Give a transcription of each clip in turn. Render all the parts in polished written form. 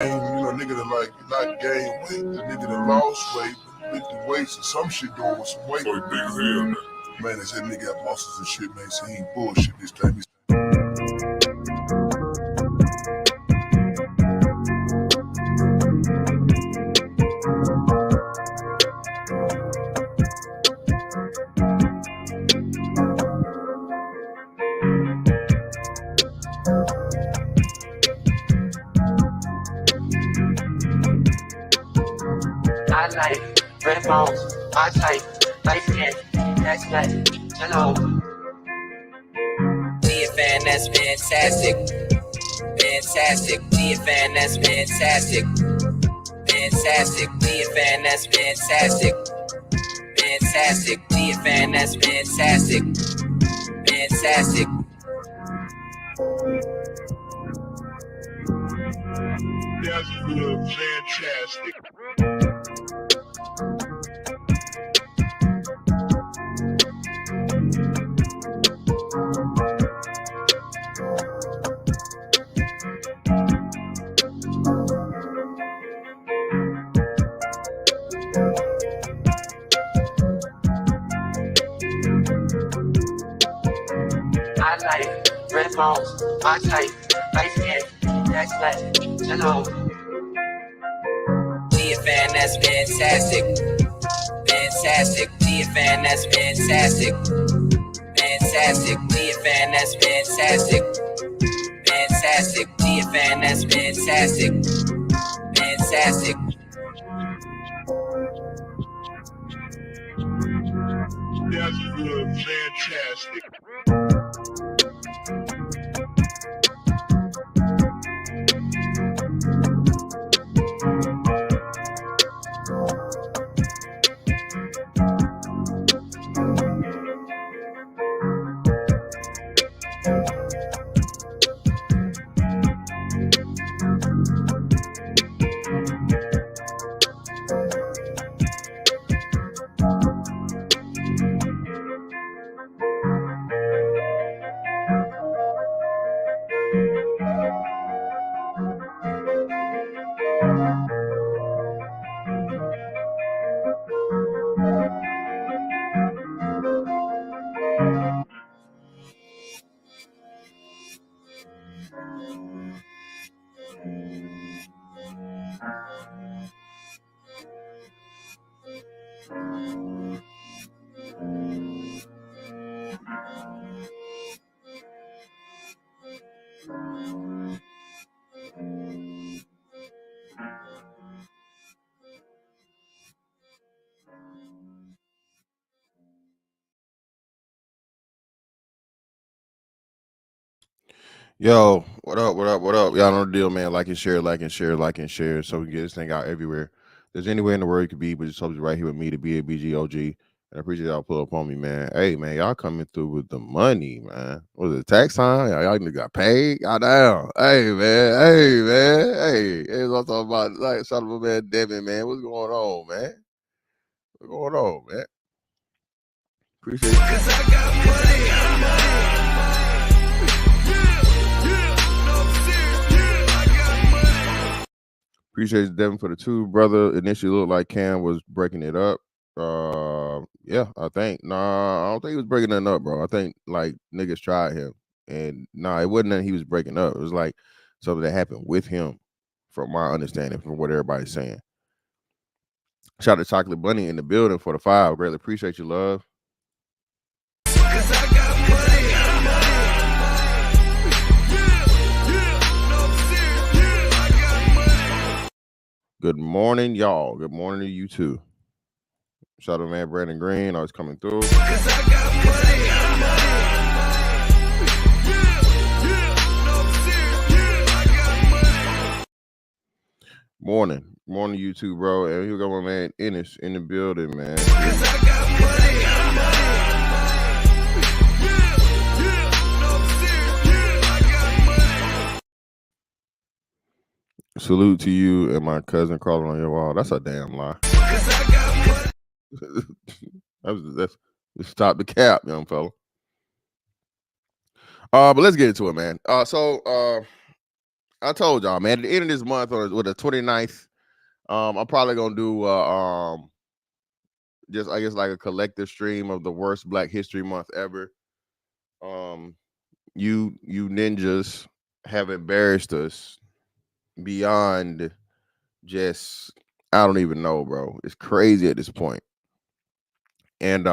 Nigga that not gain weight, the nigga that lost weight, lifted weights or some shit doing with some weight. So he big as hell now. Man, that nigga got muscles and shit, man, so he ain't bullshit this time. I like red bones, my type, light skin, that's that, hello. Be a fan, that's fantastic. Fantastic, be a fan, that's fantastic. Fantastic, be a fan, that's fantastic. Fantastic, be a fan, that's fantastic. Fantastic. That's good, fantastic. I like red bones, my type, light skin, that's that, hello. Be a fan, that's fantastic. Fantastic, be a fan, that's fantastic. Fantastic, be a fan, that's fantastic. Fantastic, be a fan, that's fantastic. Fantastic. That's good, fantastic. Yo, what up, what up, what up? Y'all know the deal, man. Like and share, like and share, like and share, so we can get this thing out everywhere. There's anywhere in the world you could be, but just hope you're right here with me, the B.A.B.G. OG. And I appreciate y'all pull up on me, man. Hey, man, y'all coming through with the money, man. Was it tax time? Y'all got paid? Y'all down. Hey, man. Hey, man. Hey, it's all talking about, like, shout out to my man Devin, man. What's going on, man? What's going on, man? Appreciate it. Cause I got money. Appreciate Devin for the two, brother. Initially looked like Cam was breaking it up. Yeah, I think. Nah, I don't think he was breaking nothing up, bro. I think like niggas tried him, and it wasn't that he was breaking up. It was like something that happened with him, from my understanding, from what everybody's saying. Shout out to Chocolate Bunny in the building for the 5. Greatly appreciate you, love. Cause I got money. Good morning, y'all. Good morning to you too. Shout out to man Brandon Green, always coming through. Cause I got money. Morning you too, bro. And here go my man Ennis in the building, man. Cause I got salute to you and my cousin crawling on your wall. That's a damn lie. That's stop the cap, young fella. But let's get into it, man. So I told y'all, man. At the end of this month, or with the 29th, I'm probably gonna do just I guess like a collective stream of the worst Black History Month ever. Um, you ninjas have embarrassed us beyond just I don't even know, bro. It's crazy at this point. And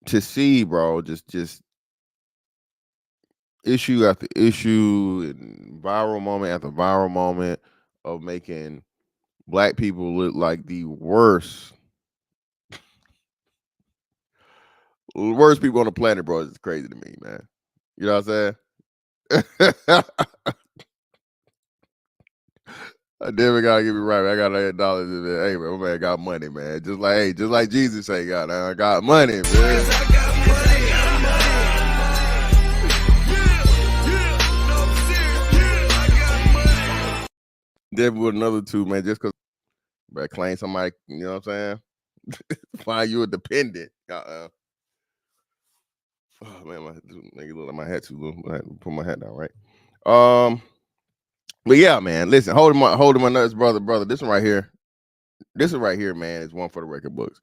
to see, bro, just issue after issue and viral moment after viral moment of making Black people look like the worst people on the planet, bro. It's crazy to me, man. You know what I'm saying? I never gotta get me right, man. I got $100 in there. Hey, man, my man got money, man. Just like Jesus say, God, I got money, man. Then with another two, man, just because better claim somebody, you know what I'm saying? Find you a dependent. Oh man, my nigga look like my hat too little. I had to put my hat down, right? But yeah, man. Listen, holding my nuts, brother. This one right here, man, is one for the record books.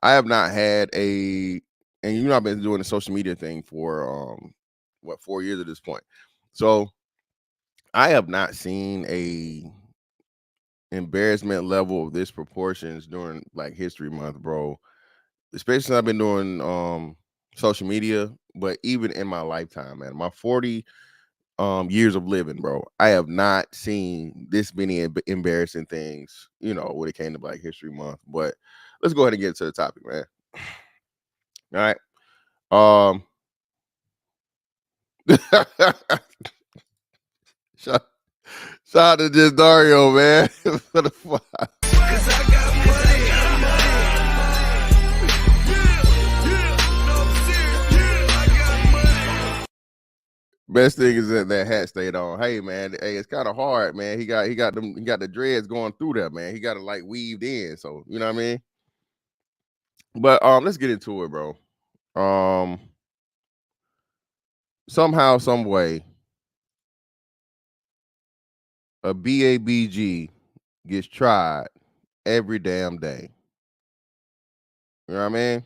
I have not had and you know I've been doing the social media thing for 4 years at this point. So I have not seen a embarrassment level of this proportions during like History Month, bro. Especially since I've been doing social media, but even in my lifetime, man, my 40 years of living, bro, I have not seen this many embarrassing things, you know, when it came to Black History Month. But let's go ahead and get into the topic, man. All right. shout, shout out to just Dario, man. For the fuck. Best thing is that hat stayed on. Hey man, hey, it's kind of hard, man. He got the dreads going through there, man. He got it like weaved in, so you know what I mean. But let's get into it, bro. Somehow, some way, a B.A.B.G gets tried every damn day. You know what I mean?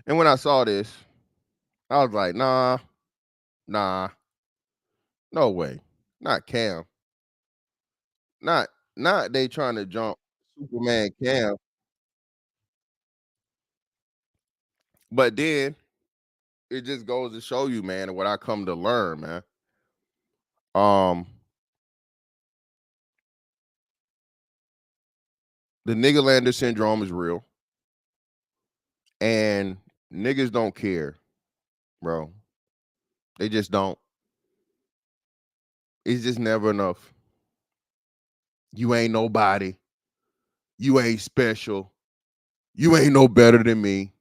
And when I saw this, I was like, nah, no way, not Cam, not they trying to jump Superman Cam, but then it just goes to show you, man, what I come to learn, man. The Niggerlander syndrome is real, and niggas don't care, bro. They just don't. It's just never enough. You ain't nobody. You ain't special. You ain't no better than me.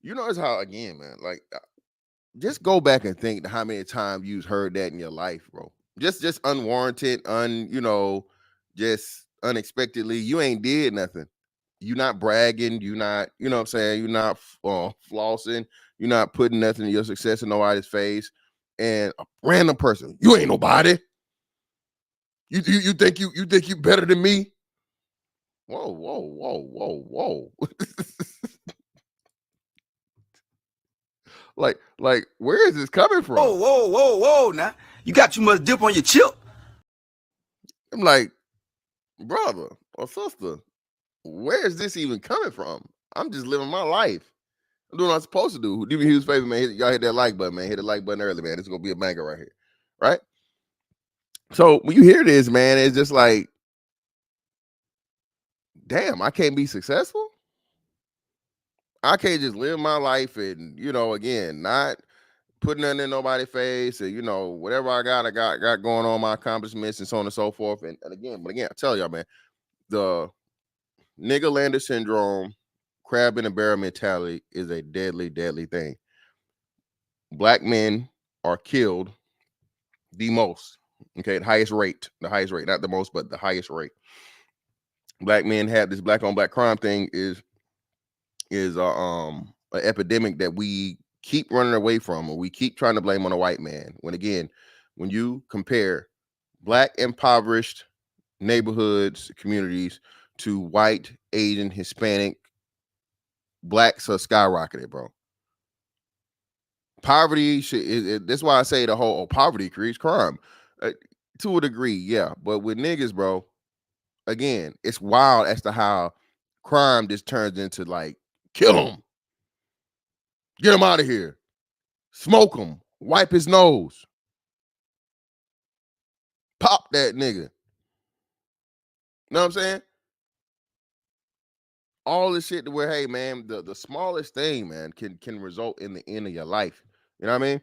You notice how, again, man, like, just go back and think how many times you've heard that in your life, bro. Just unwarranted, just unexpectedly. You ain't did nothing. You not bragging. You not, you know what I'm saying? You're not flossing. You're not putting nothing in your success in nobody's face. And a random person, you ain't nobody. You think you better than me? Whoa. like, where is this coming from? Whoa. Now, you got too much dip on your chip. I'm like, brother or sister, where is this even coming from? I'm just living my life. I'm doing what I'm supposed to do. Do me a huge favor, man. Y'all hit that like button, man. Hit the like button early, man. It's gonna be a banger right here. Right? So when you hear this, man, it's just like, damn, I can't be successful. I can't just live my life and, you know, again, not putting nothing in nobody's face, and, you know, whatever I got going on, my accomplishments and so on and so forth. And again, I tell y'all, man, the Niggerlander syndrome, crab in a barrel mentality is a deadly, deadly thing. black men are killed the most. Okay, the highest rate, not the most, but the highest rate. Black men have this black on black crime thing is an epidemic that we keep running away from, or we keep trying to blame on a white man. When again, when you compare black impoverished neighborhoods, communities to white, Asian, Hispanic, blacks are skyrocketed, bro. Poverty that's why I say the whole poverty creates crime. To a degree, yeah. But with niggas, bro, again, it's wild as to how crime just turns into like kill him, get him out of here, smoke him, wipe his nose, pop that nigga. You know what I'm saying? All this shit to where, hey man, the smallest thing, man, can result in the end of your life. You know what I mean?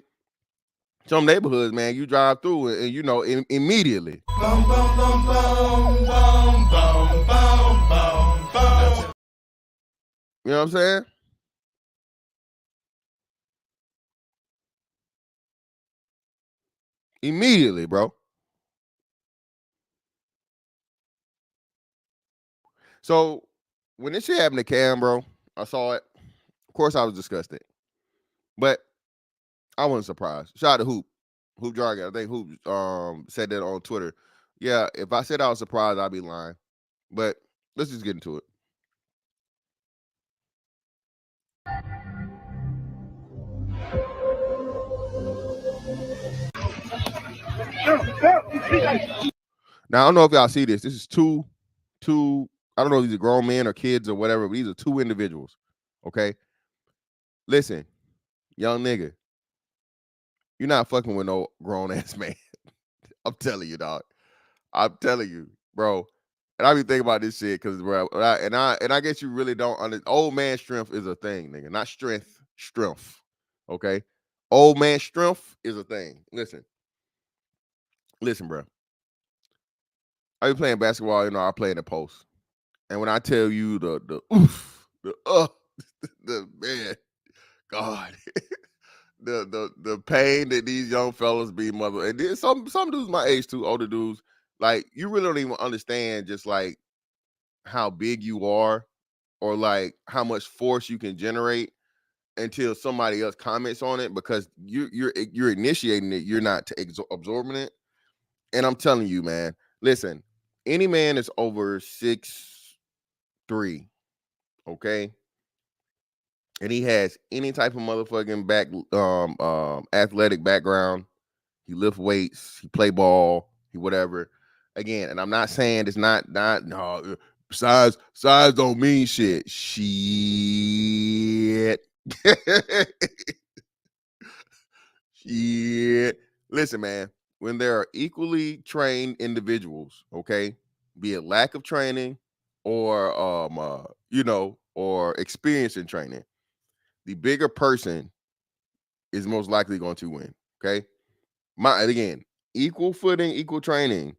Some neighborhoods, man, you drive through and you know immediately. Boom, boom, boom, boom, boom, boom, boom, boom, boom. You know what I'm saying? Immediately, bro. So when this shit happened to Cam, bro, I saw it. Of course, I was disgusted, but I wasn't surprised. Shout out to Hoop Jargon. I think Hoop said that on Twitter. Yeah, if I said I was surprised, I'd be lying. But let's just get into it. Now I don't know if y'all see this. This is two. I don't know if these are grown men or kids or whatever. But these are two individuals. Okay, listen, young nigga, you're not fucking with no grown ass man. I'm telling you, dog. I'm telling you, bro. And I be thinking about this shit because, bro, and I guess you really don't understand. Old man strength is a thing, nigga. Not strength. Okay. Old man strength is a thing. Listen, bro. I be playing basketball. You know, I play in the post, and when I tell you the oof, the man, God, the pain that these young fellas be mother, and then some dudes my age too, older dudes, like you really don't even understand just like how big you are or like how much force you can generate until somebody else comments on it, because you're initiating it, you're not absorbing it. And I'm telling you, man, listen, any man that's over 6'3", okay, and he has any type of motherfucking athletic background, he lift weights, he play ball, he whatever. Again, and I'm not saying it's not no size don't mean shit. Shit. Shit. Listen, man, when there are equally trained individuals, okay, be it lack of training or or experience in training, the bigger person is most likely going to win. Okay. Again, equal footing, equal training,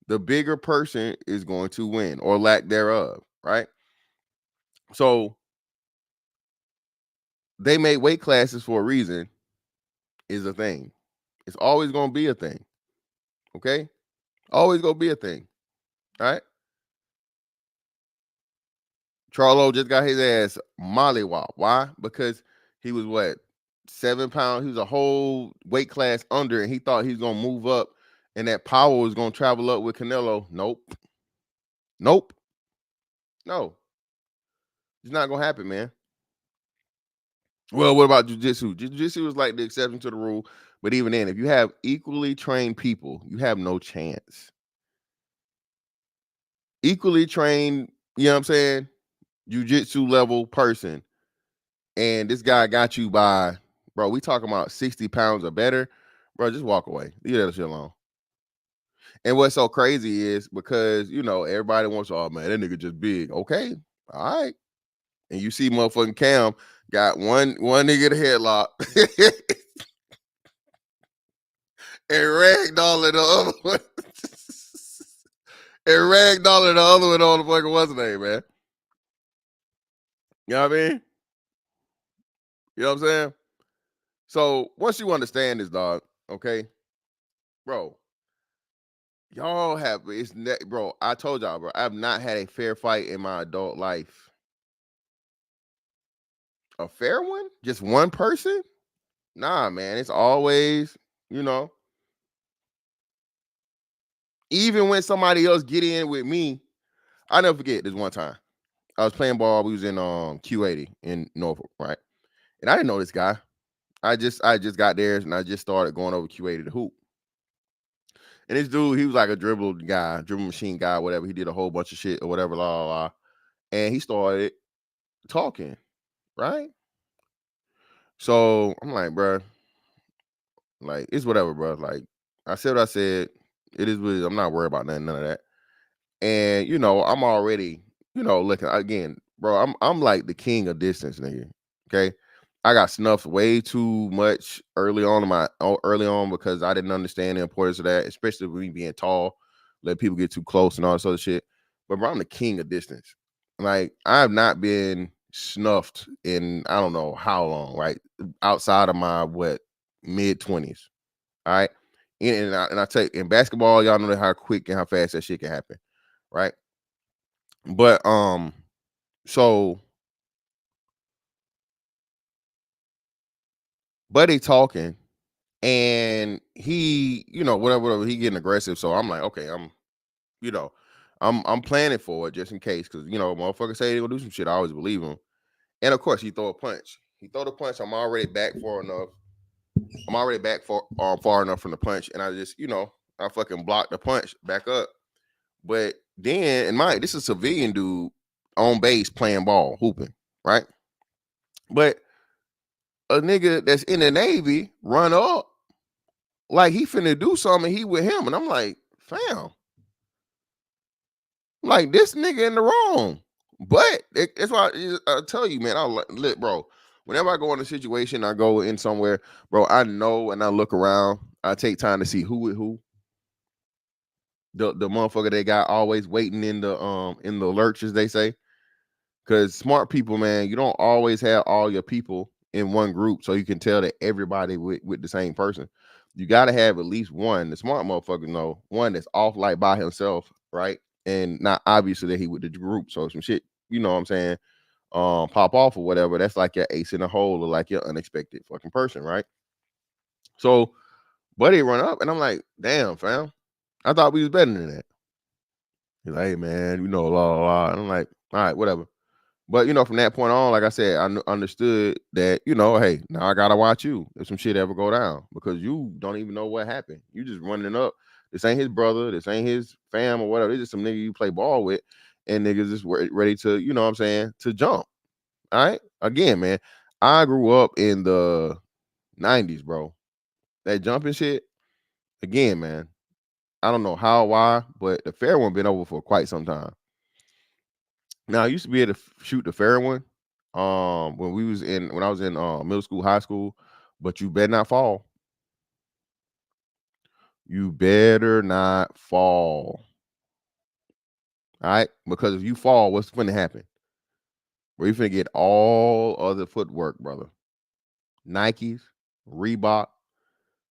the bigger person is going to win or lack thereof, right? So they made weight classes for a reason is a thing. It's always going to be a thing. Okay? Always going to be a thing. All right? Charlo just got his ass mollywop. Why? Because he was what? 7 pounds. He was a whole weight class under, and he thought he was going to move up and that power was going to travel up with Canelo. Nope. No. It's not going to happen, man. Well, what about jiu-jitsu? Jiu-jitsu is like the exception to the rule. But even then, if you have equally trained people, you have no chance. Equally trained, you know what I'm saying? Jiu-jitsu level person. And this guy got you by, bro, we talking about 60 pounds or better. Bro, just walk away. Leave that shit alone. And what's so crazy is because, everybody wants, oh, man, that nigga just big. Okay. All right. And you see motherfucking Cam got one nigga the headlock. And ragdolling the other one. And ragdolling the other one on the fucking what's the name, man? You know what I mean? You know what I'm saying? So once you understand this, dog, okay, bro, y'all have bro. I told y'all, bro, I've not had a fair fight in my adult life. A fair one? Just one person? Nah, man. It's always, you know, even when somebody else get in with me, I never forget this one time. I was playing ball. We was in Q80 in Norfolk, right? And I didn't know this guy. I just got there and I just started going over Q80 to hoop. And this dude, he was like a dribble machine guy, whatever. He did a whole bunch of shit or whatever, la la la. And he started talking, right? So I'm like, bro, like it's whatever, bro. Like I said what I said. It is what it is. I'm not worried about none of that. And I'm already, looking again, bro. I'm like the king of distance, nigga. Okay. I got snuffed way too much early on because I didn't understand the importance of that, especially with me being tall, let people get too close and all this other shit. But bro, I'm the king of distance. Like I have not been snuffed in I don't know how long, right? Outside of my mid-20s. All right. And I tell you, in basketball, y'all know how quick and how fast that shit can happen, right? But so Buddy talking, and he, whatever, he getting aggressive. So I'm like, okay, you know, I'm planning for it just in case, because motherfuckers say they gonna do some shit. I always believe him. And of course, he throw a punch. He throw the punch. I'm already back far enough. I'm already back far enough from the punch, and I just, I fucking blocked the punch back up. But then, this is a civilian dude on base playing ball, hooping, right? But a nigga that's in the Navy run up like he finna do something. He with him, and I'm like, fam, like this nigga in the wrong. But that's why I tell you, man. Look, bro. Whenever I go in a situation, I go in somewhere, bro. I know, and I look around. I take time to see who with who. The motherfucker they got always waiting in the lurch, as they say. Because smart people, man, you don't always have all your people in one group, so you can tell that everybody with the same person. You got to have at least one. The smart motherfucker know one that's off like by himself, right? And not obviously that he with the group. So some shit, you know what I'm saying, pop off or whatever. That's like your ace in the hole or like your unexpected fucking person, right? So Buddy run up, and I'm like, damn, fam, I thought we was better than that. He's like, hey man, la la la. And I'm like, all right, whatever. But from that point on, like I said, I understood that hey, now I gotta watch you if some shit ever go down, because you don't even know what happened. You just running up. This ain't his brother. This ain't his fam or whatever. It's just some nigga you play ball with, and niggas just ready to, what I'm saying, to jump. All right. Again, man, I grew up in the 90s, bro. That jumping shit. Again, man, I don't know how, why, but the fair one been over for quite some time. Now I used to be able to shoot the fair one when I was in middle school, high school, but you better not fall. You better not fall. All right? Because if you fall, what's going to happen? We're finna get all other footwork, brother. Nikes, Reebok,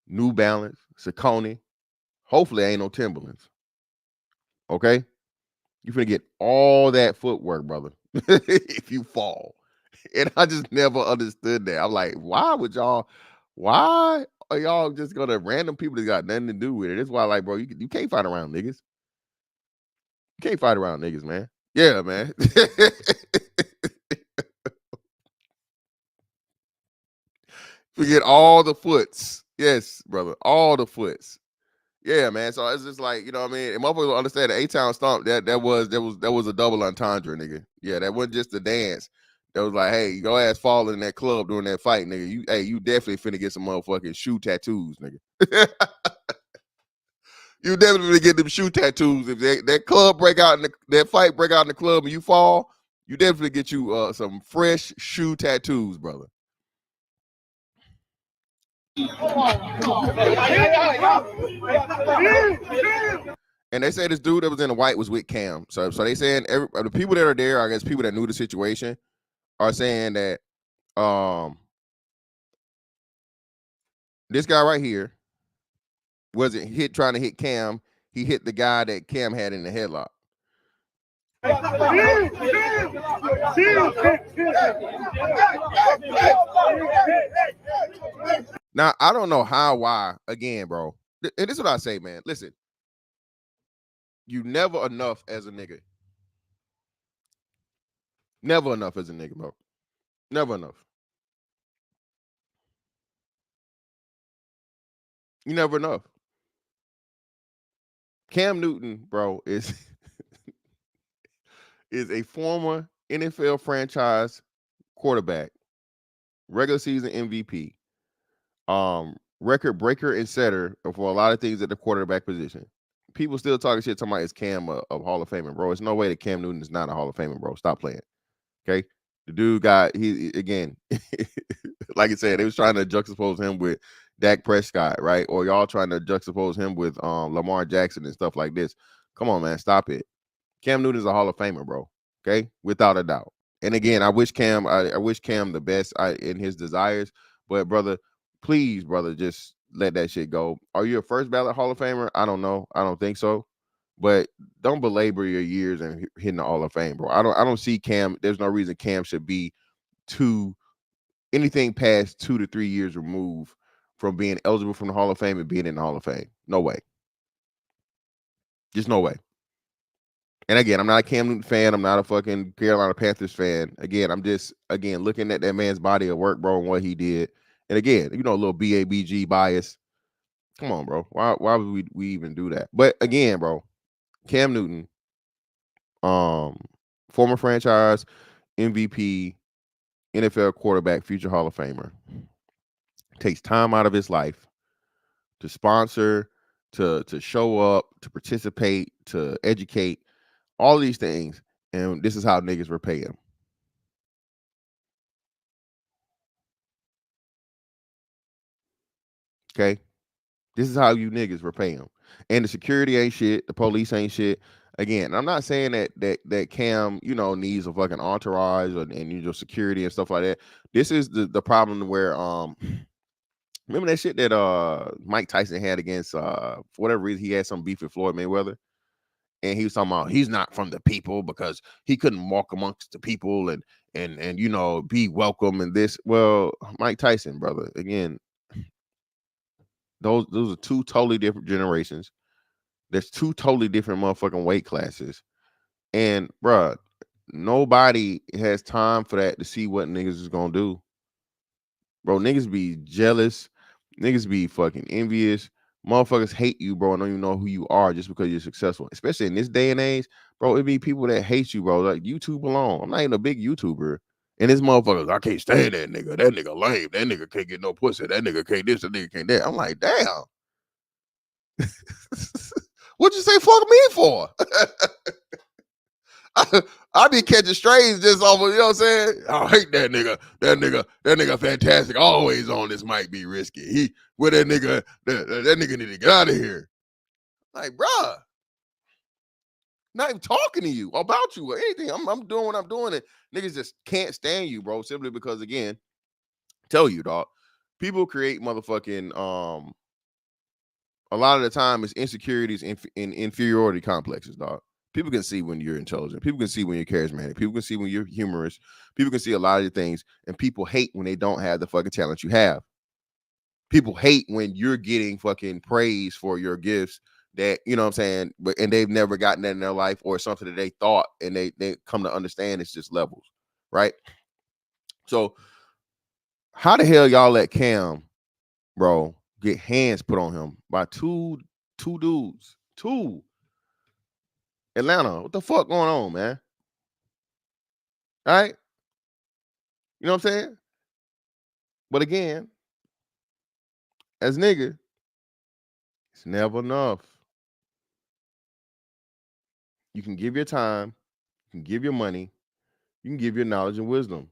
New Balance, Saucony. Hopefully ain't no Timberlands. Okay? You finna get all that footwork, brother. If you fall. And I just never understood that. I'm like, why are y'all just gonna random people that got nothing to do with it? That's why, like, bro, you can't fight around niggas. You can't fight around niggas, man. Yeah, man. Forget all the foots. Yes, brother. All the foots. Yeah, man. So it's just like, what I mean? And motherfuckers don't understand the A-Town stomp, that was a double entendre, nigga. Yeah, that wasn't just a dance. That was like, hey, your ass falling in that club during that fight, nigga. You definitely finna get some motherfucking shoe tattoos, nigga. You definitely finna get them shoe tattoos. If that club break out that fight break out in the club and you fall, you definitely get you some fresh shoe tattoos, brother. And they say this dude that was in the white was with Cam. So they saying the people that are there, I guess people that knew the situation, are saying that This guy right here wasn't hit trying to hit Cam. He hit the guy that Cam had in the headlock. Now, I don't know why, again, bro. And this is what I say, man. Listen, you never enough as a nigga. Never enough as a nigga, bro. Never enough. You never enough. Cam Newton, bro, is a former NFL franchise quarterback, regular season MVP, record breaker and setter for a lot of things at the quarterback position. People still talking shit talking about is Cam a Hall of Famer, bro. It's no way that Cam Newton is not a Hall of Famer, bro. Stop playing. Okay. The dude got he again, like I said, they was trying to juxtapose him with Dak Prescott, right? Or y'all trying to juxtapose him with Lamar Jackson and stuff like this. Come on, man, stop it. Cam Newton is a Hall of Famer, bro. Okay, without a doubt. And again, I wish Cam the best in his desires, but brother, please, brother, just let that shit go. Are you a first ballot Hall of Famer? I don't know. I don't think so. But don't belabor your years and hitting the Hall of Fame, bro. I don't see Cam. There's no reason Cam should be anything past 2 to 3 years removed from being eligible from the Hall of Fame and being in the Hall of Fame. No way. Just no way. And again, I'm not a Cam Newton fan. I'm not a fucking Carolina Panthers fan. Again, I'm just looking at that man's body of work, bro, and what he did. And again, a little B.A.B.G bias. Come on, bro. Why would we even do that? But again, bro, Cam Newton, former franchise MVP, NFL quarterback, future Hall of Famer, takes time out of his life to sponsor, to show up, to participate, to educate, all these things. And this is how niggas repay him. Okay? This is how you niggas repay him. And the security ain't shit. The police ain't shit. Again, I'm not saying that Cam, needs a fucking entourage and security and stuff like that. This is the problem where remember that shit that Mike Tyson had against for whatever reason he had some beef with Floyd Mayweather, and he was talking about he's not from the people because he couldn't walk amongst the people and be welcome and this. Well, Mike Tyson, brother, again, those are two totally different generations. There's two totally different motherfucking weight classes. And bruh, nobody has time for that to see what niggas is gonna do. Bro, niggas be jealous. Niggas be fucking envious. Motherfuckers hate you, bro, and don't even know who you are just because you're successful. Especially in this day and age, bro, it be people that hate you, bro. Like YouTube alone. I'm not even a big YouTuber. And this motherfuckers, I can't stand that nigga. That nigga lame. That nigga can't get no pussy. That nigga can't this. That nigga can't that. I'm like, damn. What'd you say fuck me for? I be catching strays just off of, you know what I'm saying? I hate that nigga. That nigga fantastic. Always on this might be risky. That nigga need to get out of here. Like, bruh, not even talking to you about you or anything. I'm doing what I'm doing. And niggas just can't stand you, bro, simply because, again, tell you, dog, people create motherfucking, a lot of the time it's insecurities and inferiority complexes, dog. People can see when you're intelligent. People can see when you're charismatic. People can see when you're humorous. People can see a lot of things, and people hate when they don't have the fucking talent you have. People hate when you're getting fucking praise for your gifts that, you know what I'm saying, and they've never gotten that in their life, or something that they thought and they come to understand it's just levels, right? So how the hell y'all let Cam, bro, get hands put on him by two dudes? Atlanta, what the fuck going on, man? All right? You know what I'm saying? But again, as nigga, it's never enough. You can give your time, you can give your money, you can give your knowledge and wisdom.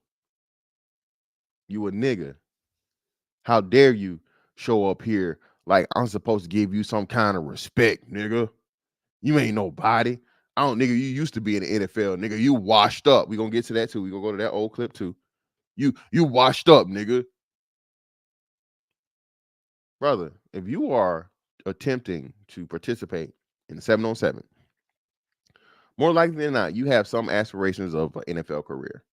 You a nigga. How dare you show up here like I'm supposed to give you some kind of respect, nigga? You ain't nobody. Nigga, you used to be in the NFL, nigga. You washed up. We gonna get to that too. We gonna go to that old clip too. You washed up, nigga. brother, if you are attempting to participate in 7-on-7, more likely than not, you have some aspirations of an NFL career.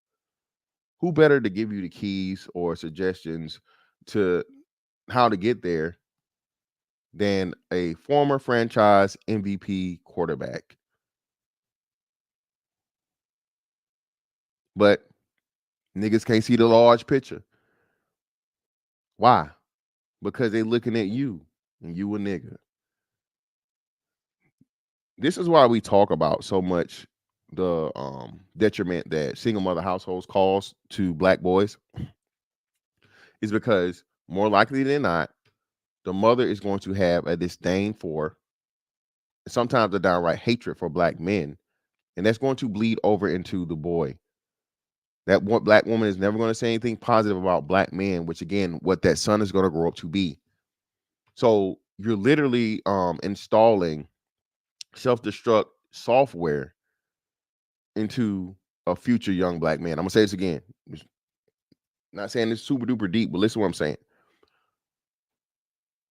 Who better to give you the keys or suggestions to how to get there than a former franchise MVP quarterback? But niggas can't see the large picture. Why? Because they looking at you and you a nigga. This is why we talk about so much the detriment that single mother households cause to black boys. Is because more likely than not, the mother is going to have a disdain for, sometimes a downright hatred for black men, and that's going to bleed over into the boy. That one black woman is never going to say anything positive about black men, which again, what that son is going to grow up to be. So you're literally installing self-destruct software into a future young black man. I'm gonna say this again. Not saying it's super duper deep, but listen to what I'm saying.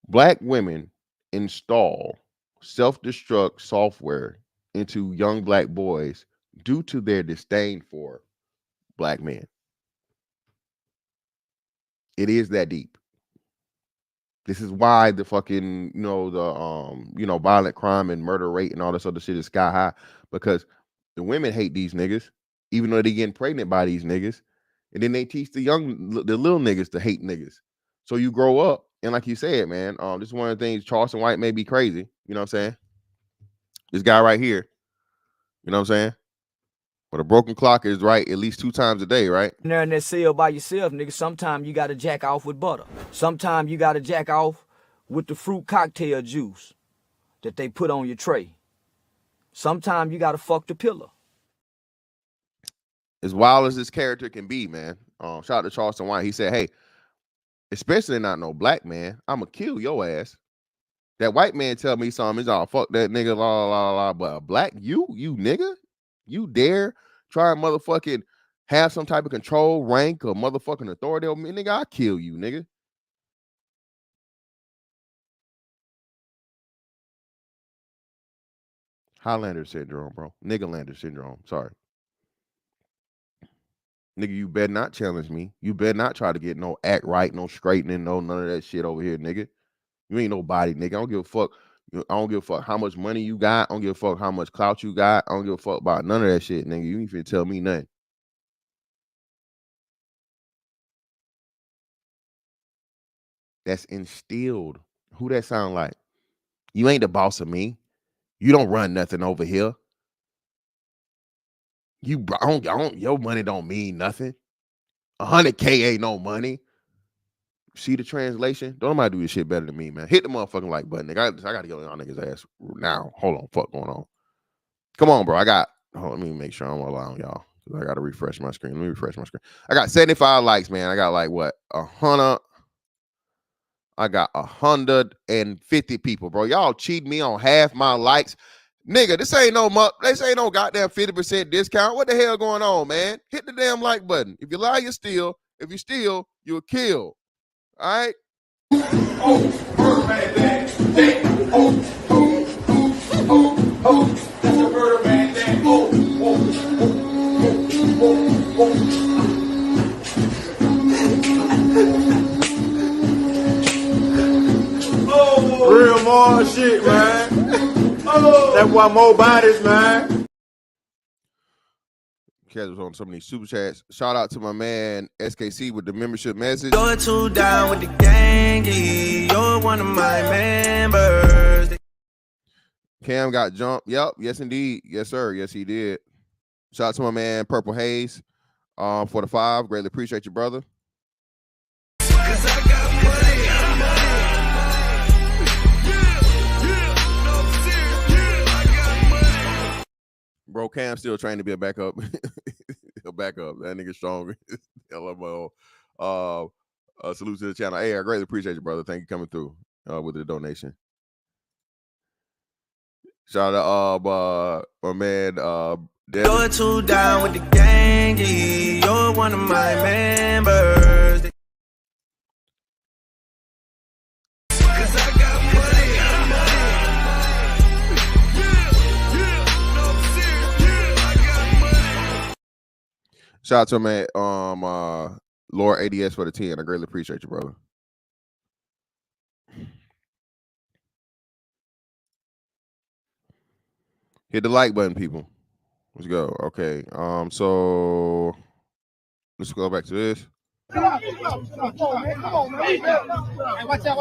Black women install self-destruct software into young black boys due to their disdain for black men. It is that deep. This is why the fucking, violent crime and murder rate and all this other shit is sky high, because the women hate these niggas, even though they getting pregnant by these niggas. And then they teach the little niggas to hate niggas. So you grow up, and like you said, man, this is one of the things. Charleston White may be crazy, you know what I'm saying? This guy right here, you know what I'm saying? But a broken clock is right at least 2 times a day, right? There in that cell by yourself, nigga, sometimes you gotta jack off with butter. Sometimes you gotta jack off with the fruit cocktail juice that they put on your tray. Sometimes you gotta fuck the pillow. As wild as this character can be, man. Shout out to Charleston White. He said, hey, especially not no black man, I'ma kill your ass. That white man tell me something, he's all, fuck that nigga, la la la. But a black, you nigga, you dare try and motherfucking have some type of control, rank, or motherfucking authority over me, nigga, I'll kill you, nigga. Highlander syndrome, bro. Nigga-lander syndrome. Sorry. Nigga, you better not challenge me. You better not try to get no act right, no straightening, no none of that shit over here, nigga. You ain't nobody, nigga. I don't give a fuck. I don't give a fuck how much money you got. I don't give a fuck how much clout you got. I don't give a fuck about none of that shit, nigga. You ain't finna tell me nothing. That's instilled. Who that sound like? You ain't the boss of me. You don't run nothing over here. Your money don't mean nothing. 100K ain't no money. See the translation? Don't nobody do this shit better than me, man. Hit the motherfucking like button, nigga. I gotta get on y'all niggas' ass now. Hold on, fuck going on. Come on, bro. Let me make sure I'm allowing y'all. I gotta refresh my screen. Let me refresh my screen. I got 75 likes, man. I got like what? 100. I got 150 people, bro. Y'all cheat me on half my likes. Nigga, this ain't no goddamn 50% discount. What the hell going on, man? Hit the damn like button. If you lie, you steal. If you steal, you'll kill. All right? That's the murder man thing. Real more shit, man. That's why more bodies, man. Cats was on some of these super chats. Shout out to my man SKC with the membership message. You're too down with the gangy. You're one of my members. Cam got jumped. Yep. Yes, indeed. Yes, sir. Yes, he did. Shout out to my man Purple Haze for the 5. Greatly appreciate you, brother. Bro, Cam still trying to be a backup. A backup. That nigga strong. LMO. Salute to the channel. Hey, I greatly appreciate you, brother. Thank you for coming through with the donation. Shout out my man You're too down with the gangy. You're one of my members. Shout out to man, Lord ADS for the 10. I greatly appreciate you, brother. Hit the like button, people. Let's go. Okay. So let's go back to this. Come on, man. Come on, man. Hey, watch out.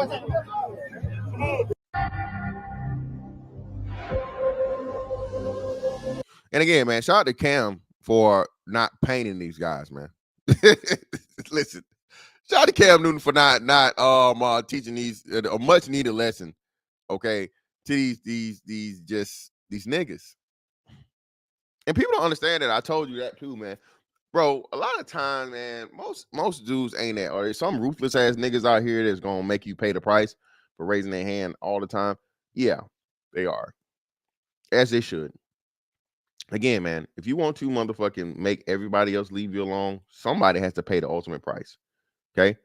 And again, man, shout out to Cam for not painting these guys, man. Listen, shout out to Cam Newton for not teaching these a much needed lesson, okay, to these niggas. And people don't understand that. I told you that too, man. Bro, a lot of times, man, most dudes ain't that. Or there's some ruthless ass niggas out here that's gonna make you pay the price for raising their hand all the time. Yeah, they are. As they should. Again, man, if you want to motherfucking make everybody else leave you alone, somebody has to pay the ultimate price. Okay?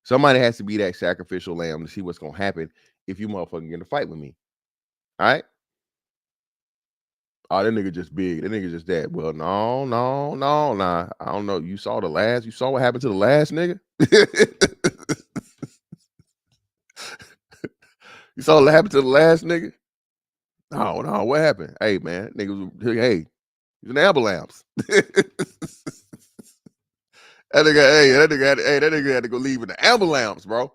Somebody has to be that sacrificial lamb to see what's gonna happen if you motherfucking get in a fight with me. All right? Oh, that nigga just big. That nigga just that. Well, no. Nah. I don't know. You saw what happened to the last nigga? You saw what happened to the last nigga? No, what happened? Hey, man, nigga he's an ambulance. That nigga had to go leave in the ambulance, bro.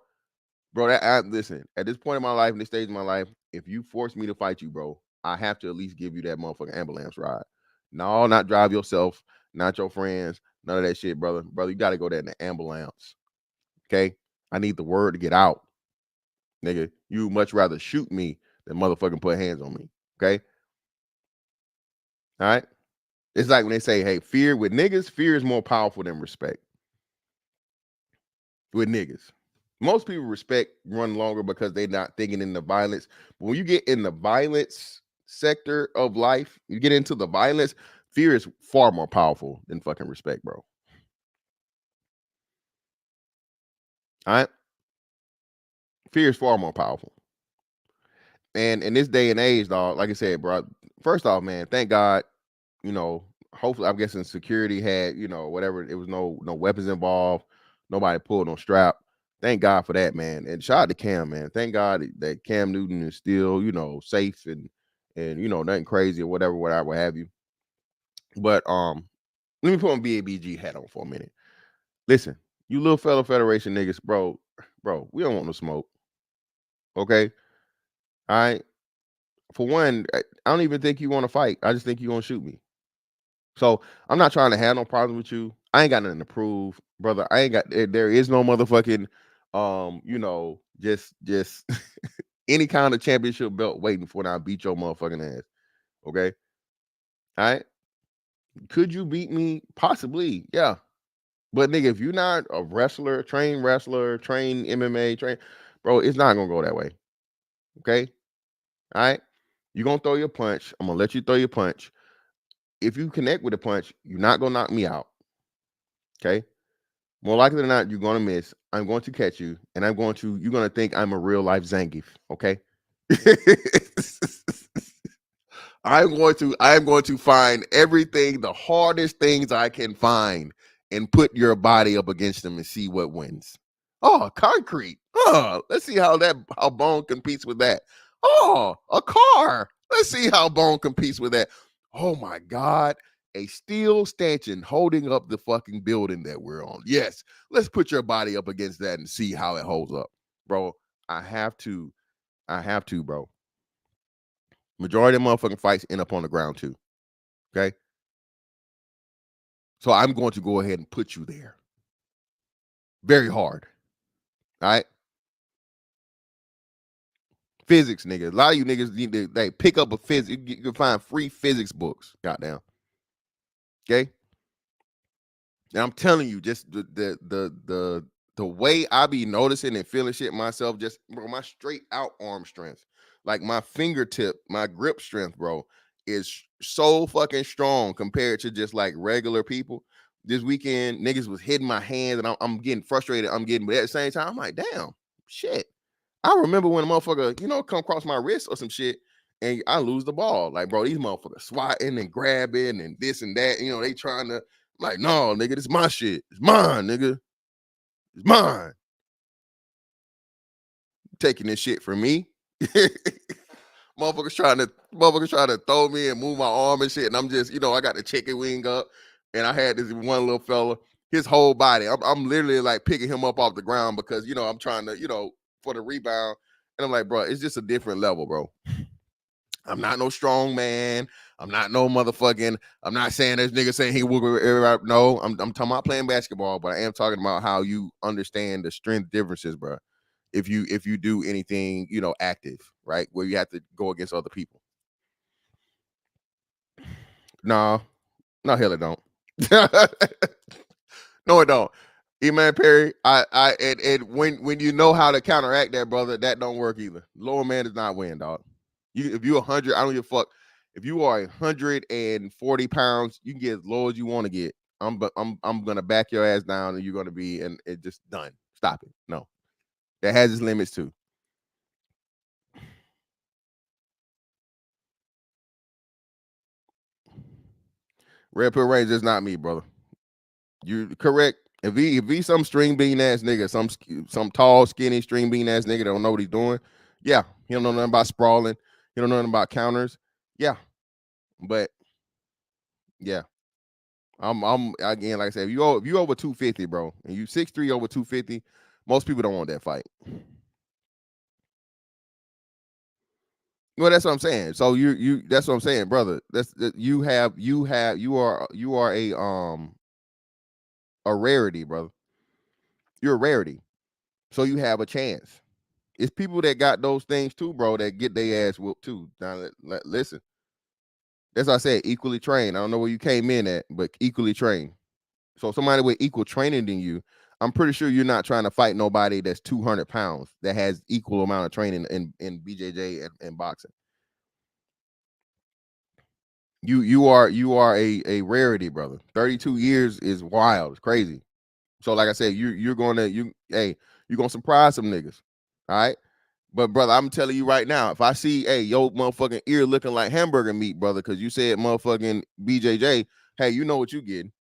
Bro, listen, at this point in my life, in this stage of my life, if you force me to fight you, bro, I have to at least give you that motherfucking ambulance ride. No, not drive yourself, not your friends, none of that shit, brother. Brother, you got to go there in the ambulance. Okay? I need the word to get out. Nigga, you much rather shoot me than motherfucking put hands on me. Okay? All right? It's like when they say, hey, fear is more powerful than respect. With niggas. Most people respect run longer because they're not thinking in the violence. But when you get in the violence sector of life, you get into the violence, fear is far more powerful than fucking respect, bro. All right? Fear is far more powerful. And in this day and age, dog, like I said, bro, first off, man, thank God, hopefully, I'm guessing security had, whatever, it was no weapons involved, nobody pulled no strap. Thank God for that, man. And shout out to Cam, man. Thank God that Cam Newton is still, safe and nothing crazy or whatever, what have you. But let me put on B.A.B.G hat on for a minute. Listen, you little fellow Federation niggas, bro, we don't want no smoke. Okay? All right? For one, I don't even think you want to fight. I just think you want to shoot me. So I'm not trying to have no problem with you. I ain't got nothing to prove, brother. There is no motherfucking, just any kind of championship belt waiting for when I beat your motherfucking ass. Okay. All right. Could you beat me? Possibly. Yeah. But nigga, if you're not a trained MMA, bro, it's not going to go that way. Okay. All right. You're going to throw your punch. I'm going to let you throw your punch. If you connect with a punch, you're not going to knock me out. Okay. More likely than not, you're going to miss. I'm going to catch you, and you're going to think I'm a real life Zangief. Okay. I am going to find everything, the hardest things I can find, and put your body up against them and see what wins. Oh, concrete. Oh, let's see how bone competes with that. Oh, a car. Let's see how bone competes with that. Oh my God. A steel stanchion holding up the fucking building that we're on. Yes. Let's put your body up against that and see how it holds up. Bro, I have to, bro. Majority of motherfucking fights end up on the ground too. Okay. So I'm going to go ahead and put you there. Very hard. All right. Physics, nigga. A lot of you niggas need to pick up a physics. You can find free physics books. Goddamn. Okay. And I'm telling you, just the way I be noticing and feeling shit myself, just bro, my straight out arm strength, like my fingertip, my grip strength, bro, is so fucking strong compared to just like regular people. This weekend, niggas was hitting my hands, and I'm getting frustrated. But at the same time, I'm like, damn, shit. I remember when a motherfucker, come across my wrist or some shit, and I lose the ball. Like, bro, these motherfuckers swatting and grabbing and this and that. They trying to. Like, no, nigga, this is my shit. It's mine, nigga. It's mine. Taking this shit from me. Motherfuckers trying to throw me and move my arm and shit. And I'm just, I got the chicken wing up. And I had this one little fella, his whole body. I'm literally like picking him up off the ground because, I'm trying to, for the rebound. And I'm like, bro, it's just a different level, bro. I'm not no strong man. I'm not no motherfucking. I'm not saying this nigga saying he will. No, I'm talking about playing basketball, but I am talking about how you understand the strength differences, bro. If you do anything, active, right, where you have to go against other people. No, hell it don't. No, it don't. E-Man Perry, and when you know how to counteract that, brother, that don't work either. Lower man does not win, dog. If you're 100, I don't give a fuck. If you are 140 pounds, you can get as low as you want to get. I'm gonna back your ass down, and you're gonna be and it just done. Stop it. No, that has its limits too. Red Pill Ranger is not me, brother. You correct. If he some string bean ass nigga, some tall, skinny string bean ass nigga that don't know what he's doing, yeah, he don't know nothing about sprawling. He don't know nothing about counters. Yeah, but yeah, I'm again, like I said, if you over 250, bro, and you 6'3" over 250, most people don't want that fight. Well, that's what I'm saying. So you that's what I'm saying, brother. You are a rarity, brother. You're a rarity. So you have a chance. It's people that got those things too, bro, that get their ass whooped too. Now, listen, that's what I said, equally trained. I don't know where you came in at, but equally trained. So somebody with equal training than you, I'm pretty sure you're not trying to fight nobody that's 200 pounds that has equal amount of training in BJJ and boxing. You are a rarity, brother. 32 years is wild. It's crazy. So like I said, you're gonna surprise some niggas. All right. But brother, I'm telling you right now, if I see yo motherfucking ear looking like hamburger meat, brother, because you said motherfucking BJJ, hey, you know what you getting.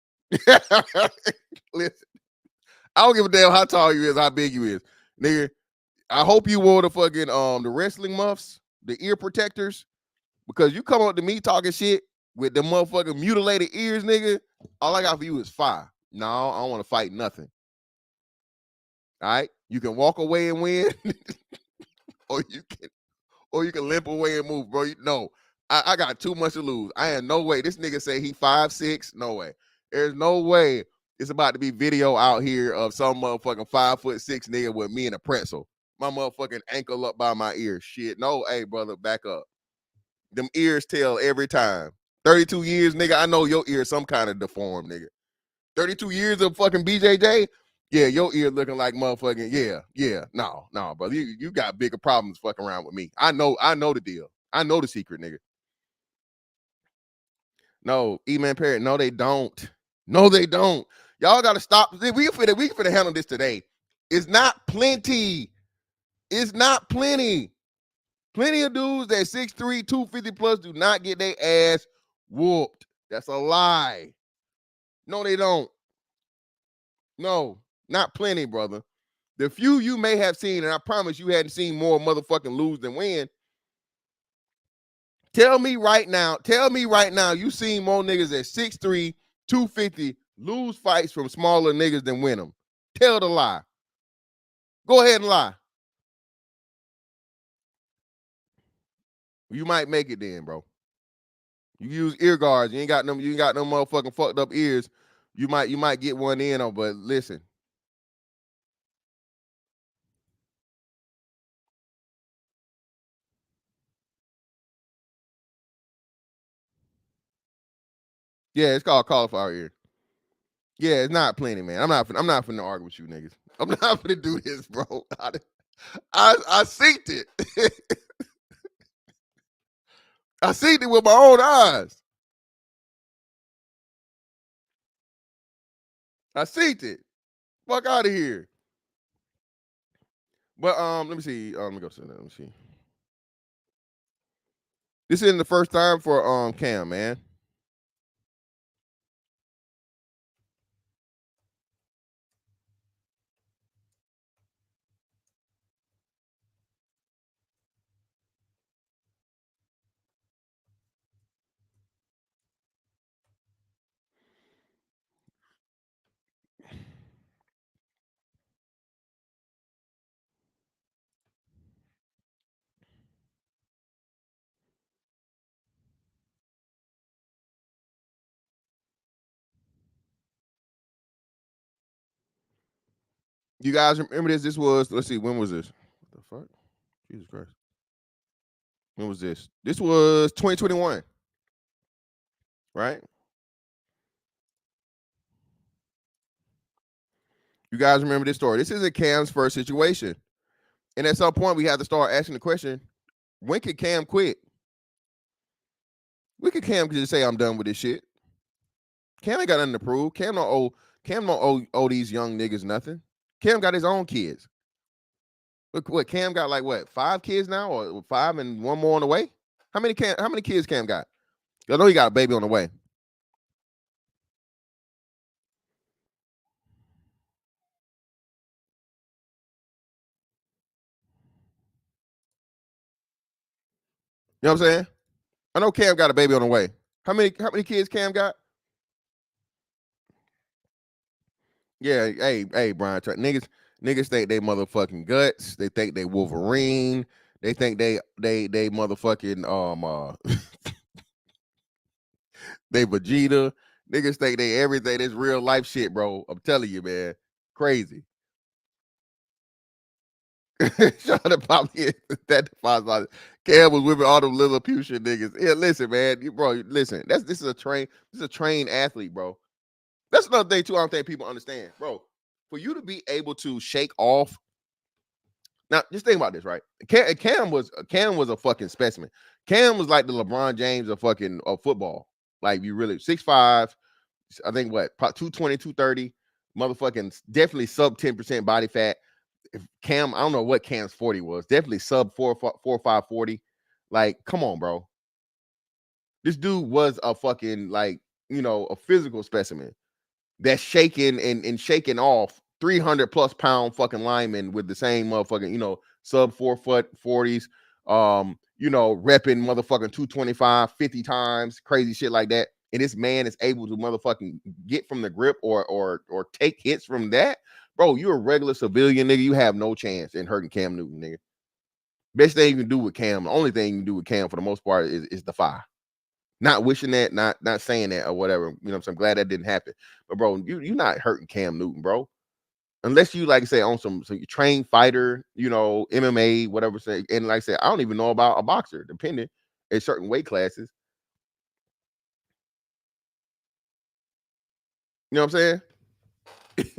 Listen, I don't give a damn how tall you is, how big you is. Nigga, I hope you wore the fucking the wrestling muffs, the ear protectors, because you come up to me talking shit with the motherfucking mutilated ears, nigga. All I got for you is fire. No, I don't want to fight nothing. All right? You can walk away and win, or you can limp away and move, bro. No, I got too much to lose. I had no way. This nigga say he 5'6". No way. There's no way it's about to be video out here of some motherfucking 5'6" nigga with me in a pretzel. My motherfucking ankle up by my ear. Shit. No, hey, brother, back up. Them ears tell every time. 32 years, nigga. I know your ear some kind of deformed, nigga. 32 years of fucking BJJ. Yeah, your ear looking like motherfucking, yeah. No, brother. You got bigger problems fucking around with me. I know the deal. I know the secret, nigga. No, E-Man Parrot, no, they don't. No, they don't. Y'all gotta stop. We finna handle this today. It's not plenty. It's not plenty. Plenty of dudes that 6'3", 250 plus do not get their ass whooped. That's a lie. No, they don't. No, not plenty, brother. The few you may have seen, and I promise you hadn't seen more motherfucking lose than win. Tell me right now, you seen more niggas at 6'3", 250 lose fights from smaller niggas than win them. Tell the lie. Go ahead and lie. You might make it then, bro. You use ear guards. You ain't got no motherfucking fucked up ears. You might get one in on, but listen. Yeah, it's called cauliflower ear. Yeah, it's not plenty, man. I'm not finna argue with you niggas. I'm not finna do this, bro. I seen it. I seen it with my own eyes. I seen it. Fuck out of here. But let me see. Let me go sit down. Let me see. This isn't the first time for Cam, man. You guys remember this? This was, let's see, when was this? What the fuck? Jesus Christ. When was this? This was 2021. Right? You guys remember this story? This isn't Cam's first situation. And at some point, we had to start asking the question, when could Cam quit? When could Cam just say, I'm done with this shit? Cam ain't got nothing to prove. Cam don't owe these young niggas nothing. Cam got his own kids. Look what Cam got, like what, 5 kids now, or 5 and 1 more on the way? How many kids Cam got? I know he got a baby on the way. You know what I'm saying? I know Cam got a baby on the way. How many kids Cam got? Yeah, hey, Brian, niggas think they motherfucking guts. They think they Wolverine. They think they motherfucking they Vegeta. Niggas think they everything. This real life shit, bro. I'm telling you, man. Crazy. Shout out to Poppy. That defines Cam was whipping all them Lilliputian niggas. Yeah, listen, man. Bro, listen. This is a trained athlete, bro. That's another thing, too, I don't think people understand. Bro, for you to be able to shake off. Now, just think about this, right? Cam was a fucking specimen. Cam was like the LeBron James of fucking football. Like, you really 6'5", I think what, 220, 230, motherfucking definitely sub 10% body fat. If Cam, I don't know what Cam's 40 was. Definitely sub 4.5 40. Like, come on, bro. This dude was a fucking, like, a physical specimen that's shaking and shaking off 300 plus pound fucking linemen with the same motherfucking, sub 4 foot 40s, repping motherfucking 225 50 times, crazy shit like that. And this man is able to motherfucking get from the grip or take hits from that. Bro, you're a regular civilian, nigga. You have no chance in hurting Cam Newton, nigga. Best thing you can do with Cam, the only thing you can do with Cam for the most part is defy. Not wishing that, not saying that or whatever. So I'm glad that didn't happen. But bro, you're not hurting Cam Newton, bro. Unless you, like I say, on some trained fighter, MMA, whatever. Say, and like I said, I don't even know about a boxer, depending in certain weight classes. You know what I'm saying?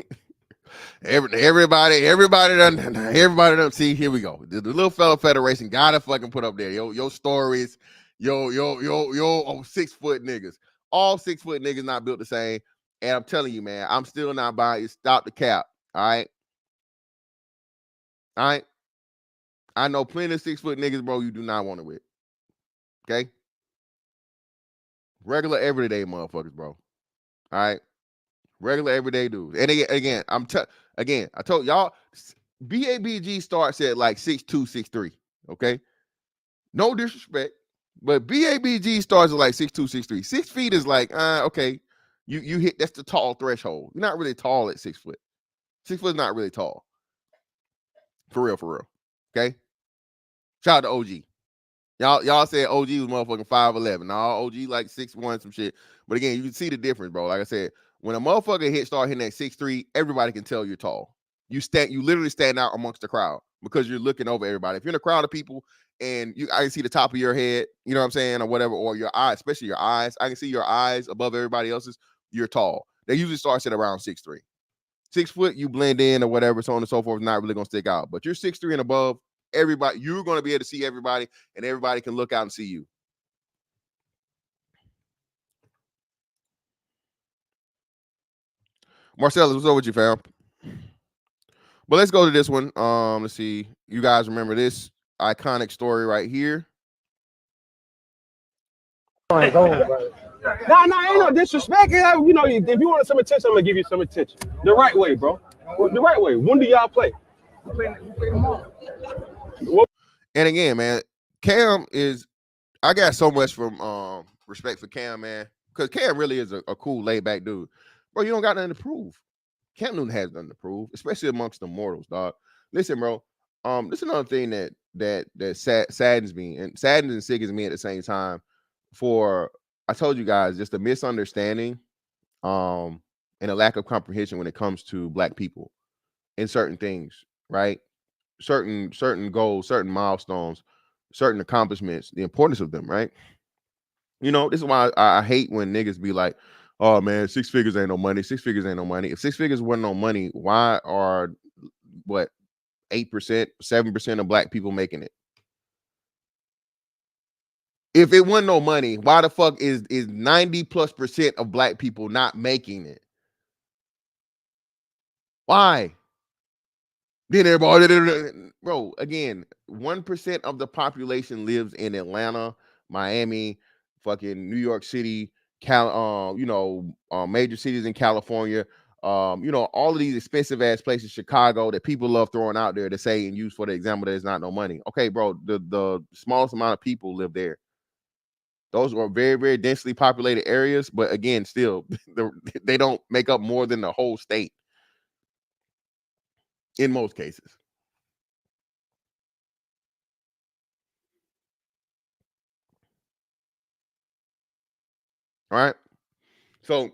Everybody done see, here we go. The little fella federation gotta fucking put up there your stories, yo 6 foot niggas. All 6 foot niggas not built the same. And I'm telling you, man, I'm still not buying it. Stop the cap. All right. I know plenty of 6 foot niggas, bro, you do not want to with. Okay? Regular everyday motherfuckers, bro. All right. Regular everyday dudes. And again, I told y'all, B.A.B.G starts at like 6'2", 6'3". Okay, no disrespect, but B.A.B.G starts at like 6'2", 6'3". 6 feet is like, okay, you hit, that's the tall threshold. You're not really tall at 6 foot. 6 foot is not really tall. For real. Okay. Shout out to OG. Y'all said OG was motherfucking 5'11". Now OG like 6'1", some shit. But again, you can see the difference, bro. Like I said, when a motherfucker start hitting at 6'3", everybody can tell you're tall. You literally stand out amongst the crowd because you're looking over everybody. If you're in a crowd of people and I can see the top of your head, you know what I'm saying, or whatever, or your eyes, especially your eyes. I can see your eyes above everybody else's. You're tall. They usually start at around 6'3". 6 foot, you blend in or whatever, so on and so forth, not really gonna stick out. But you're 6'3" and above, everybody, you're gonna be able to see everybody, and everybody can look out and see you. Marcellus, what's up with you, fam? But let's go to this one. Let's see. You guys remember this iconic story right here? Nah, ain't no disrespect. If you want some attention, I'm gonna give you some attention. The right way, bro. The right way. When do y'all play? We play tomorrow. And again, man, Cam is. I got so much from respect for Cam, man, because Cam really is a cool, laid back dude. Bro, you don't got nothing to prove. Cam Newton has nothing to prove, especially amongst the mortals, dog. Listen, bro. This is another thing that saddens me and sickens me at the same time. I told you guys, just a misunderstanding, and a lack of comprehension when it comes to Black people. in certain things, right? Certain goals, certain milestones, certain accomplishments, the importance of them, right? You know, this is why I hate when niggas be like, oh man, 6 figures ain't no money. 6 figures ain't no money. If 6 figures wasn't no money, why are what 8%, 7% of black people making it? If it wasn't no money, why the fuck is 90+% of black people not making it? Why? Then everybody, bro, again, 1% of the population lives in Atlanta, Miami, fucking New York City, major cities in California, all of these expensive ass places, Chicago, that people love throwing out there to say and use for the example that there's not no money. Okay, bro, the smallest amount of people live there. Those are very, very densely populated areas, but again, still, they don't make up more than the whole state in most cases. All right. So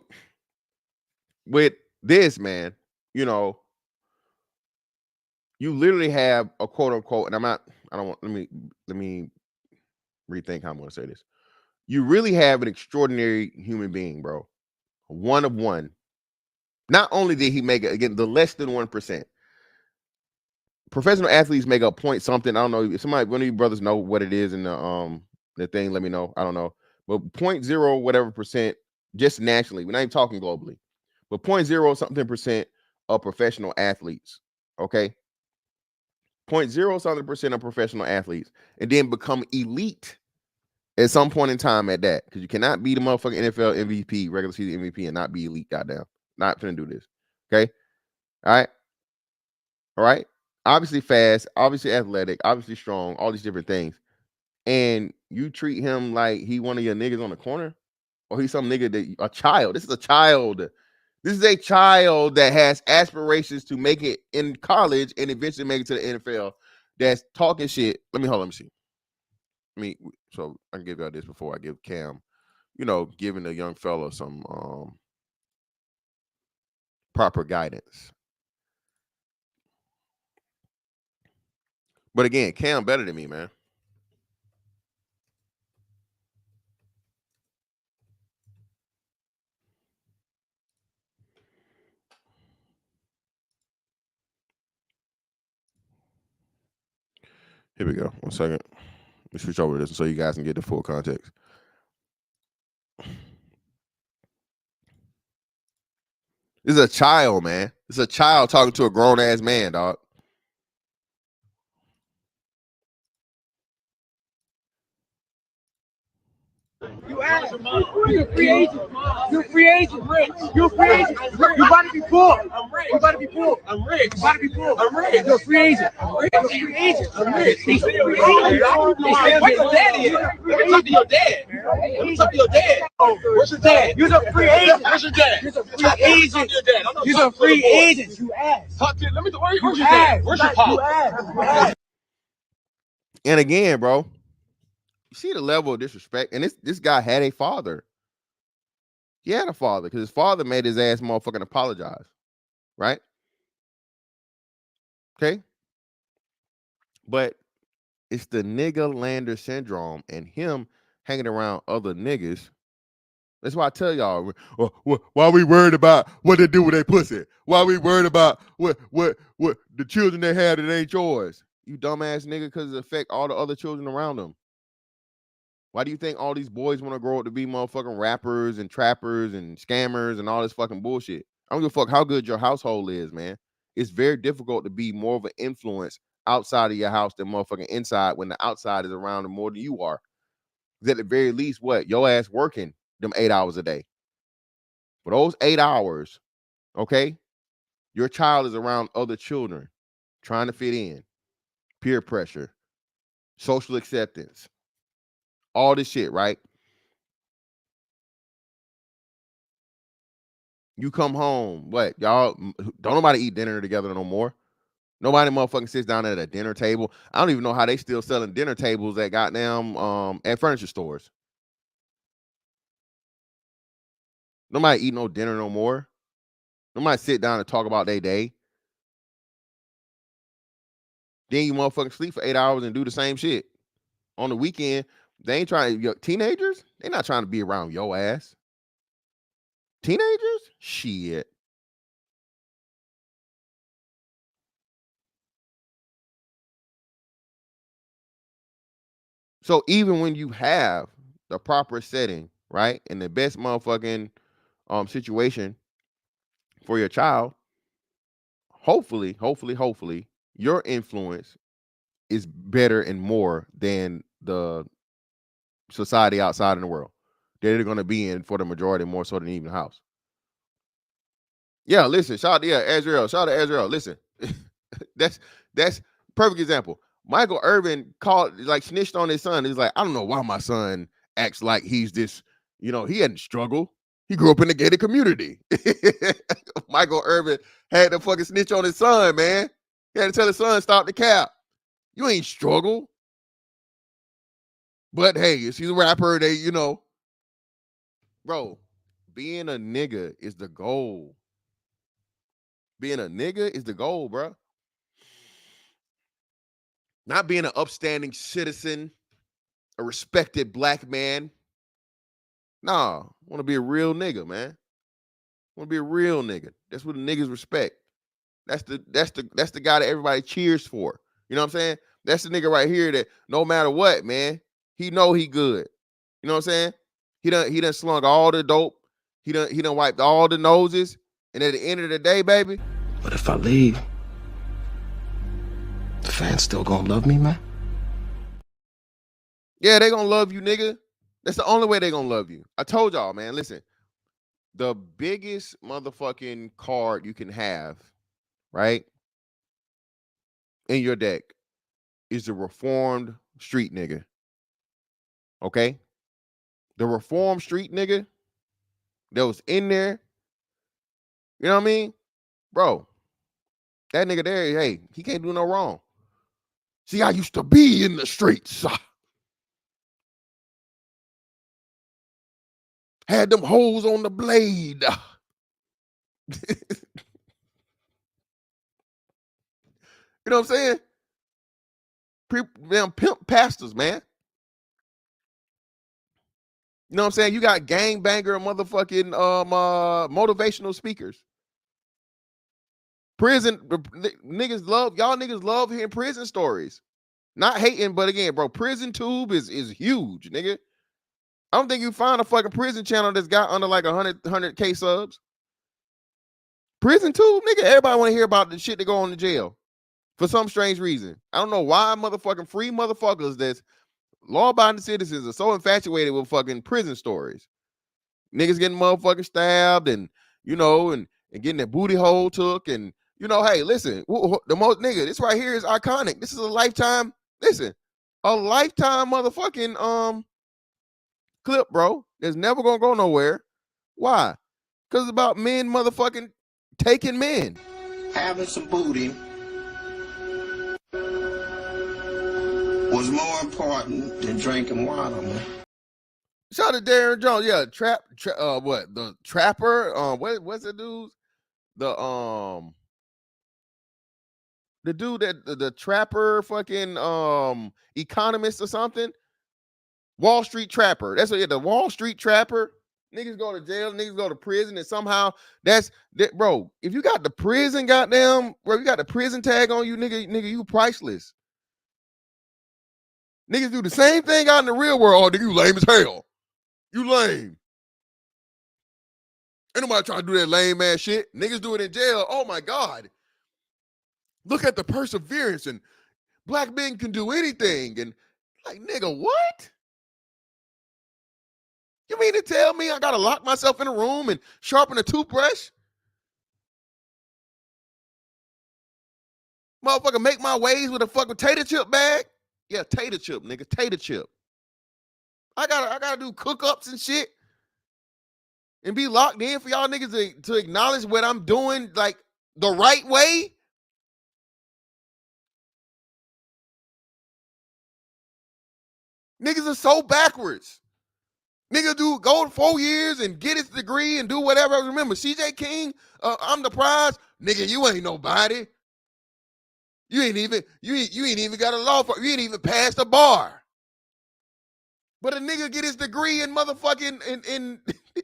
with this, man, you literally have a quote unquote, and I don't want, let me rethink how I'm going to say this. You really have an extraordinary human being, bro. One of one. Not only did he make it, again, the less than 1%. Professional athletes make a point something. I don't know. If somebody, one of you brothers know what it is in the thing, let me know. I don't know. But 0.0 whatever percent, just nationally. We're not even talking globally. But 0.0 something percent of professional athletes. Okay. 0.0 something percent of professional athletes and then become elite at some point in time at that. Because you cannot be the motherfucking NFL MVP, regular season MVP, and not be elite, goddamn. Not finna do this. Okay. All right. All right. Obviously fast, obviously athletic, obviously strong, all these different things. And you treat him like he one of your niggas on the corner, or he's some nigga that a child. This is a child. This is a child that has aspirations to make it in college and eventually make it to the NFL. That's talking shit. Let me see. So I can give y'all this before I give Cam, giving a young fella some proper guidance. But again, Cam better than me, man. Here we go. 1 second. Let's switch over this so you guys can get the full context. This is a child, man. It's a child talking to a grown ass man, dog. You asked. You're a free agent. You're a free agent. You're a free agent. You about to be poor. You about to be poor. I'm rich. You about to be poor. I'm rich. You're a free agent. You're a free agent. I'm rich. He's a free agent. Where's your daddy at? Let me talk to your dad. Let me talk to your dad. Where's your dad? You're a free agent. Where's your dad? You're a free agent. You're a free agent. You asked. Talk to. Let me. Where's your dad? Where's your pop? You asked. And again, bro, you see the level of disrespect. And this guy had a father. He had a father because his father made his ass motherfucking apologize. Right? Okay. But it's the nigga Lander syndrome and him hanging around other niggas. That's why I tell y'all, why we worried about what they do with their pussy? Why we worried about what the children they have that ain't yours? You dumbass nigga, because it affect all the other children around them. Why do you think all these boys want to grow up to be motherfucking rappers and trappers and scammers and all this fucking bullshit? I don't give a fuck how good your household is, man. It's very difficult to be more of an influence outside of your house than motherfucking inside when the outside is around more than you are. At the very least, what? Your ass working them 8 hours a day. For those 8 hours, okay, your child is around other children trying to fit in, peer pressure, social acceptance, all this shit, right? You come home, what? Y'all don't nobody eat dinner together no more. Nobody motherfucking sits down at a dinner table. I don't even know how they still selling dinner tables at goddamn at furniture stores. Nobody eat no dinner no more. Nobody sit down and talk about their day. Then you motherfucking sleep for 8 hours and do the same shit. On the weekend, they ain't trying to, teenagers, they not trying to be around your ass. Teenagers? Shit. So even when you have the proper setting, right, and the best motherfucking situation for your child, hopefully, your influence is better and more than the society outside in the world that they're going to be in for the majority, more so than even the house. Yeah, listen, shout out to Azrael. Shout out to Azrael. Listen, that's perfect example. Michael Irvin called, like, snitched on his son. He's like, I don't know why my son acts like he's this, he hadn't struggled. He grew up in a gated community. Michael Irvin had to fucking snitch on his son, man. He had to tell his son, stop the cap. You ain't struggle. But hey, if she's a rapper, bro, being a nigga is the goal. Being a nigga is the goal, bro. Not being an upstanding citizen, a respected black man. Nah, I want to be a real nigga, man. I want to be a real nigga. That's what the niggas respect. That's the guy that everybody cheers for. You know what I'm saying? That's the nigga right here that no matter what, man, he know he good. You know what I'm saying? He done slung all the dope. He done wiped all the noses. And at the end of the day, baby. But if I leave, the fans still gonna love me, man? Yeah, they gonna love you, nigga. That's the only way they gonna love you. I told y'all, man, listen. The biggest motherfucking card you can have, right, in your deck is the reformed street nigga. Okay? The reformed street nigga that was in there, you know what I mean? Bro, that nigga there, hey, he can't do no wrong. See, I used to be in the streets. Had them hoes on the blade. You know what I'm saying? Them pimp pastors, man. You know what I'm saying? You got gangbanger motherfucking motivational speakers. Prison niggas love hearing prison stories. Not hating, but again, bro, prison tube is huge, nigga. I don't think you find a fucking prison channel that's got under like 100K subs. Prison tube, nigga, everybody want to hear about the shit that go on in jail for some strange reason. I don't know why motherfucking free motherfuckers that's law-abiding citizens are so infatuated with fucking prison stories. Niggas getting motherfucking stabbed and, and getting their booty hole took. And, hey, listen, the most, nigga, this right here is iconic. This is a lifetime motherfucking clip, bro. It's never gonna go nowhere. Why? Because it's about men motherfucking taking men. Having some booty was more important than drinking water, man. Shout out to Darren Jones. Yeah, what? The trapper? What's the dude? The dude that the trapper fucking economist or something. Wall Street Trapper. That's what the Wall Street Trapper. Niggas go to jail, niggas go to prison, and somehow bro, if you got the prison, goddamn, bro, you got the prison tag on you, nigga, you priceless. Niggas do the same thing out in the real world. Oh, nigga, you lame as hell. You lame. Ain't nobody trying to do that lame ass shit. Niggas do it in jail. Oh my God. Look at the perseverance, and black men can do anything. And like, nigga, what? You mean to tell me I gotta lock myself in a room and sharpen a toothbrush? Motherfucker, make my ways with a fucking tater chip bag? Yeah, tater chip, nigga, tater chip. I gotta do cook-ups and shit and be locked in for y'all niggas to acknowledge what I'm doing, like, the right way? Niggas are so backwards. Nigga go 4 years and get his degree and do whatever. Remember, CJ King, I'm the prize. Nigga, you ain't nobody. You ain't even got a law firm. You ain't even passed a bar. But a nigga get his degree in motherfucking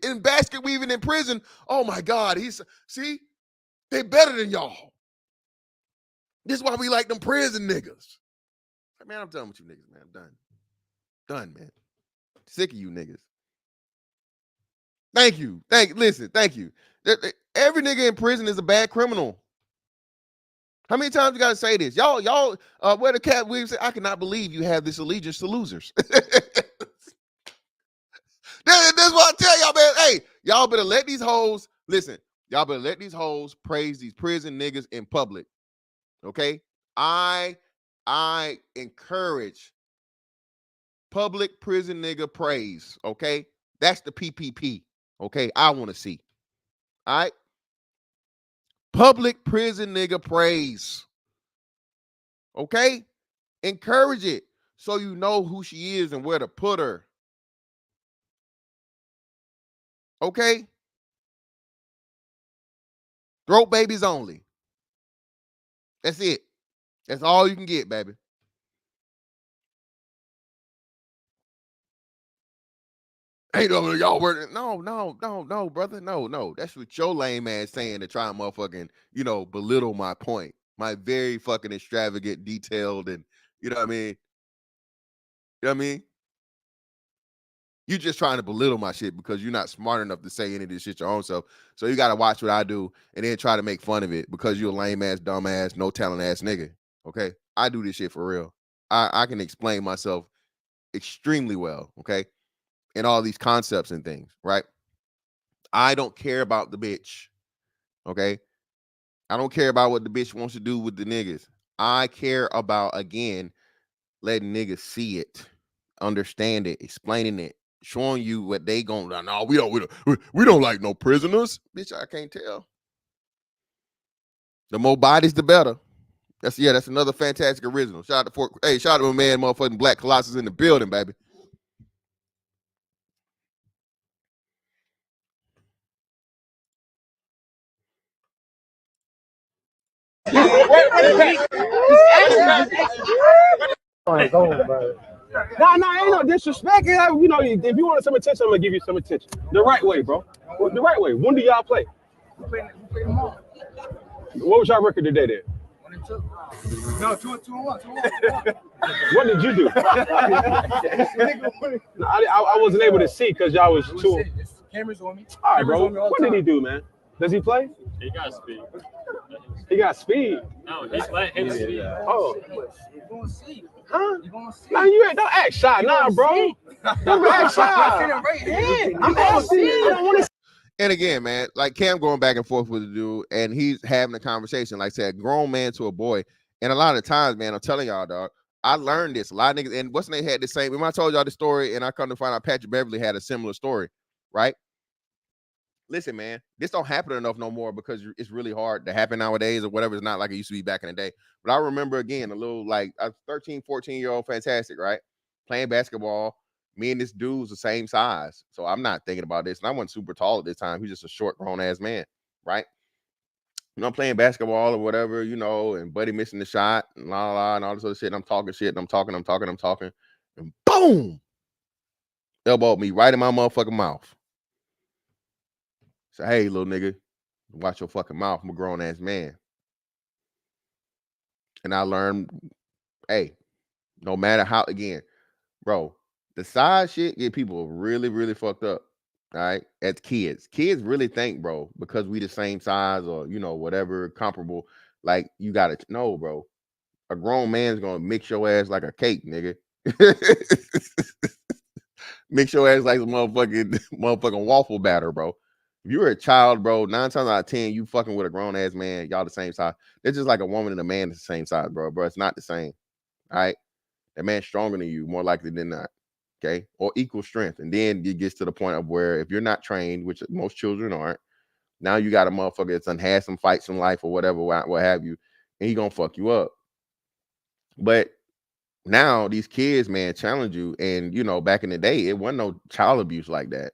in basket weaving in prison. Oh my God, see, they better than y'all. This is why we like them prison niggas. Man, I'm done with you niggas, man. I'm done, man. Sick of you niggas. Thank you. Thank you. Every nigga in prison is a bad criminal. How many times you gotta say this? Y'all, where the Cat Williams said, I cannot believe you have this allegiance to losers. That's what I tell y'all, man. Hey, y'all better let these hoes, listen, y'all better let these hoes praise these prison niggas in public. Okay? I encourage public prison nigga praise. Okay? That's the PPP. Okay? I want to see. All right? Public prison nigga praise. Okay? Encourage it so you know who she is and where to put her. Okay? Throat babies only. That's it. That's all you can get, baby. Ain't no y'all working. No, brother. No. That's what your lame ass saying to try and motherfucking, belittle my point. My very fucking extravagant, detailed, and you know what I mean? You know what I mean? You just trying to belittle my shit because you're not smart enough to say any of this shit your own self. So you gotta watch what I do and then try to make fun of it because you're a lame ass, dumb ass, no talent ass nigga. Okay? I do this shit for real. I can explain myself extremely well, okay? And all these concepts and things, right? I don't care about the bitch, okay? I don't care about what the bitch wants to do with the niggas. I care about, again, letting niggas see it, understand it, explaining it, showing you what they gonna. No, we don't like no prisoners, bitch. I can't tell. The more bodies, the better. That's another fantastic original. Shout out to my man, motherfucking Black Colossus in the building, baby. Ain't no disrespect. If you want some attention, I'm gonna give you some attention. The right way, bro. The right way. When do y'all play? We play tomorrow. What was y'all record today then? 1-2. No, 2-1. What did you do? I wasn't able to see because y'all was too. Cameras on me. All right, bro. What did he do, man? Does he play? He got speed. He got speed. No, he's like his speed. Oh. You gonna see? Huh? You gonna see? Nah, you ain't. Don't act shy, nah, bro. Don't act shy. I'm asking you. I don't want to. And again, man, like Cam going back and forth with the dude, and he's having a conversation, like I said, grown man to a boy. And a lot of times, man, I'm telling y'all, dog, I learned this. A lot of niggas, and what's they had the same. Remember I told y'all the story, and I come to find out Patrick Beverly had a similar story, right? Listen, man, this don't happen enough no more because it's really hard to happen nowadays or whatever. It's not like it used to be back in the day. But I remember, again, a little like a 13, 14-year-old fantastic, right? Playing basketball. Me and this dude was the same size. So I'm not thinking about this. And I wasn't super tall at this time. He's just a short, grown-ass man, right? I'm playing basketball or whatever, and Buddy missing the shot and and all this other shit. And I'm talking shit and I'm talking. And boom! Elbowed me right in my motherfucking mouth. So, hey, little nigga, watch your fucking mouth. I'm a grown-ass man. And I learned, hey, no matter how, again, bro, the size shit get people really, really fucked up. All right. As kids really think, bro, because we the same size or, whatever comparable, like you got to know, bro, a grown man's going to mix your ass like a cake, nigga. Mix your ass like a motherfucking waffle batter, bro. If you're a child, bro, 9 times out of 10, you fucking with a grown ass man, y'all the same size. It's just like a woman and a man is the same size, bro. It's not the same. All right. That man's stronger than you, more likely than not. Okay, or equal strength. And then it gets to the point of where if you're not trained, which most children aren't, now you got a motherfucker that's done had some fights in life or whatever, what have you, and he gonna fuck you up. But now these kids, man, challenge you. And back in the day, it wasn't no child abuse like that,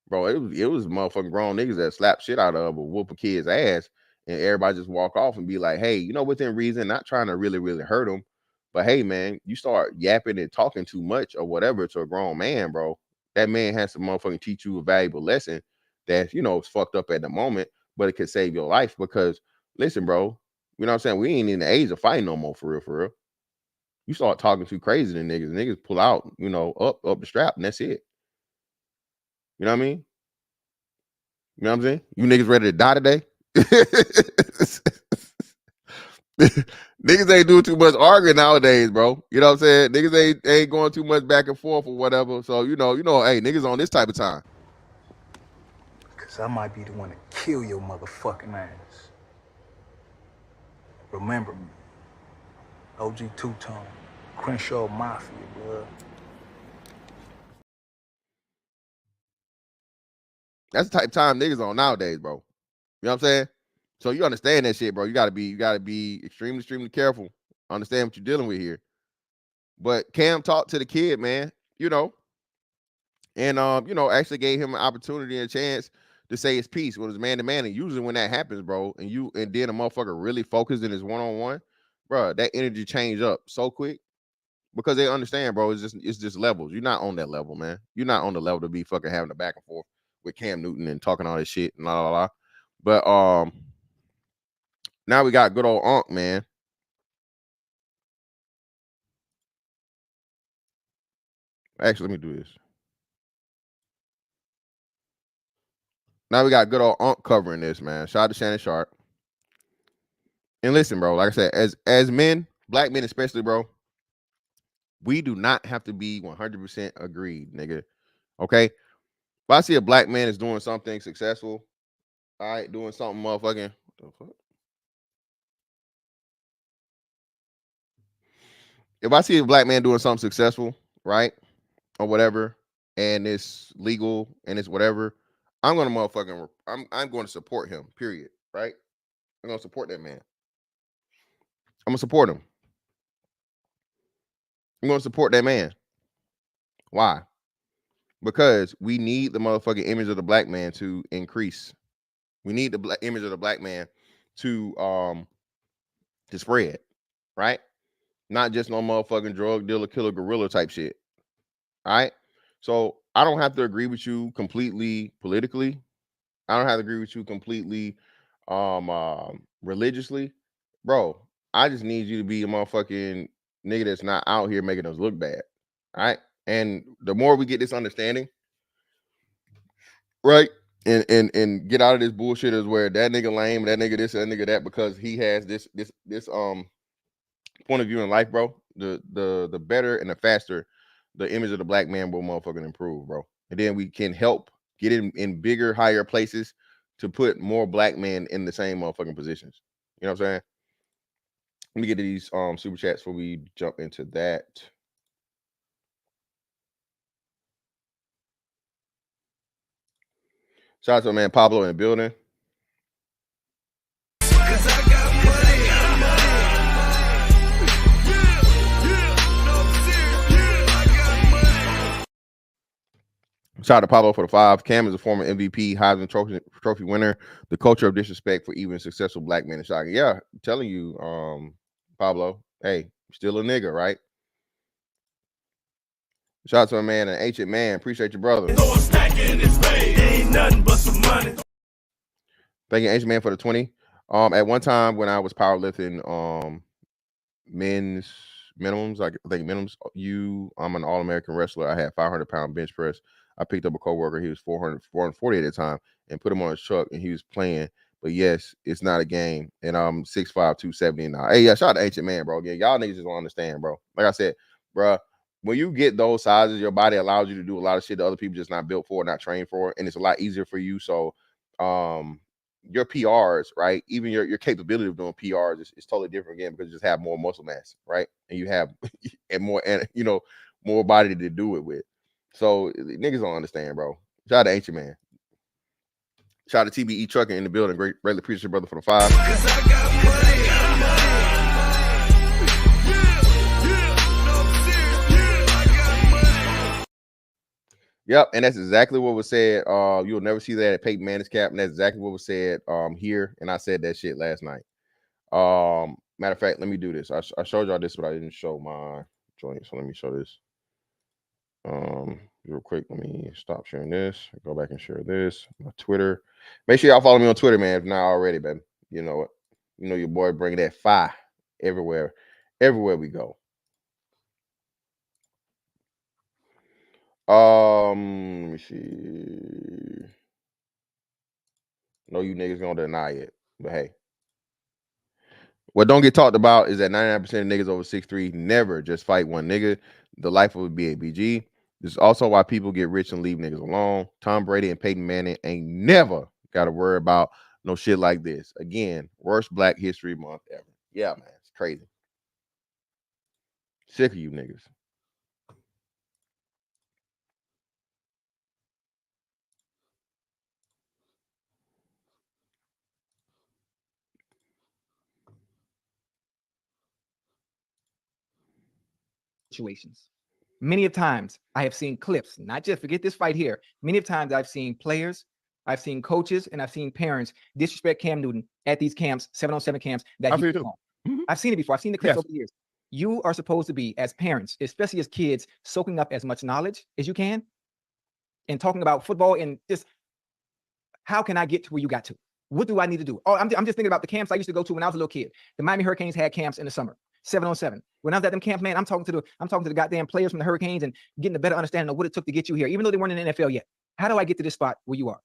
bro. It was motherfucking grown niggas that slap shit out of or whoop a kid's ass. and everybody just walk off and be like, hey, you know, within reason, not trying to really, really hurt them. But hey, man, you start yapping and talking too much or whatever to a grown man, bro. That man has to motherfucking teach you a valuable lesson that, you know, it's fucked up at the moment, but it could save your life. Because listen, bro, you know what I'm saying? We ain't in the age of fighting no more, for real, for real. You start talking too crazy to niggas pull out, you know, up the strap, and that's it. You know what I mean? You know what I'm saying? You niggas ready to die today? Niggas ain't doing too much arguing nowadays, bro. You know what I'm saying? Niggas ain't going too much back and forth or whatever. So, you know, hey, niggas on this type of time. Cause I might be the one to kill your motherfucking ass. Remember me. OG Two-Tone. Crenshaw Mafia, blood. That's the type of time niggas on nowadays, bro. You know what I'm saying? So you understand that shit, bro. You gotta be extremely, extremely careful. Understand what you're dealing with here. But Cam talked to the kid, man, you know, and you know, actually gave him an opportunity and a chance to say his piece with his man to man. And usually when that happens, bro, and then a motherfucker really focused in his one-on-one, bro, that energy change up so quick because they understand, bro. It's just levels. You're not on that level, man. You're not on the level to be fucking having a back and forth with Cam Newton and talking all this shit and blah, blah, blah. But now we got good old Unc, man. Actually, let me do this. Now we got good old Unc covering this, man. Shout out to Shannon Sharp. And listen, bro, like I said, as men, black men especially, bro, we do not have to be 100% agreed, nigga. Okay? If I see a black man is doing something successful, all right, doing something motherfucking, what the fuck? If I see a black man doing something successful, right, or whatever, and it's legal and it's whatever, I'm going to support him, period, right? I'm going to support that man. I'm going to support him. I'm going to support that man. Why? Because we need the motherfucking image of the black man to increase. We need the image of the black man to spread, right? Not just no motherfucking drug dealer, killer, gorilla type shit. All right? So I don't have to agree with you completely politically. I don't have to agree with you completely religiously. Bro, I just need you to be a motherfucking nigga that's not out here making us look bad. All right? And the more we get this understanding, right? And get out of this bullshit is where that nigga lame, that nigga this, that nigga that, because he has this point of view in life, bro. The better and the faster the image of the black man will motherfucking improve, bro. And then we can help get in bigger, higher places to put more black men in the same motherfucking positions. You know what I'm saying? Let me get to these super chats before we jump into that. Shout out to my man Pablo in the building. Shout out to Pablo for the 5. Cam is a former MVP, Heisman Trophy winner. The culture of disrespect for even successful black men is shocking. Yeah, I'm telling you, Pablo, hey, still a nigga, right? Shout out to my man, an ancient man. Appreciate your brother. Ain't nothing but some money. Thank you, ancient man, for the 20. At one time when I was powerlifting, men's minimums, I think minimums, I'm an All-American wrestler. I had 500-pound bench press. I picked up a coworker. He was 440 at the time, and put him on his truck, and he was playing. But yes, it's not a game, and I'm 6'5", 270 now. Hey, yeah, shout out to ancient man, bro. Yeah, y'all niggas just don't understand, bro. Like I said, bro, when you get those sizes, your body allows you to do a lot of shit that other people just not built for, not trained for, and it's a lot easier for you. So, your PRs, right? Even your capability of doing PRs is totally different again, because you just have more muscle mass, right? And you have more body to do it with. So niggas don't understand, bro. Shout out to ancient man. Shout out to TBE Trucking in the building. Greatly appreciate your brother for the 5. Yep, and that's exactly what was said. You'll never see that at Peyton Manning's camp, and that's exactly what was said here. And I said that shit last night. Matter of fact, let me do this. I showed y'all this, but I didn't show my joint. So let me show this. Real quick, let me stop sharing this. Go back and share this. My Twitter. Make sure y'all follow me on Twitter, man. If not already, baby. You know what? You know your boy bringing that fire everywhere we go. Let me see. No, you niggas gonna deny it, but hey. What don't get talked about is that 99% of niggas over 6'3" never just fight one nigga. The life of a B.A.B.G. This is also why people get rich and leave niggas alone. Tom Brady and Peyton Manning ain't never got to worry about no shit like this. Again, worst Black History Month ever. Yeah, man, it's crazy. Sick of you niggas. Situations. Many of times I have seen clips, not just forget this fight here. Many of times I've seen players, I've seen coaches, and I've seen parents disrespect Cam Newton at these camps, 7-on-7 camps that he's on. I've seen it before. I've seen the clips over the years. You are supposed to be, as parents, especially as kids, soaking up as much knowledge as you can and talking about football and just how can I get to where you got to? What do I need to do? Oh, I'm just thinking about the camps I used to go to when I was a little kid. The Miami Hurricanes had camps in the summer, 7-on-7. When I was at them camps, man, I'm talking to the goddamn players from the Hurricanes and getting a better understanding of what it took to get you here, even though they weren't in the NFL yet. How do I get to this spot where you are?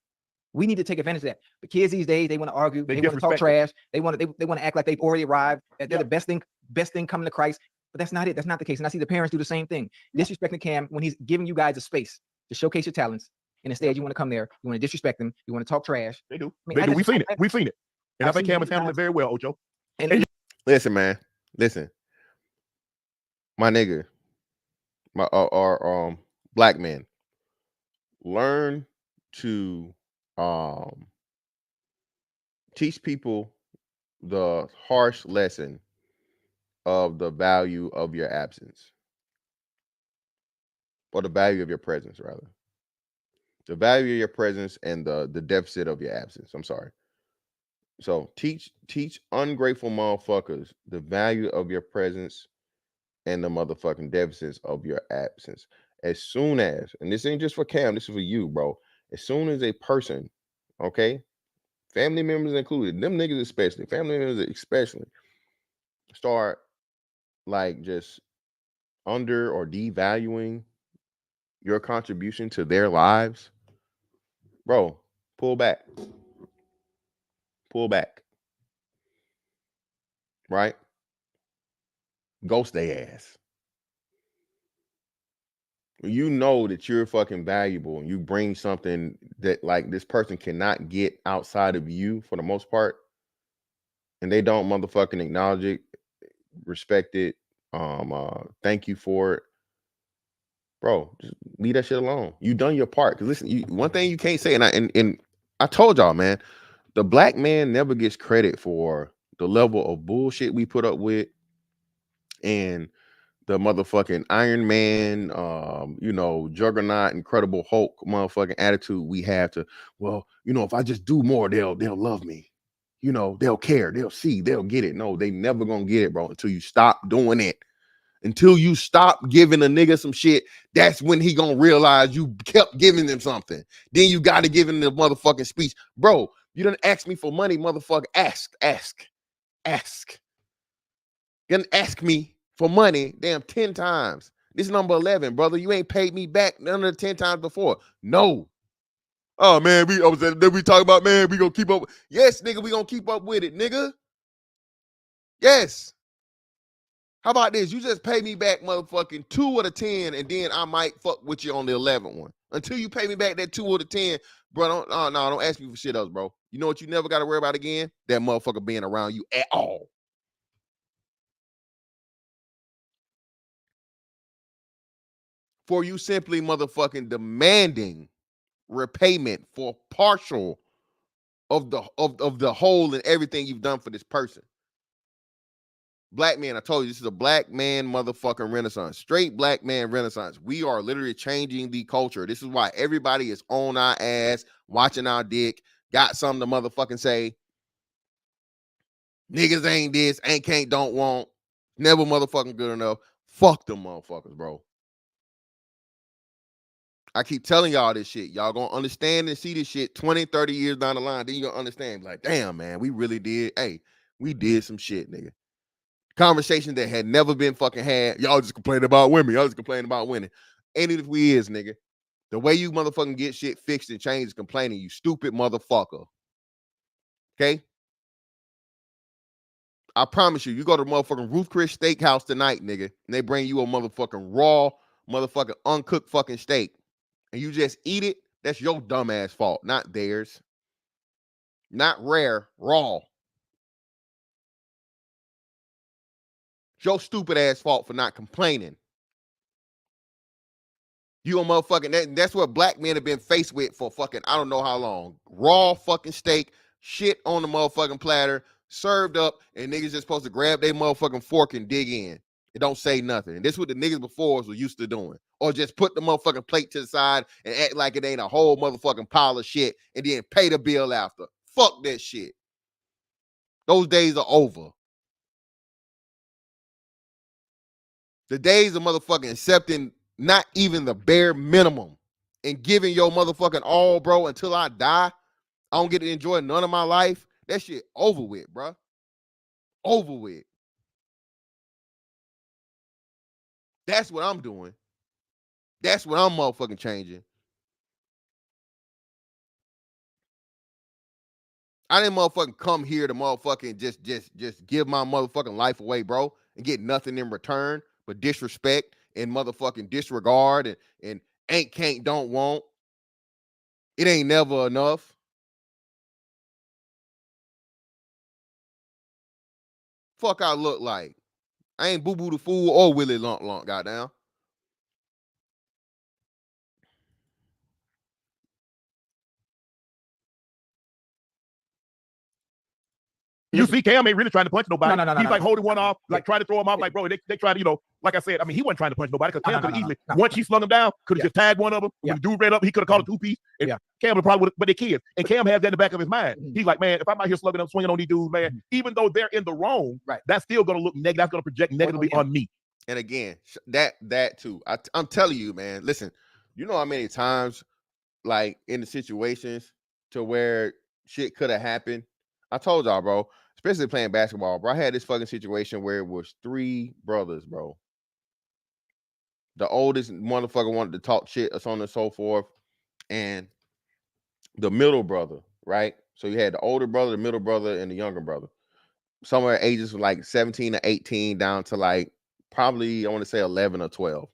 We need to take advantage of that. But kids these days, they want to argue, they want to talk trash, they want to act like they've already arrived, that they're the best thing coming to Christ. But that's not it. That's not the case. And I see the parents do the same thing, disrespecting Cam when he's giving you guys a space to showcase your talents. And instead, you want to come there, you want to disrespect them, you want to talk trash. They do. I mean, We've seen it. We've seen it. And I think Cam has handled it very well, Ocho. Listen, man. Listen. My nigga. My Black man. Learn to teach people the harsh lesson of the value of your absence, or the value of your presence, rather. The value of your presence and the deficit of your absence. I'm sorry. So teach ungrateful motherfuckers the value of your presence and the motherfucking deficits of your absence. As soon as, and this ain't just for Cam, this is for you, bro. As soon as a person, okay, family members included, them niggas especially, family members especially, start like just under or devaluing your contribution to their lives, bro, pull back. Pull back. Right? Ghost they ass. When you know that you're fucking valuable and you bring something that like this person cannot get outside of you for the most part, and they don't motherfucking acknowledge it, respect it, thank you for it, bro, just leave that shit alone. You done your part. Cause listen, one thing you can't say, and I told y'all, man, the Black man never gets credit for the level of bullshit we put up with and the motherfucking Iron Man, Juggernaut, Incredible Hulk, motherfucking attitude we have to, well, if I just do more, they'll love me. They'll care, they'll see, they'll get it. No, they never gonna get it, bro, until you stop doing it. Until you stop giving a nigga some shit, that's when he gonna realize you kept giving them something. Then you gotta give him the motherfucking speech. Bro, you done ask me for money, motherfucker. Ask. You done ask me for money, damn, 10 times. This is number 11, brother. You ain't paid me back none of the 10 times before. No. Oh, man, we talk about, man, we gonna keep up. Yes, nigga, we gonna keep up with it, nigga. Yes. How about this? You just pay me back motherfucking 2 of the 10, and then I might fuck with you on the 11th one. Until you pay me back that 2 of the 10, bro, don't ask me for shit else, bro. You know what you never got to worry about again? That motherfucker being around you at all. For you simply motherfucking demanding repayment for partial of the whole and everything you've done for this person. Black men, I told you, this is a black man motherfucking renaissance. Straight black man renaissance. We are literally changing the culture. This is why everybody is on our ass, watching our dick, got something to motherfucking say. Niggas ain't this, ain't can't, don't want, never motherfucking good enough. Fuck them motherfuckers, bro. I keep telling y'all this shit. Y'all gonna understand and see this shit 20, 30 years down the line. Then you gonna understand. Like, damn, man, we really did. Hey, we did some shit, nigga. Conversation that had never been fucking had. Y'all just complaining about women. Y'all just complaining about women. Ain't it if we is, nigga? The way you motherfucking get shit fixed and changed is complaining, you stupid motherfucker. Okay? I promise you, you go to motherfucking Ruth Chris Steakhouse tonight, nigga, and they bring you a motherfucking raw, motherfucking uncooked fucking steak, and you just eat it, that's your dumbass fault, not theirs. Not rare, raw. It's your stupid ass fault for not complaining. You a motherfucking, that's what black men have been faced with for fucking, I don't know how long. Raw fucking steak, shit on the motherfucking platter, served up, and niggas just supposed to grab their motherfucking fork and dig in. It don't say nothing. And this is what the niggas before us were used to doing. Or just put the motherfucking plate to the side and act like it ain't a whole motherfucking pile of shit and then pay the bill after. Fuck that shit. Those days are over. The days of motherfucking accepting not even the bare minimum and giving your motherfucking all, bro, until I die. I don't get to enjoy none of my life. That shit over with, bro. Over with. That's what I'm doing. That's what I'm motherfucking changing. I didn't motherfucking come here to motherfucking just give my motherfucking life away, bro, and get nothing in return but disrespect and motherfucking disregard and ain't, can't, don't, won't. It ain't never enough. Fuck I look like. I ain't Boo Boo the Fool or Willie Lump, goddamn. You see, Cam ain't really trying to punch nobody. No, He's like holding one off, like trying to throw him off. Like, bro, they try to, you know, like I said, I mean, he wasn't trying to punch nobody because Cam could easily, once he slung him down, could have just tagged one of them. When the dude ran up, he could have called a two-piece. And Cam would probably, but they kids. And Cam has that in the back of his mind. He's like, man, if I'm out here slugging them, swinging on these dudes, man, even though they're in the wrong, that's still going to look negative. That's going to project negatively on me. And again, that too. I'm telling you, man, listen, you know how many times, like, in the situations to where shit could have happened? I told y'all, bro, especially playing basketball, bro. I had this fucking situation where it was 3 brothers, bro. The oldest motherfucker wanted to talk shit or so on and so forth. And the middle brother, right? So you had the older brother, the middle brother, and the younger brother. Somewhere ages from like 17 to 18 down to like probably, I want to say 11 or 12.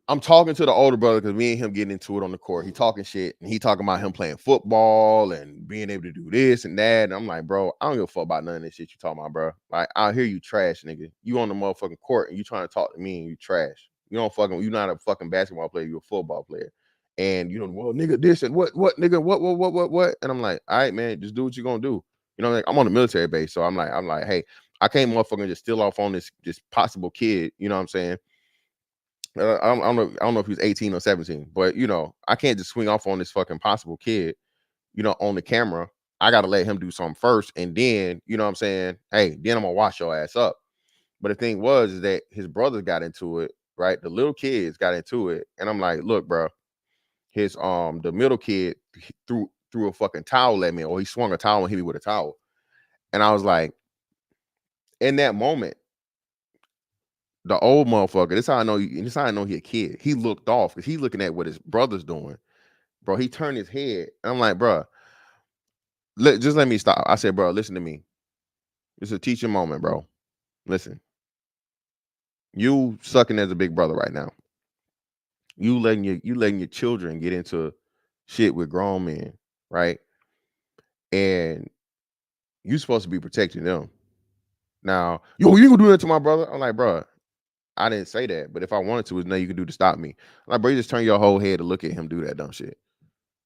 I'm talking to the older brother because me and him getting into it on the court. He talking shit and he talking about him playing football and being able to do this and that. And I'm like, bro, I don't give a fuck about none of this shit you talking about, bro. Like, I hear you trash, nigga. You on the motherfucking court and you trying to talk to me and you trash. You don't fucking, you not a fucking basketball player. You a football player. And you know, well, nigga, this and what, nigga, what? And I'm like, all right, man, just do what you gonna do. You know, like, I'm on a military base, so I'm like, hey, I can't motherfucking just steal off on this possible kid. You know what I'm saying? I don't know if he was 18 or 17, but you know, I can't just swing off on this fucking possible kid, you know, on the camera. I gotta let him do something first, and then, you know what I'm saying, hey, then I'm gonna wash your ass up. But the thing was is that his brothers got into it, right? The little kids got into it, and I'm like, look, bro, his the middle kid threw a fucking towel at me, or he swung a towel and hit me with a towel. And I was like, in that moment, the old motherfucker, this how I know he a kid. He looked off because he's looking at what his brother's doing. Bro, he turned his head. And I'm like, bro, just let me stop. I said, bro, listen to me. It's a teaching moment, bro. Listen. You sucking as a big brother right now. You letting your children get into shit with grown men, right? And you supposed to be protecting them. Now, yo, you gonna do that to my brother? I'm like, bro, I didn't say that, but if I wanted to, there's nothing you can do to stop me. I'm like, bro, you just turn your whole head to look at him do that dumb shit.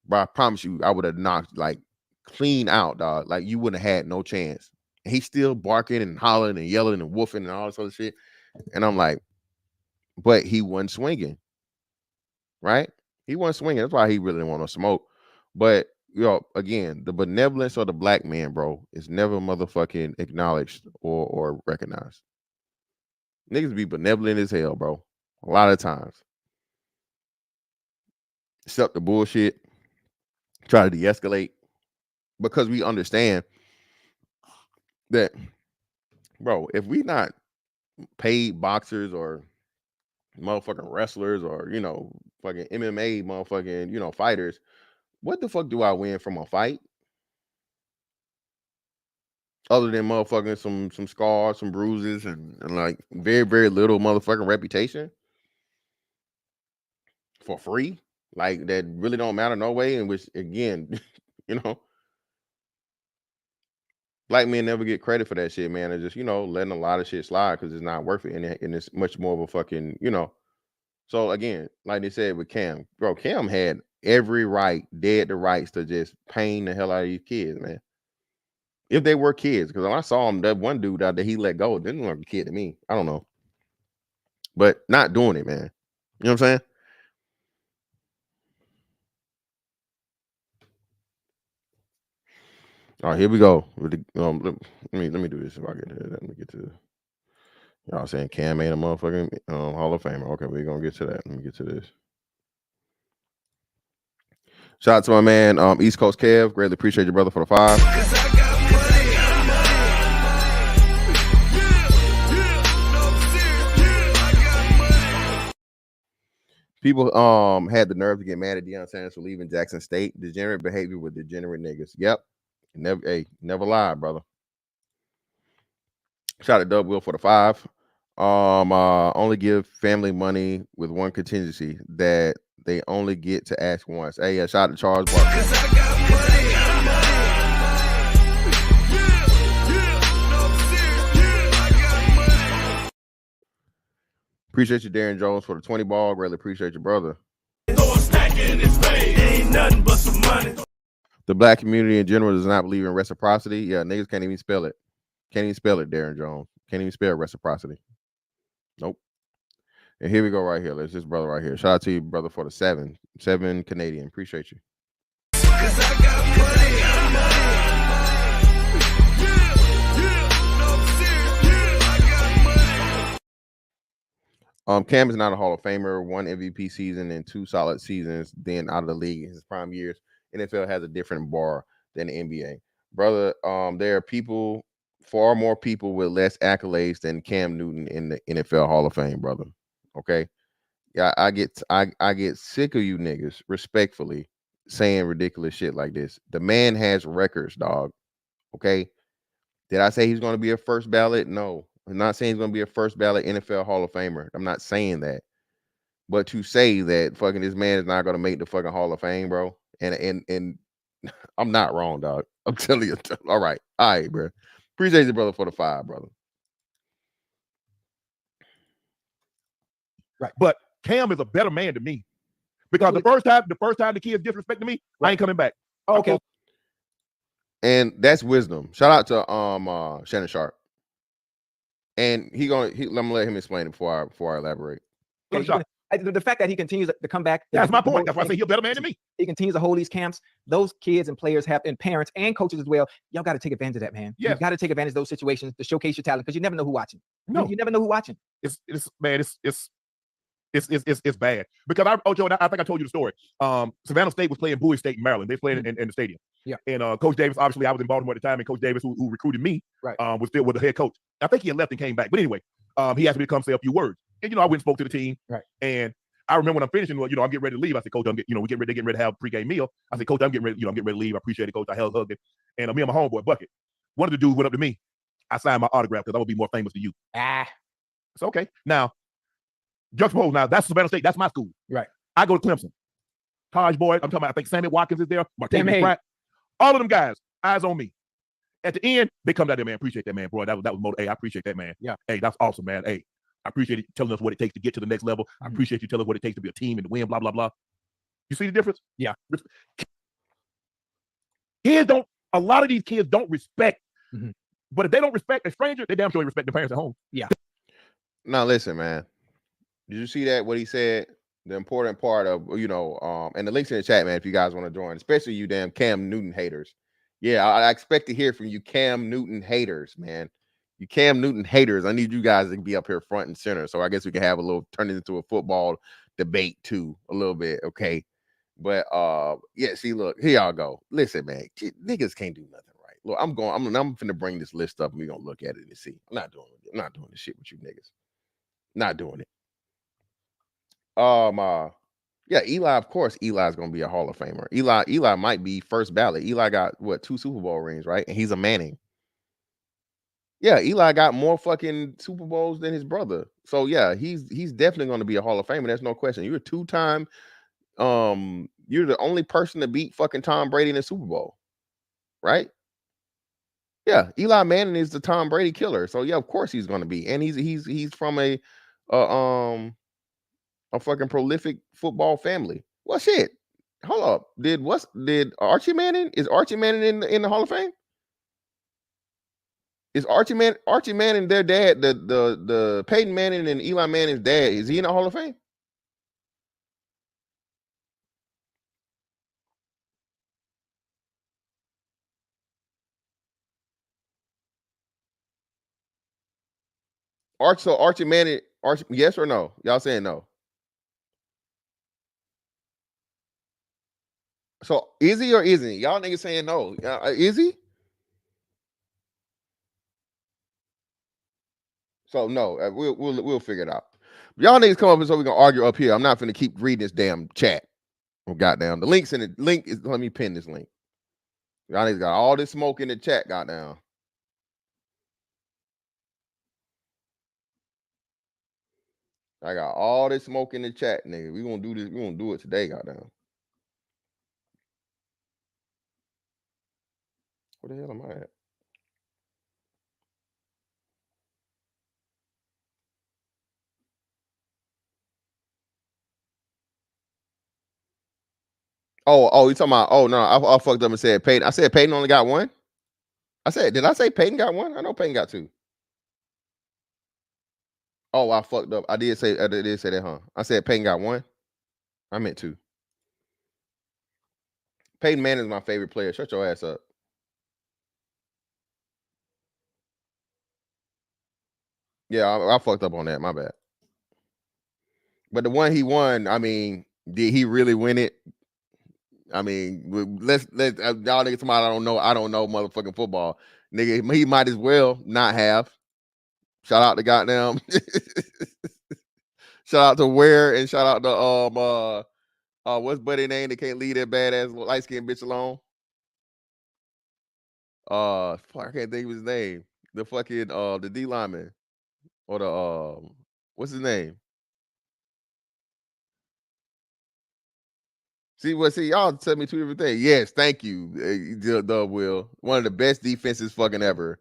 Bro, I promise you, I would have knocked like clean out, dog. Like, you wouldn't have had no chance. he's still barking and hollering and yelling and woofing and all this other shit. And I'm like, but he wasn't swinging, right? He wasn't swinging. That's why he really didn't want to smoke. But again, the benevolence of the black man, bro, is never motherfucking acknowledged or recognized. Niggas be benevolent as hell, bro. A lot of times. Accept the bullshit. Try to de-escalate. Because we understand that, bro, if we not paid boxers or motherfucking wrestlers or, fucking MMA motherfucking, fighters, what the fuck do I win from a fight? Other than motherfucking some scars, some bruises, and like very, very little motherfucking reputation for free, like that really don't matter no way. In which, again, black men never get credit for that shit, man. They're just letting a lot of shit slide because it's not worth it, and it's much more of a fucking So again, like they said with Cam, bro, Cam had every right, dead the rights to just pain the hell out of these kids, man. If they were kids, because when I saw him, that one dude out there he let go, didn't look like a kid to me. I don't know. But not doing it, man. You know what I'm saying? All right, here we go. Let me do this if I get to it. Let me get to y'all saying Cam ain't a motherfucking Hall of Famer. Okay, we're gonna get to that. Let me get to this. Shout out to my man, East Coast Kev. Greatly appreciate your brother for the 5. People had the nerve to get mad at Deion Sanders for leaving Jackson State. Degenerate behavior with degenerate niggas. Yep. Never lie, brother. Shout out to Doug Will for the 5. Only give family money with one contingency that they only get to ask once. Hey, shout out to Charles Barkley. Appreciate you, Darren Jones, for the 20 ball. Greatly appreciate you, brother. Ain't nothing but some money. The black community in general does not believe in reciprocity. Yeah, niggas can't even spell it. Can't even spell it, Darren Jones. Can't even spell reciprocity. Nope. And here we go right here. There's this brother right here. Shout out to you, brother, for the 7 Canadian. Appreciate you. Cam is not a Hall of Famer. 1 MVP season and 2 solid seasons. Then out of the league in his prime years. NFL has a different bar than the NBA, brother. There are people, far more people with less accolades than Cam Newton in the NFL Hall of Fame, brother. Okay, yeah, I get sick of you niggas, respectfully, saying ridiculous shit like this. The man has records, dog. Okay, did I say he's going to be a first ballot? No. I'm not saying he's going to be a first ballot NFL Hall of Famer. I'm not saying that. But to say that fucking this man is not going to make the fucking Hall of Fame, bro, and I'm not wrong, dog. I'm telling you. All right, bro. Appreciate you, brother, for the 5, brother. Right, but Cam is a better man to me because the first time the kids disrespected me, I ain't coming back. Okay. And that's wisdom. Shout out to Shannon Sharp. And I'm gonna let him explain it before I elaborate. Okay, the fact that he continues to come back. That's my point. That's why I say he's a better man than me. He continues to hold these camps. Those kids and players and parents and coaches as well. Y'all got to take advantage of that, man. Yeah. You got to take advantage of those situations to showcase your talent because you never know who's watching. No, you never know who's watching. It's bad because I think I told you the story. Savannah State was playing Bowie State in Maryland. They played in the stadium. Yeah. And Coach Davis, obviously, I was in Baltimore at the time, and Coach Davis, who recruited me, right, was still with the head coach. I think he had left and came back. But anyway, he asked me to come say a few words. And I went and spoke to the team. Right. And I remember when I'm finishing, I'm getting ready to leave. I said, Coach, we're getting ready to have a pregame meal. I said, Coach, I'm getting ready to leave. I appreciate it, Coach. I hugged him. And me and my homeboy Bucket, one of the dudes went up to me. I signed my autograph because I'm gonna be more famous than you. It's okay. Now, juxtapose. Now that's Savannah State. That's my school. Right. I go to Clemson. Taj Boyd. I'm talking about. I think Sammy Watkins is there. Martavis Pratt. All of them guys. Eyes on me. At the end, they come down there, man. Appreciate that, man, bro. That was motive. Hey, I appreciate that, man. Yeah. Hey, that's awesome, man. Hey, I appreciate you telling us what it takes to get to the next level. I appreciate you telling us what it takes to be a team and to win. Blah blah blah. You see the difference? Yeah. A lot of these kids don't respect But if they don't respect a stranger, they damn sure respect the parents at home. Yeah. Now listen, man. Did you see that? What he said? The important part of, and the links in the chat, man, if you guys want to join, especially you damn Cam Newton haters. Yeah, I expect to hear from you Cam Newton haters, man. You Cam Newton haters. I need you guys to be up here front and center. So I guess we can have a little, turn it into a football debate too, a little bit. Okay. But yeah, see, look, here y'all go. Listen, man, niggas can't do nothing right. Look, I'm finna bring this list up and we're gonna look at it and see. I'm not doing this shit with you niggas. Not doing it. Yeah, Eli, of course, Eli's gonna be a Hall of Famer. Eli might be first ballot. Eli got what, 2 Super Bowl rings, right? And he's a Manning. Yeah, Eli got more fucking Super Bowls than his brother. So yeah, he's definitely gonna be a Hall of Famer. There's no question. You're a 2-time, you're the only person to beat fucking Tom Brady in the Super Bowl, right? Yeah, Eli Manning is the Tom Brady killer. So yeah, of course he's gonna be, and he's from a fucking prolific football family. Well, shit. Hold up. Did Archie Manning? Is Archie Manning in the Hall of Fame? Is Archie Manning their dad? The Peyton Manning and Eli Manning's dad, is he in the Hall of Fame? Archie Manning, yes or no? Y'all saying no? So is he or isn't he? Y'all niggas saying no. Is he? So no, we'll figure it out. Y'all niggas come up and so we can argue up here. I'm not finna keep reading this damn chat. Oh, goddamn. The link's in the link is, let me pin this link. Y'all niggas got all this smoke in the chat, goddamn. I got all this smoke in the chat, nigga. We gonna do this. We gonna do it today, goddamn. Where the hell am I at? Oh, you talking about? Oh no, I fucked up and said Peyton. I said Peyton only got one. Did I say Peyton got one? I know Peyton got 2. Oh, I fucked up. I did say that, huh? I said Peyton got 1. I meant 2. Peyton Manning is my favorite player. Shut your ass up. Yeah, I fucked up on that. My bad. But the one he won, I mean, did he really win it? I mean, let's y'all niggas somebody I don't know motherfucking football. Nigga, he might as well not have. Shout out to goddamn. Shout out to Ware and shout out to what's buddy name that can't leave that badass light skinned bitch alone? Fuck, I can't think of his name. The fucking the D lineman. Or the what's his name? See, y'all tell me 2 different things. Yes, thank you, Will. One of the best defenses fucking ever.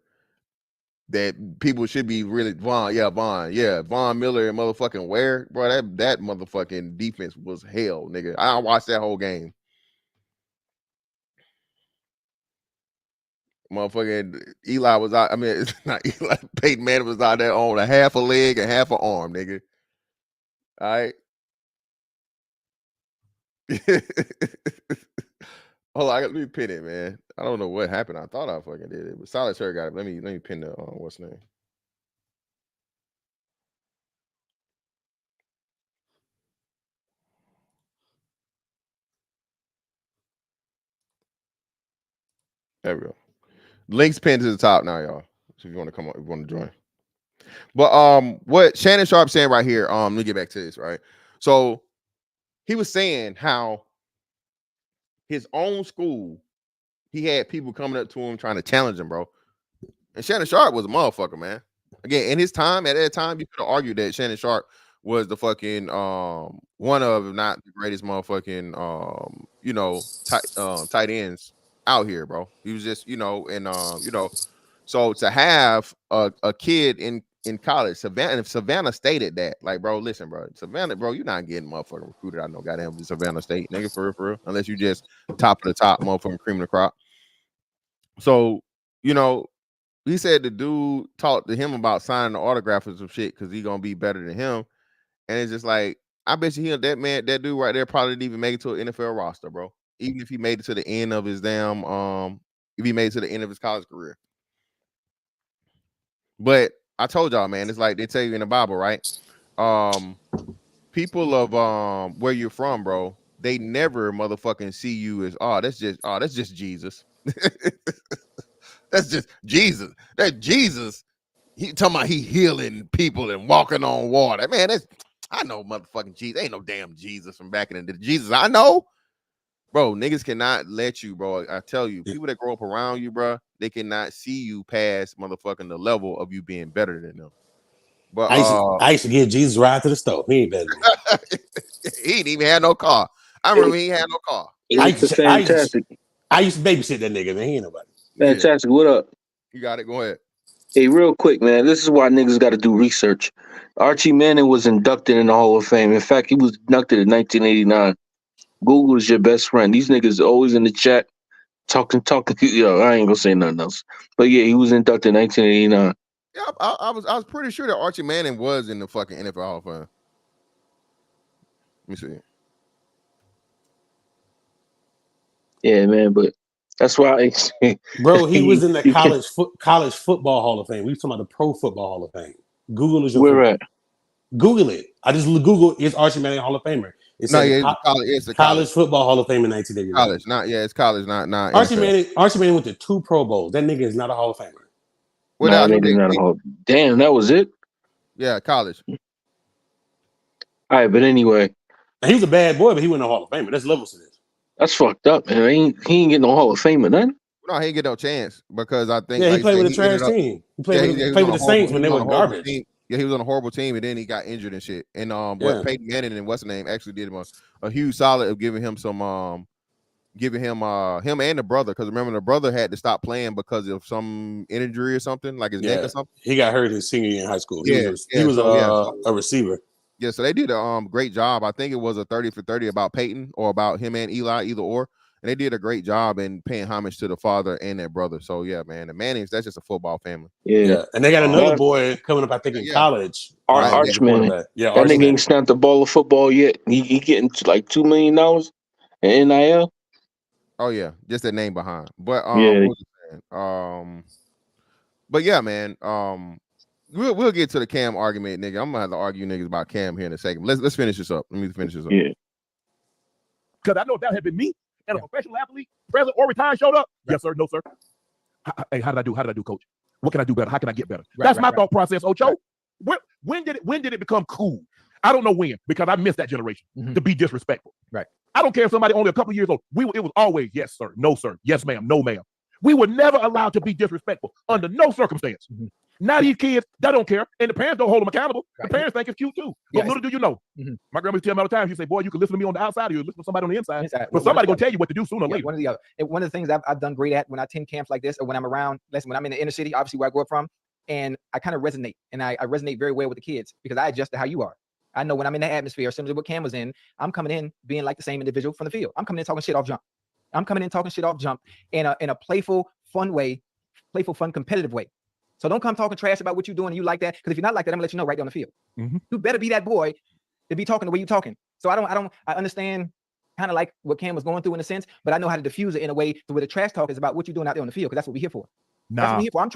That people should be really Vaughn Miller and motherfucking Ware, bro. That motherfucking defense was hell, nigga. I watched that whole game. Motherfucking Eli was out. I mean, it's not Eli. Peyton Manning was out there on a half a leg and half an arm, nigga. All right. Hold on, let me pin it, man. I don't know what happened. I thought I fucking did it, but Solitaire got it. Let me pin the what's the name? There we go. Links pinned to the top now, y'all. So if you want to come on, if you want to join. But what Shannon Sharp saying right here, let me get back to this, right? So he was saying how his own school, he had people coming up to him trying to challenge him, bro. And Shannon Sharp was a motherfucker, man. Again, in his time, at that time, you could have argued that Shannon Sharp was the fucking one of, if not the greatest motherfucking tight ends out here, bro. He was just, so to have a kid in college, Savannah stated that, like, bro, listen, bro, Savannah, bro, you're not getting motherfucking recruited. I know, goddamn Savannah State, nigga, for real, unless you just top of the top, motherfucking cream of the crop. So, he said the dude talked to him about signing the autograph or some shit because he gonna be better than him. And it's just like, I bet you that dude right there probably didn't even make it to an NFL roster, bro. Even if he made it to the end of his if he made it to the end of his college career. But I told y'all, man, it's like they tell you in the Bible, right? People of where you're from, bro, they never motherfucking see you as that's just Jesus. That's just Jesus. That Jesus. He talking about he healing people and walking on water. Man, I know motherfucking Jesus. Ain't no damn Jesus from back in the day. Jesus, I know. Bro, niggas cannot let you, bro. I tell you, people that grow up around you, bro, they cannot see you past motherfucking the level of you being better than them. But I used to give Jesus a ride to the store. He ain't better than me. He didn't even have no car. I remember he had no car. I used to babysit that nigga, man. He ain't nobody. Fantastic. What up? You got it. Go ahead. Hey, real quick, man. This is why niggas got to do research. Archie Manning was inducted in the Hall of Fame. In fact, he was inducted in 1989. Google is your best friend. These niggas always in the chat talking. Yo, I ain't gonna say nothing else. But yeah, he was inducted in 1989. Yeah, I was pretty sure that Archie Manning was in the fucking NFL Hall of Fame. Let me see. Yeah, man, but that's why. Bro, he was in the college football Hall of Fame. We talking about the Pro Football Hall of Fame. Google is your Where friend. Google it. I just Google is Archie Manning Hall of Famer. It's a college football Hall of Fame in 1989. College, it's college, not Archie NFL. Manning went to 2 Pro Bowls. That nigga is not a Hall of Famer. Nah, nigga's not a Hall. Damn, that was it. Yeah, college. All right, but anyway, he was a bad boy, but he wasn't a Hall of Famer. That's levels to this. That's fucked up, man. He ain't getting no Hall of Fame or nothing. No, he ain't get no chance because I think. Yeah, he played with a trash team. He played with the Saints when they were garbage. Yeah, he was on a horrible team, and then he got injured and shit. And what Peyton Manning and what's the name actually did him a huge solid of giving him some him and the brother, because remember the brother had to stop playing because of some injury or something, like his neck or something. He got hurt his senior year in high school. He was a receiver. Yeah, so they did a great job. I think it was a 30 for 30 about Peyton or about him and Eli, either or. And they did a great job in paying homage to the father and their brother. So yeah, man, the Mannings, that's just a football family. Yeah. And they got another boy coming up, I think, in college. Arch Manning. Yeah, that nigga ain't snapped the ball of football yet. He getting to like $2 million in NIL. Oh yeah, just that name behind. But yeah. But yeah, man. We'll get to the Cam argument, nigga. I'm gonna have to argue niggas about Cam here in a second. Let's finish this up. Let me finish this up. Yeah. Because I know if that had been me and a professional athlete, present or retired, showed up. Yes, sir. No, sir. Hey, how did I do, coach? What can I do better? How can I get better? That's my thought process, Ocho. When did it become cool? I don't know when, because I missed that generation to be disrespectful. Right. I don't care if somebody only a couple years old. It was always yes, sir, no, sir, yes, ma'am, no, ma'am. We were never allowed to be disrespectful under no circumstance. Now these kids, they don't care, and the parents don't hold them accountable. The parents think it's cute too. But little do you know, my grandma used to tell me all the time. She say, "Boy, you can listen to me on the outside, or you listen to somebody on the inside." But somebody gonna tell you what to do sooner or later. One or the other. And one of the things I've done great at when I attend camps like this, or when I'm around, when I'm in the inner city, obviously where I grew up from, and I kind of resonate, and I resonate very well with the kids because I adjust to how you are. I know when I'm in the atmosphere, similar to what Cam was in, I'm coming in being like the same individual from the field. I'm coming in talking shit off jump. In a playful, fun way, fun, competitive way. So don't come talking trash about what you're doing and you like that. Because if you're not like that, I'm gonna let you know right there on the field. You better be that boy to be talking the way you're talking. So I understand kind of like what Cam was going through in a sense, but I know how to diffuse it in a way to where the trash talk is about what you're doing out there on the field, because that's what we're here for. That's what we're here for. I'm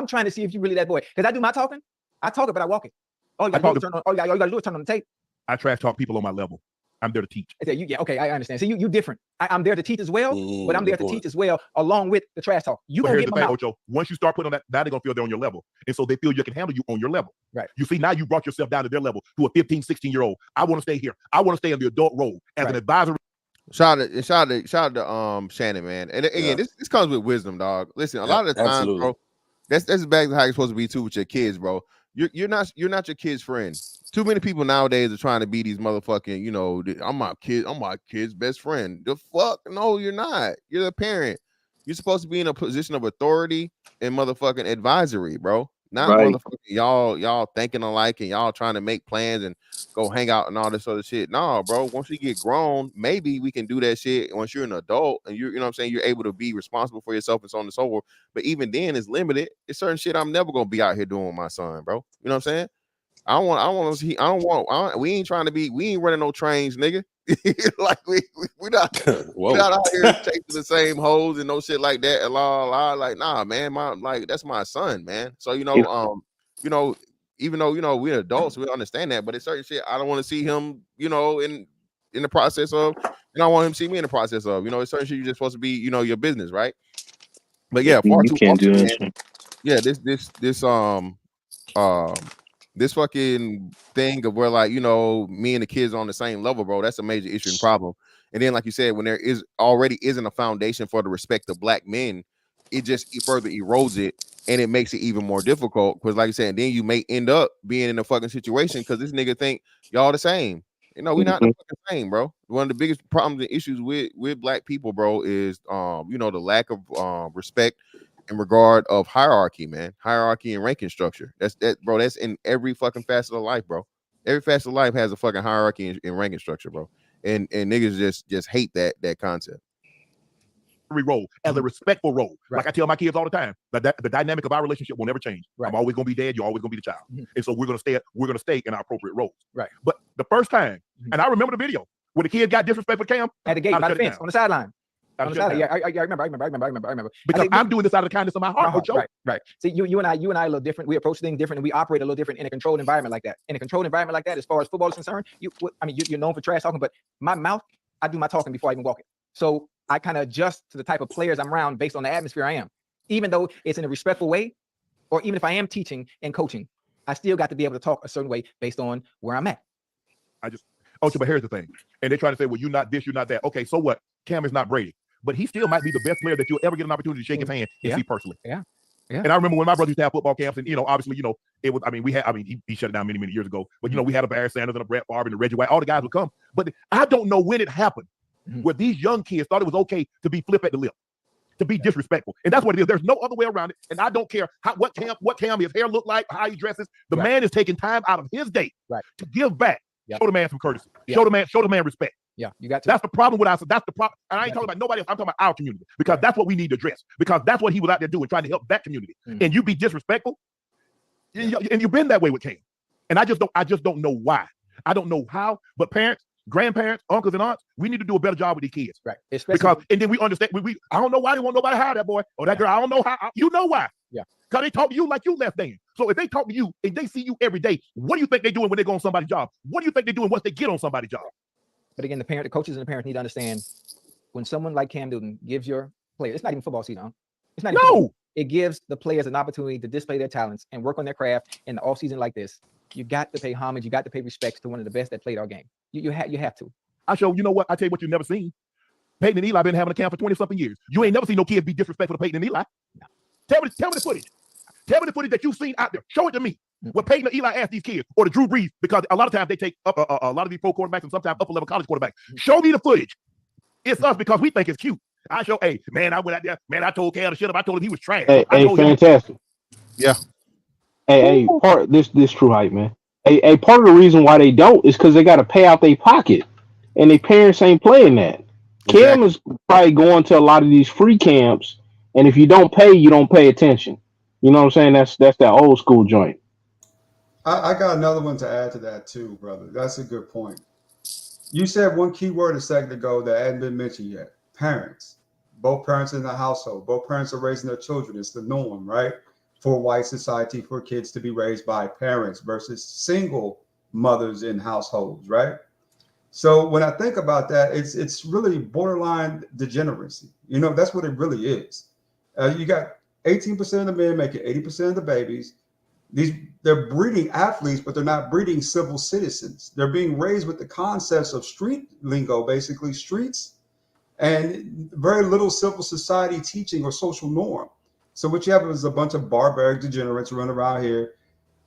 trying to see if you're really that boy. Because I do my talking, I talk it, but I walk it. All you gotta do is turn on the tape. I trash talk people on my level. I'm there to teach. Okay, I understand. So you different. I'm there to teach as well, but I'm there to teach as well along with the trash talk. You gonna get my mouth. Ocho, once you start putting on that, now they're gonna feel they're on your level. And so they feel you can handle you on your level. Right. You see, now you brought yourself down to their level, to a 15, 16-year-old. I want to stay here. I want to stay in the adult role as an advisor. Shout out to Shannon, man. And again, this comes with wisdom, dog. Listen, a lot of the time, bro, that's back to how you're supposed to be too with your kids, bro. You're not your kid's friend. Too many people nowadays are trying to be these motherfucking, I'm my kid's best friend. The fuck? No, you're not. You're the parent. You're supposed to be in a position of authority and motherfucking advisory, bro. Not motherfucking y'all thinking alike and y'all trying to make plans and go hang out and all this other shit. No, bro. Once you get grown, maybe we can do that shit. Once you're an adult and you know what I'm saying, you're able to be responsible for yourself and so on and so forth. But even then, it's limited. It's certain shit I'm never gonna be out here doing with my son, bro. You know what I'm saying? We ain't trying to be, we ain't running no trains, nigga. Like we not out here chasing the same hoes and no shit like that. And like, nah, man, that's my son, man. So even though we're adults, we understand that, but it's certain shit I don't want to see him, in the process of, and I don't want him to see me in the process of, it's certain shit you're just supposed to be, your business, right? But yeah, far you too can't often, do man. that. Yeah, this fucking thing of where, like, me and the kids are on the same level, bro, that's a major issue and problem. And then, like you said, when there isn't a foundation for the respect of black men, it further erodes it, and it makes it even more difficult. Because, like I said, then you may end up being in a fucking situation because this nigga think y'all the same. We're not the fucking same, bro. One of the biggest problems and issues with black people, bro, is the lack of respect in regard of hierarchy, man. Hierarchy and ranking structure. That's in every fucking facet of life, bro. Every facet of life has a fucking hierarchy and ranking structure, bro. And niggas just hate that concept. Role as a respectful role. Right. Like I tell my kids all the time, the dynamic of our relationship will never change. Right. I'm always gonna be dad, you're always gonna be the child. And so we're gonna stay in our appropriate roles. Right. But the first time, and I remember the video when the kid got disrespectful with Cam at the gate by the fence on the sideline. Yeah, I remember. Because I'm doing this out of the kindness of my heart. Right. See, you and I are a little different. We approach things different, and we operate a little different in a controlled environment like that. In a controlled environment like that, as far as football is concerned, you're known for trash talking, but my mouth, I do my talking before I even walk it. So I kind of adjust to the type of players I'm around based on the atmosphere I am. Even though it's in a respectful way, or even if I am teaching and coaching, I still got to be able to talk a certain way based on where I'm at. But here's the thing. And they try to say, well, you're not this, you're not that. Okay, so what? Cam is not Brady. But he still might be the best player that you'll ever get an opportunity to shake his hand and see personally. Yeah. And I remember when my brother used to have football camps, and obviously, it was. He shut it down many years ago. But we had a Barry Sanders and a Brett Favre and a Reggie White. All the guys would come. But I don't know when it happened, where these young kids thought it was okay to be flip at the lip, to be disrespectful, and that's what it is. There's no other way around it. And I don't care what Cam his hair look like, how he dresses. The man is taking time out of his day to give back. Show the man some courtesy. Show the man respect. Yeah, you got to. That's the problem with us. That's the problem. And I ain't talking about nobody else. I'm talking about our community, because that's what we need to address, because that's what he was out there doing, trying to help that community. And you be disrespectful, and you've been that way with Cam. And I just don't know why. I don't know how. But parents, grandparents, uncles, and aunts, we need to do a better job with these kids. Right. And then we understand. I don't know why they want nobody to hire that boy or that girl. I don't know how. You know why? Yeah. Because they talk to you like you left Dan. So if they talk to you and they see you every day, what do you think they're doing when they go on somebody's job? What do you think they're doing once they get on somebody's job? But again, the coaches and the parents need to understand, when someone like Cam Newton gives your player, it's not even football season. It's not. No. It gives the players an opportunity to display their talents and work on their craft in the off season like this. You got to pay homage. You got to pay respect to one of the best that played our game. You have to. You know what? I tell you what you've never seen. Peyton and Eli been having a camp for 20-something years. You ain't never seen no kids be disrespectful to Peyton and Eli. No. Tell me the footage. Tell me the footage that you've seen out there. Show it to me. What Peyton or Eli asked these kids, or the Drew Brees, because a lot of times they take up a lot of these pro quarterbacks and sometimes upper level college quarterbacks. Show me the footage. It's us because we think it's cute. I show, hey, man, I went out there, man, I told Cal to shut up. I told him he was trash. Hey, fantastic. Yeah. Hey, part this true hype, man. Hey, part of the reason why they don't is because they got to pay out their pocket, and their parents ain't playing that. Exactly. Cam is probably going to a lot of these free camps, and if you don't pay, you don't pay attention. You know what I'm saying? That's that old school joint. I got another one to add to that too, brother. That's a good point. You said one key word a second ago that hadn't been mentioned yet. Parents. Both parents in the household. Both parents are raising their children. It's the norm, right? For white society, for kids to be raised by parents versus single mothers in households, right? So when I think about that, it's really borderline degeneracy. That's what it really is. You got 18% of the men making 80% of the babies. They're breeding athletes, but they're not breeding civil citizens. They're being raised with the concepts of street lingo, basically streets, and very little civil society teaching or social norm. So what you have is a bunch of barbaric degenerates running around here,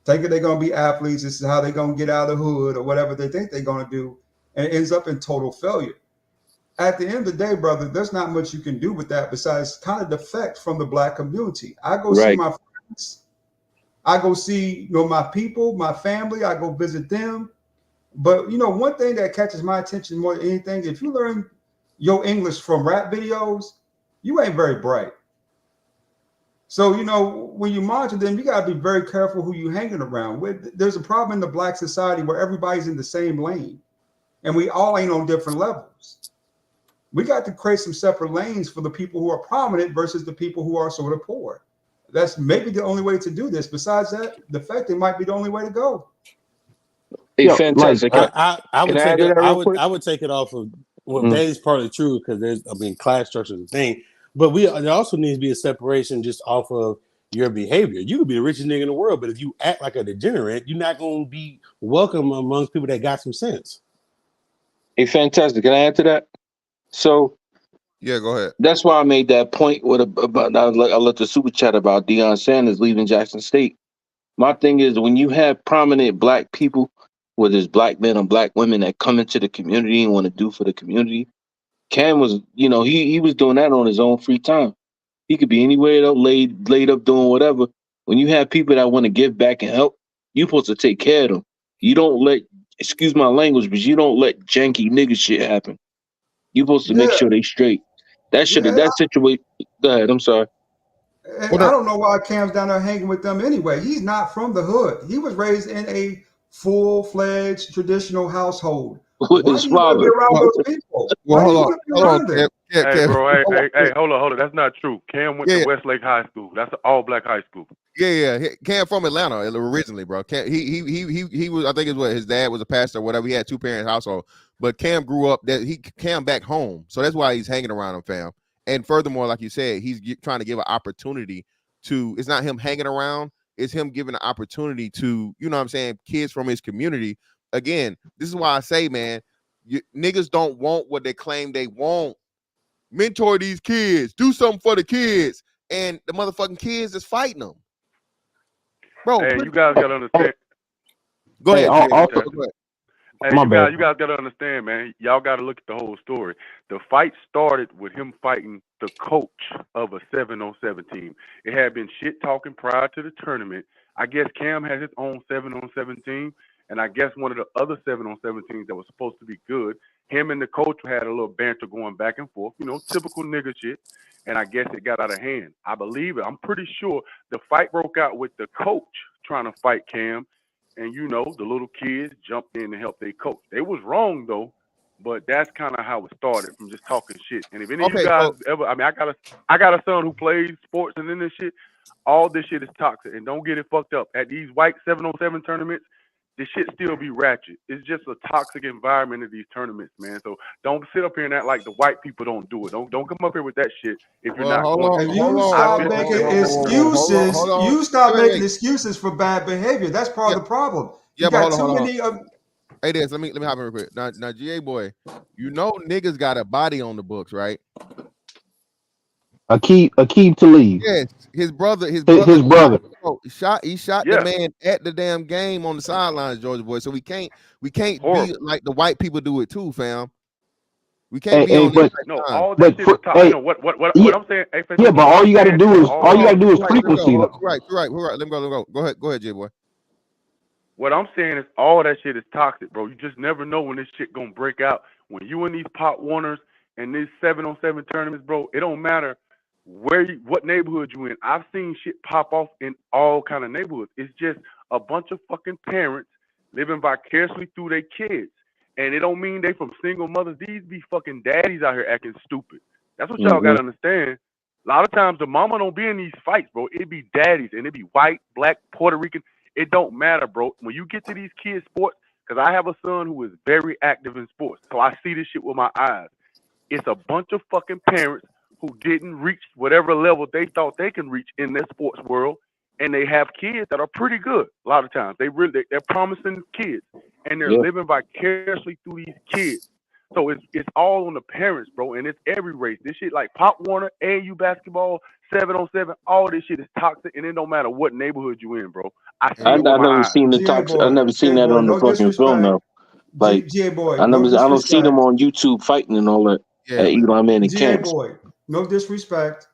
thinking they're going to be athletes. This is how they're going to get out of the hood or whatever they think they're going to do, and it ends up in total failure. At the end of the day, brother, there's not much you can do with that besides kind of defect from the black community. I go see my friends. I go see, my people, my family. I go visit them. But one thing that catches my attention more than anything, if you learn your English from rap videos, you ain't very bright. So when you monitor them, you gotta be very careful who you hanging around with. There's a problem in the black society where everybody's in the same lane, and we all ain't on different levels. We got to create some separate lanes for the people who are prominent versus the people who are sort of poor. That's maybe the only way to do this. Besides that, the fact it might be the only way to go. Hey, fantastic. I would Can I take add to it. that real quick? I would take it off of. Well, that is partly true because class structure is a thing, but there also needs to be a separation just off of your behavior. You could be the richest nigga in the world, but if you act like a degenerate, you're not going to be welcome amongst people that got some sense. Hey, fantastic. Can I add to that? So, yeah, go ahead. That's why I made that point about I let the super chat about Deion Sanders leaving Jackson State. My thing is, when you have prominent black people, whether it's black men or black women that come into the community and want to do for the community, Cam was, he was doing that on his own free time. He could be anywhere else, laid up doing whatever. When you have people that want to give back and help, you're supposed to take care of them. You don't let, excuse my language, but you don't let janky nigga shit happen. You're supposed to make sure they straight. That situation. Go ahead. I'm sorry. I don't know why Cam's down there hanging with them anyway. He's not from the hood. He was raised in a full-fledged traditional household. With why his do you want to be father. around those people? Why do you want to be around them? Hey, bro. Hey, hold on. That's not true. Cam went to Westlake High School. That's an all-black high school. Yeah. Cam from Atlanta originally, bro. Cam, he was. I think it's what his dad was a pastor, or whatever. He had 2-parent household, but Cam grew up Cam back home, so that's why he's hanging around him, fam. And furthermore, like you said, he's trying to give an opportunity to. It's not him hanging around; it's him giving an opportunity to, what I'm saying, kids from his community. Again, this is why I say, man, niggas don't want what they claim they want. Mentor these kids, do something for the kids, and the motherfucking kids is fighting them. Bro, hey, you guys gotta understand. Go ahead. Hey, you guys gotta understand, man. Y'all gotta look at the whole story. The fight started with him fighting the coach of a 7-on-7 team. It had been shit talking prior to the tournament. I guess Cam has his own 7-on-7 team, and I guess one of the other 7-on-7 teams that was supposed to be good, him and the coach had a little banter going back and forth, typical nigga shit. And I guess it got out of hand. I believe it. I'm pretty sure the fight broke out with the coach trying to fight Cam. And the little kids jumped in to help their coach. They was wrong though, but that's kind of how it started, from just talking shit. And if any of you guys ever, I got a son who plays sports and then this shit. All this shit is toxic, and don't get it fucked up. At these white 7-on-7 tournaments, this shit still be ratchet. It's just a toxic environment of these tournaments, man. So don't sit up here and act like the white people don't do it. Don't come up here with that shit if you're not going to. You stop making excuses. You stop making excuses for bad behavior. That's part of the problem. You got too many of. Hey, Des, let me hop in real quick. Now, GA boy, niggas got a body on the books, right? Aqib to leave. Yes, his brother. His brother. He shot the man at the damn game on the sidelines, Georgia boy. So we can't be like the white people do it too, fam. We can't be on this. No, all that shit is top. What I'm saying. Hey, but all you got to do is frequency. Right. Let me go. Go ahead, J boy. What I'm saying is all that shit is toxic, bro. You just never know when this shit gonna break out. When you in these Pop Warners and these 7-on-7 tournaments, bro, it don't matter what neighborhood you in. I've seen shit pop off in all kind of neighborhoods. It's just a bunch of fucking parents living vicariously through their kids. And it don't mean they from single mothers. These be fucking daddies out here acting stupid. That's what y'all gotta understand. A lot of times the mama don't be in these fights, bro. It be daddies, and it be white, black, Puerto Rican. It don't matter, bro. When you get to these kids' sports, because I have a son who is very active in sports, so I see this shit with my eyes. It's a bunch of fucking parents who didn't reach whatever level they thought they can reach in their sports world, and they have kids that are pretty good. A lot of times they're promising kids, and they're living vicariously through these kids. So it's all on the parents, bro, and it's every race. This shit like Pop Warner, AAU basketball, 7-on-7, all this shit is toxic, and it don't matter what neighborhood you in, bro. I never seen the toxic. I never seen that on the fucking film though. Like I don't see them on YouTube fighting and all that. Elon Man and camps. Boy, no disrespect,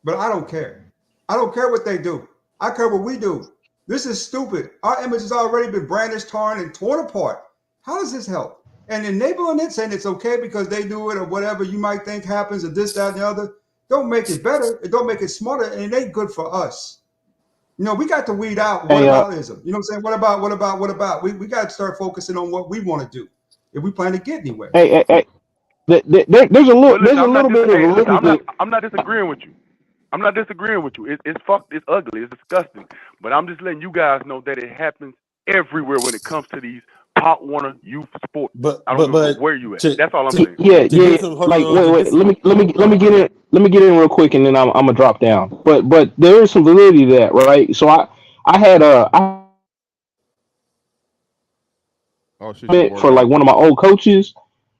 but I don't care. I don't care what they do. I care what we do. This is stupid. Our image has already been brandished, torn, and torn apart. How does this help? And enabling it, saying it's okay because they do it or whatever you might think happens or this, that, and the other, don't make it better. It don't make it smarter, and it ain't good for us. You know, we got to weed out whataboutism. You know what I'm saying? What about? We got to start focusing on what we want to do if we plan to get anywhere. Hey. There's a But listen, little bit of validity. I'm not disagreeing with you. I'm not disagreeing with you. It's fucked. It's ugly. It's disgusting. But I'm just letting you guys know that it happens everywhere when it comes to these Pop Warner youth sports. I don't give a fuck where you at. That's all I'm saying. Yeah. Like, wait. Let me get in. Let me get in real quick, and then I'm gonna drop down. But there is some validity to that, right? So I had for like one of my old coaches,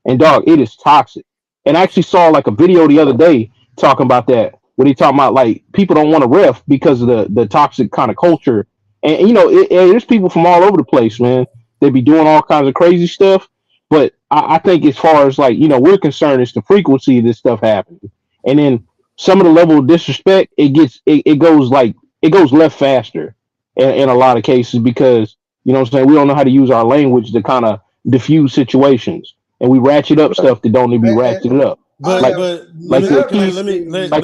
and dog, it is toxic. And I actually saw like a video the other day talking about that, when he talking about like people don't want to ref because of the toxic kind of culture. And you know, there's people from all over the place, man. They be doing all kinds of crazy stuff. But I think as far as like, you know, we're concerned, it's the frequency of this stuff happening. And then some of the level of disrespect, it goes left faster in a lot of cases because, you know what I'm saying, we don't know how to use our language to kind of diffuse situations. And we ratchet up stuff that don't need to be ratcheted up. Let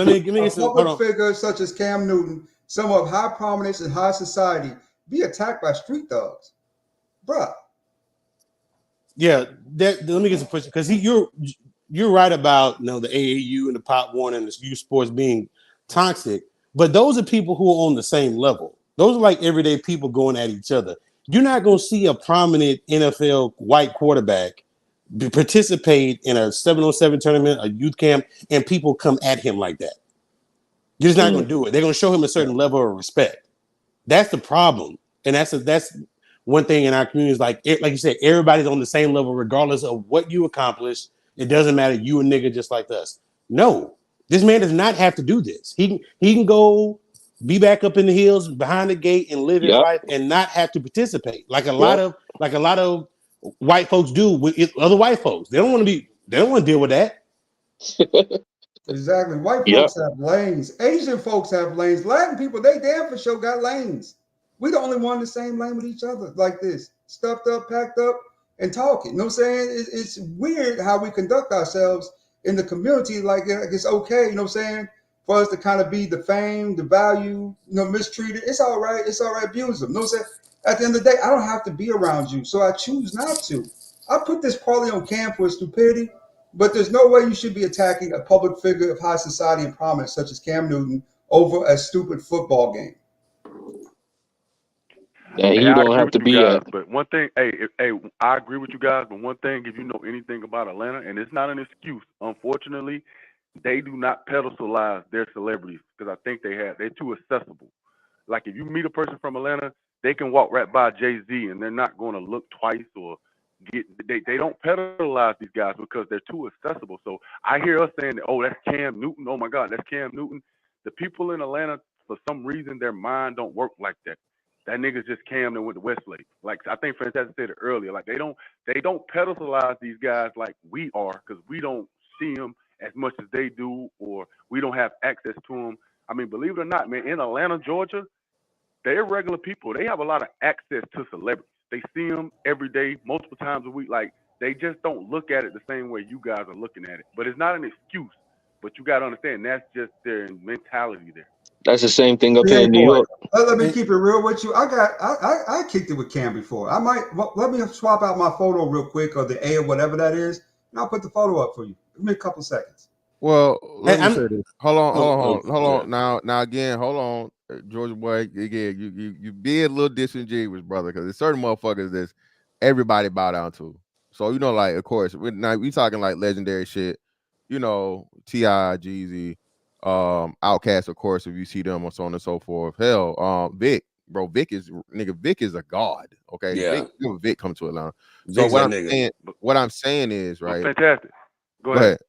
me give me some public figures such as Cam Newton, someone of high prominence in high society, be attacked by street thugs, bruh. Yeah, let me get some push because you're right about the AAU and the Pop Warner and the youth sports being toxic, but those are people who are on the same level. Those are like everyday people going at each other. You're not going to see a prominent NFL white quarterback participate in a 7-on-7 tournament, a youth camp, and people come at him like that. You're just not going to do it. They're going to show him a certain level of respect. That's the problem, and that's one thing in our community is like you said, everybody's on the same level regardless of what you accomplish. It doesn't matter. You a nigga just like us. No, this man does not have to do this. He can go be back up in the hills behind the gate and live his life and not have to participate like a lot of white folks do with other white folks. They don't want to deal with that. Exactly. White folks have lanes. Asian folks have lanes. Latin people, they damn for sure got lanes. We the only one in the same lane with each other like this, stuffed up, packed up, and talking. You know what I'm saying? It's weird how we conduct ourselves in the community. Like it's okay, you know what I'm saying, for us to kind of be the fame, the value, mistreated. It's all right. It's all right. Abuse them. You know what I'm saying? At the end of the day, I don't have to be around you, so I choose not to. I put this partly on Cam for stupidity, but there's no way you should be attacking a public figure of high society and prominence such as Cam Newton over a stupid football game. Yeah, you don't have to be guys, but one thing, I agree with you guys, but one thing, if you know anything about Atlanta, and it's not an excuse, unfortunately, they do not pedestalize their celebrities because I think they're too accessible. Like if you meet a person from Atlanta, they can walk right by Jay-Z and they're not going to look twice or they don't pedestalize these guys because they're too accessible. So I hear us saying, oh, that's Cam Newton. Oh my God, that's Cam Newton. The people in Atlanta, for some reason, their mind don't work like that. That nigga's just Cam that went to Westlake. Like I think Fantastic said it earlier. Like they don't pedestalize these guys like we are because we don't see them as much as they do, or we don't have access to them. I mean, believe it or not, man, in Atlanta, Georgia, they're regular people. They have a lot of access to celebrities. They see them every day, multiple times a week. Like they just don't look at it the same way you guys are looking at it. But it's not an excuse. But you got to understand that's just their mentality there. That's the same thing up here in New York. Let me keep it real with you. I kicked it with Cam before. Let me swap out my photo real quick, or the A or whatever that is, and I'll put the photo up for you. Give me a couple seconds. Well, let me say this. Hold on. Now again, hold on, Georgia boy. Again, you be a little disingenuous, brother, because there's certain motherfuckers that's everybody bow down to. So like, of course, we talking like legendary shit. T.I., Jeezy, Outkast, of course, if you see them, and so on and so forth. Hell, Vic is a god. Okay, yeah. Vic come to Atlanta. So what I'm saying is, right? Fantastic. Go ahead.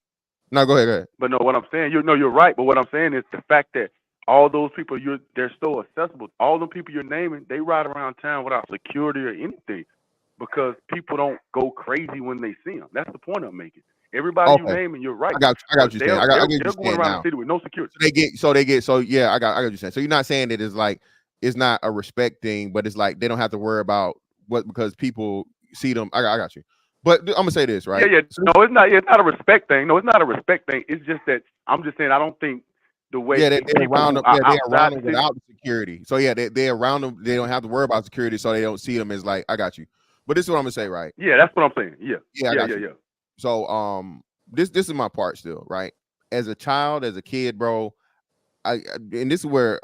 No, go ahead. But no, what I'm saying, you're right. But what I'm saying is the fact that all those people, they're so accessible. All the people you're naming, they ride around town without security or anything because people don't go crazy when they see them. That's the point I'm making. Everybody you naming, you're right. I got you saying. They're going around the city with no security. I got you saying. So you're not saying that it's like it's not a respect thing, but it's like they don't have to worry about what because people see them. I got you. But I'm gonna say this, right? Yeah. No, it's not. It's not a respect thing. No, it's not a respect thing. It's just that I'm just saying I don't think the way Yeah, they're people around who them. are Yeah, they're outside around the them city. without the security. So yeah, they're around them. They don't have to worry about security, so they don't see them as like, I got you. But this is what I'm gonna say, right? Yeah, that's what I'm saying. Yeah. Yeah, I Yeah. got Yeah. you. Yeah. So this is my part still, right? As a child, as a kid, bro, and this is where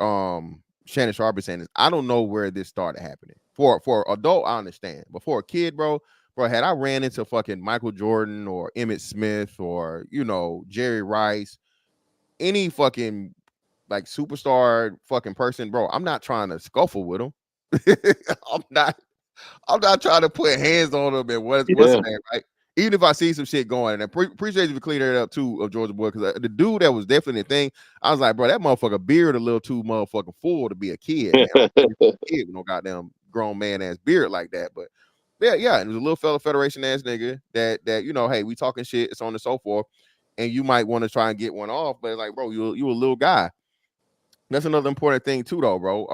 Shannon Sharp is saying this. I don't know where this started happening. For adult, I understand, but for a kid, bro, had I ran into fucking Michael Jordan or Emmitt Smith or Jerry Rice, any fucking like superstar fucking person, bro, I'm not trying to scuffle with them. I'm not trying to put hands on them and what's the name, right? Even if I see some shit going, and appreciate you for clearing it up too of Georgia Boy, because the dude that was definitely a thing, I was like, bro, that motherfucker beard a little too motherfucking full to be a kid, man. I'm a kid with no goddamn grown man ass beard like that, but yeah, it was a little fella Federation ass nigga that hey, we talking shit, so on and so forth, and you might want to try and get one off, but like, bro, you a little guy. That's another important thing too, though, bro.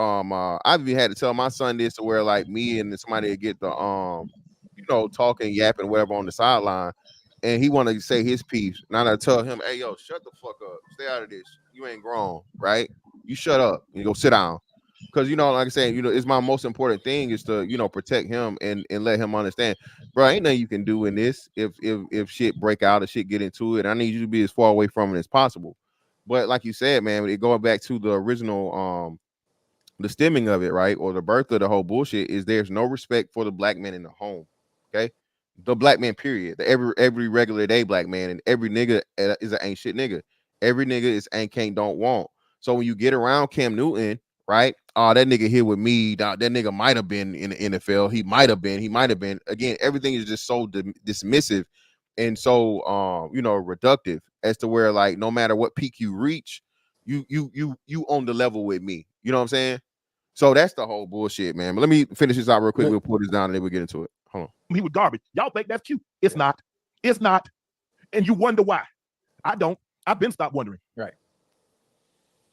I've even had to tell my son this to where like me and somebody get the talking, yapping, whatever on the sideline, and he want to say his piece. And I tell him, hey, yo, shut the fuck up, stay out of this. You ain't grown, right? You shut up and you go sit down. Because like I said, it's my most important thing is to protect him and let him understand, bro. Ain't nothing you can do in this if shit break out or shit get into it. I need you to be as far away from it as possible. But like you said, man, going back to the original, the stemming of it, right, or the birth of the whole bullshit is there's no respect for the black man in the home. Okay, the black man, period. Every regular day black man, and every nigga is an ain't shit nigga. Every nigga is ain't can't don't want. So when you get around Cam Newton, right? Oh, that nigga here with me. That nigga might have been in the NFL. He might have been. He might have been. Again, everything is just so dismissive and so reductive as to where like no matter what peak you reach, you on the level with me. You know what I'm saying? So that's the whole bullshit, man. But let me finish this out real quick. We'll pull this down and then we'll get into it. Hold on. He was garbage. Y'all think that's cute? It's not. It's not. And you wonder why. I don't. I've been stopped wondering. Right.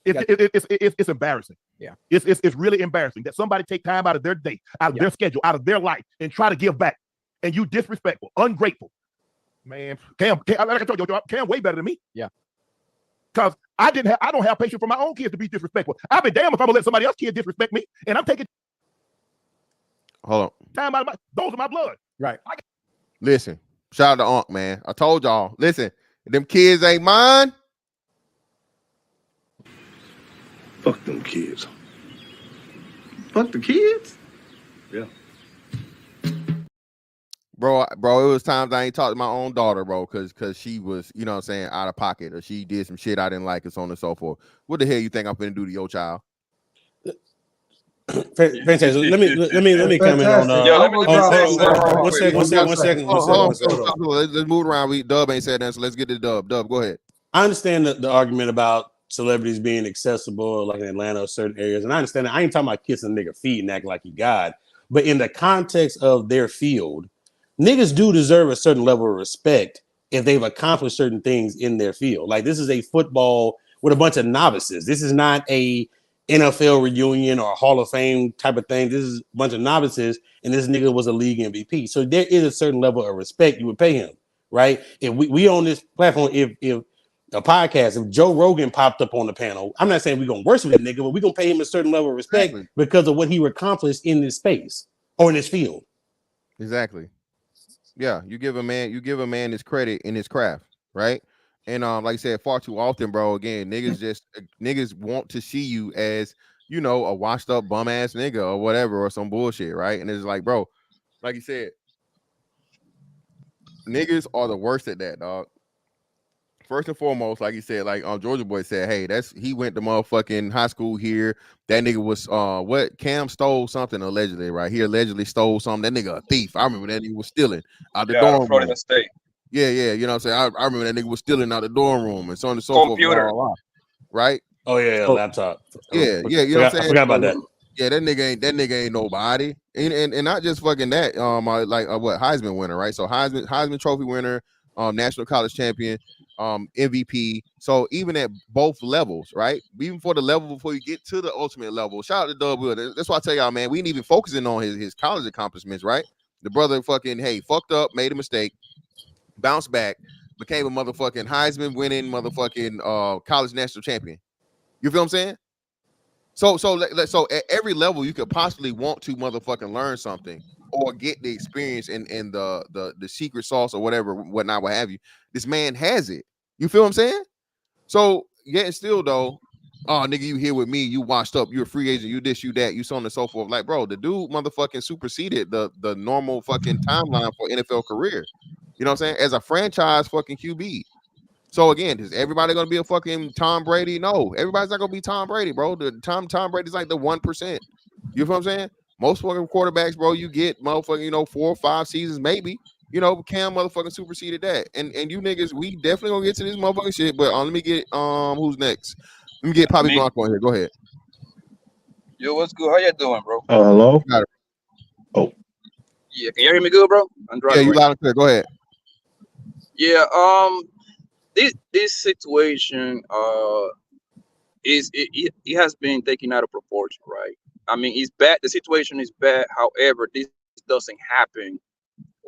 It's embarrassing. Yeah. It's really embarrassing that somebody take time out of their day, out of their schedule, out of their life, and try to give back. And you disrespectful, ungrateful. Man, Cam, like I told you, Cam way better than me. Yeah. Because I don't have patience for my own kids to be disrespectful. I'll be damned if I'm gonna let somebody else's kids disrespect me, and I'm taking Hold on. time out of those are my blood. Right. Listen, shout out to Unc, man. I told y'all. Listen, them kids ain't mine. Fuck them kids. Fuck the kids? Yeah. Bro, it was times I ain't talked to my own daughter, bro, because she was, what I'm saying, out of pocket, or she did some shit I didn't like, and so on and so forth. What the hell you think I'm finna do to your child? Fantastic. Let me comment on. One second. Let's move around. Dub ain't said that, so let's get to Dub. Dub, go ahead. I understand the argument about celebrities being accessible, like in Atlanta or certain areas, and I understand that. I ain't talking about kissing a nigga feet and acting like he God, but in the context of their field, niggas do deserve a certain level of respect if they've accomplished certain things in their field. Like this is a football with a bunch of novices. This is not a NFL reunion or a Hall of Fame type of thing. This is a bunch of novices, and this nigga was a league MVP. So there is a certain level of respect you would pay him, right? If we on this platform, if a podcast, if Joe Rogan popped up on the panel, I'm not saying we're gonna worship that nigga, but we're gonna pay him a certain level of respect because of what he accomplished in this space or in this field. Exactly. Yeah, you give a man his credit in his craft, right? And like I said, far too often, bro. Again, niggas want to see you as a washed up bum ass nigga or whatever or some bullshit, right? And it's like, bro, like you said, niggas are the worst at that, dog. First and foremost, like you said, like Georgia Boy said, hey, he went to motherfucking high school here. That nigga was what? Cam stole something allegedly, right? He allegedly stole something. That nigga a thief. I remember that nigga was stealing out the dorm room. State. Yeah, you know what I'm saying? I remember that nigga was stealing out the dorm room and so on and so forth. Right? Oh yeah, laptop. Yeah, you know what I'm saying? I forgot about that. Yeah, that nigga ain't nobody. And not just fucking that. What Heisman winner, right? So Heisman Trophy winner, national college champion. MVP. So even at both levels, right? Even for the level before you get to the ultimate level. Shout out to Dub Will. That's why I tell y'all, man, we ain't even focusing on his college accomplishments, right? The brother fucking, hey, fucked up, made a mistake, bounced back, became a motherfucking Heisman winning motherfucking college national champion. You feel what I'm saying? So at every level you could possibly want to motherfucking learn something or get the experience and the secret sauce or whatever, whatnot, what have you. This man has it. You feel what I'm saying? So yeah, still though, oh nigga, you here with me, you washed up, you're a free agent, you this, you that, you so on and so forth. Like, bro, the dude motherfucking superseded the normal fucking timeline for NFL career. You know what I'm saying? As a franchise fucking QB. So again, is everybody gonna be a fucking Tom Brady? No, everybody's not gonna be Tom Brady, bro. The Tom Brady's like the 1%. You feel what I'm saying? Most fucking quarterbacks, bro, you get motherfucking, 4 or 5 seasons, maybe. Cam motherfucking superseded that. And you niggas, we definitely gonna get to this motherfucking shit. But let me get who's next? Let me get Poppy Me. Blanco in here. Go ahead. Yo, what's good? How you doing, bro? Hello. You got it. Yeah, can you hear me good, bro? I'm Yeah, driving you right loud and clear. Go ahead. Yeah, this situation it has been taken out of proportion, right? I mean, it's bad. The situation is bad. However, this doesn't happen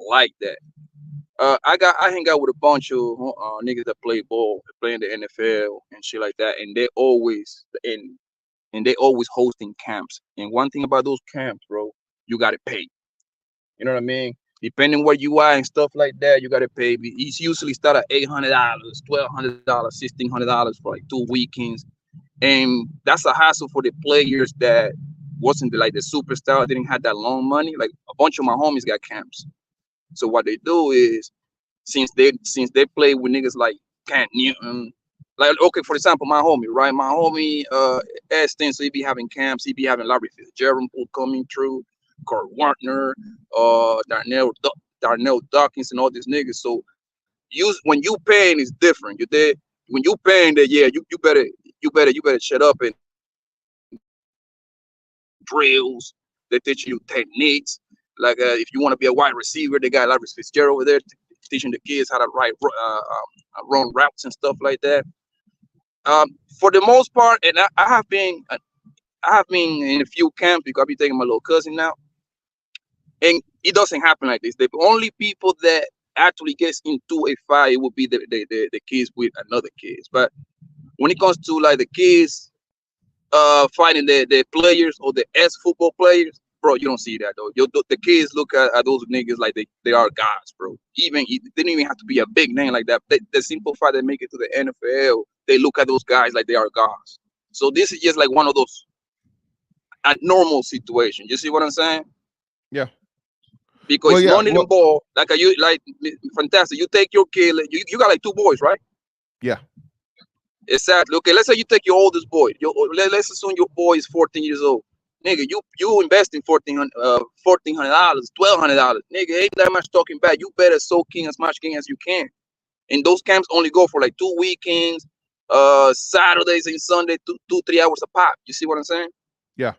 like that. I hang out with a bunch of niggas that play ball, play in the NFL and shit like that, and they always hosting camps. And one thing about those camps, bro, you gotta pay. You know what I mean? Depending where you are and stuff like that, you gotta pay. It's usually start at $800, $1,200, $1,600 for like 2 weekends, and that's a hassle for the players that wasn't like the superstar, didn't have that long money. Like a bunch of my homies got camps. So what they do is since they play with niggas like Cam Newton, like okay, for example, my homie, right? My homie Eston, so he be having camps, he be having Larry Fitzgerald coming through, Kurt Warner, Darnell Dawkins, and all these niggas. So when you paying is different. You did when you paying that, yeah, you better shut up and drills. They teach you techniques. Like if you want to be a wide receiver, they got Larry Fitzgerald over there teaching the kids how to run routes and stuff like that. For the most part, and I have been in a few camps because I be taking my little cousin now, and it doesn't happen like this. The only people that actually gets into a fight would be the kids with another kids. But when it comes to like the kids fighting the players or the ex-football players, bro, you don't see that though. The kids look at those niggas like they are gods, bro. They didn't even have to be a big name like that. The simple fact they make it to the NFL, they look at those guys like they are gods. So this is just like one of those abnormal situations. You see what I'm saying? Yeah. Because Well, it's yeah, money in the ball. Like fantastic. You take your kid. You got like 2 boys, right? Yeah. Exactly. Okay, let's say you take your oldest boy. Let's assume your boy is 14 years old. Nigga, you invest in $1,400, $1,200. Nigga, ain't that much talking back. You better soak in as much game as you can. And those camps only go for like 2 weekends, Saturdays and Sunday, 3 hours a pop. You see what I'm saying? Yeah.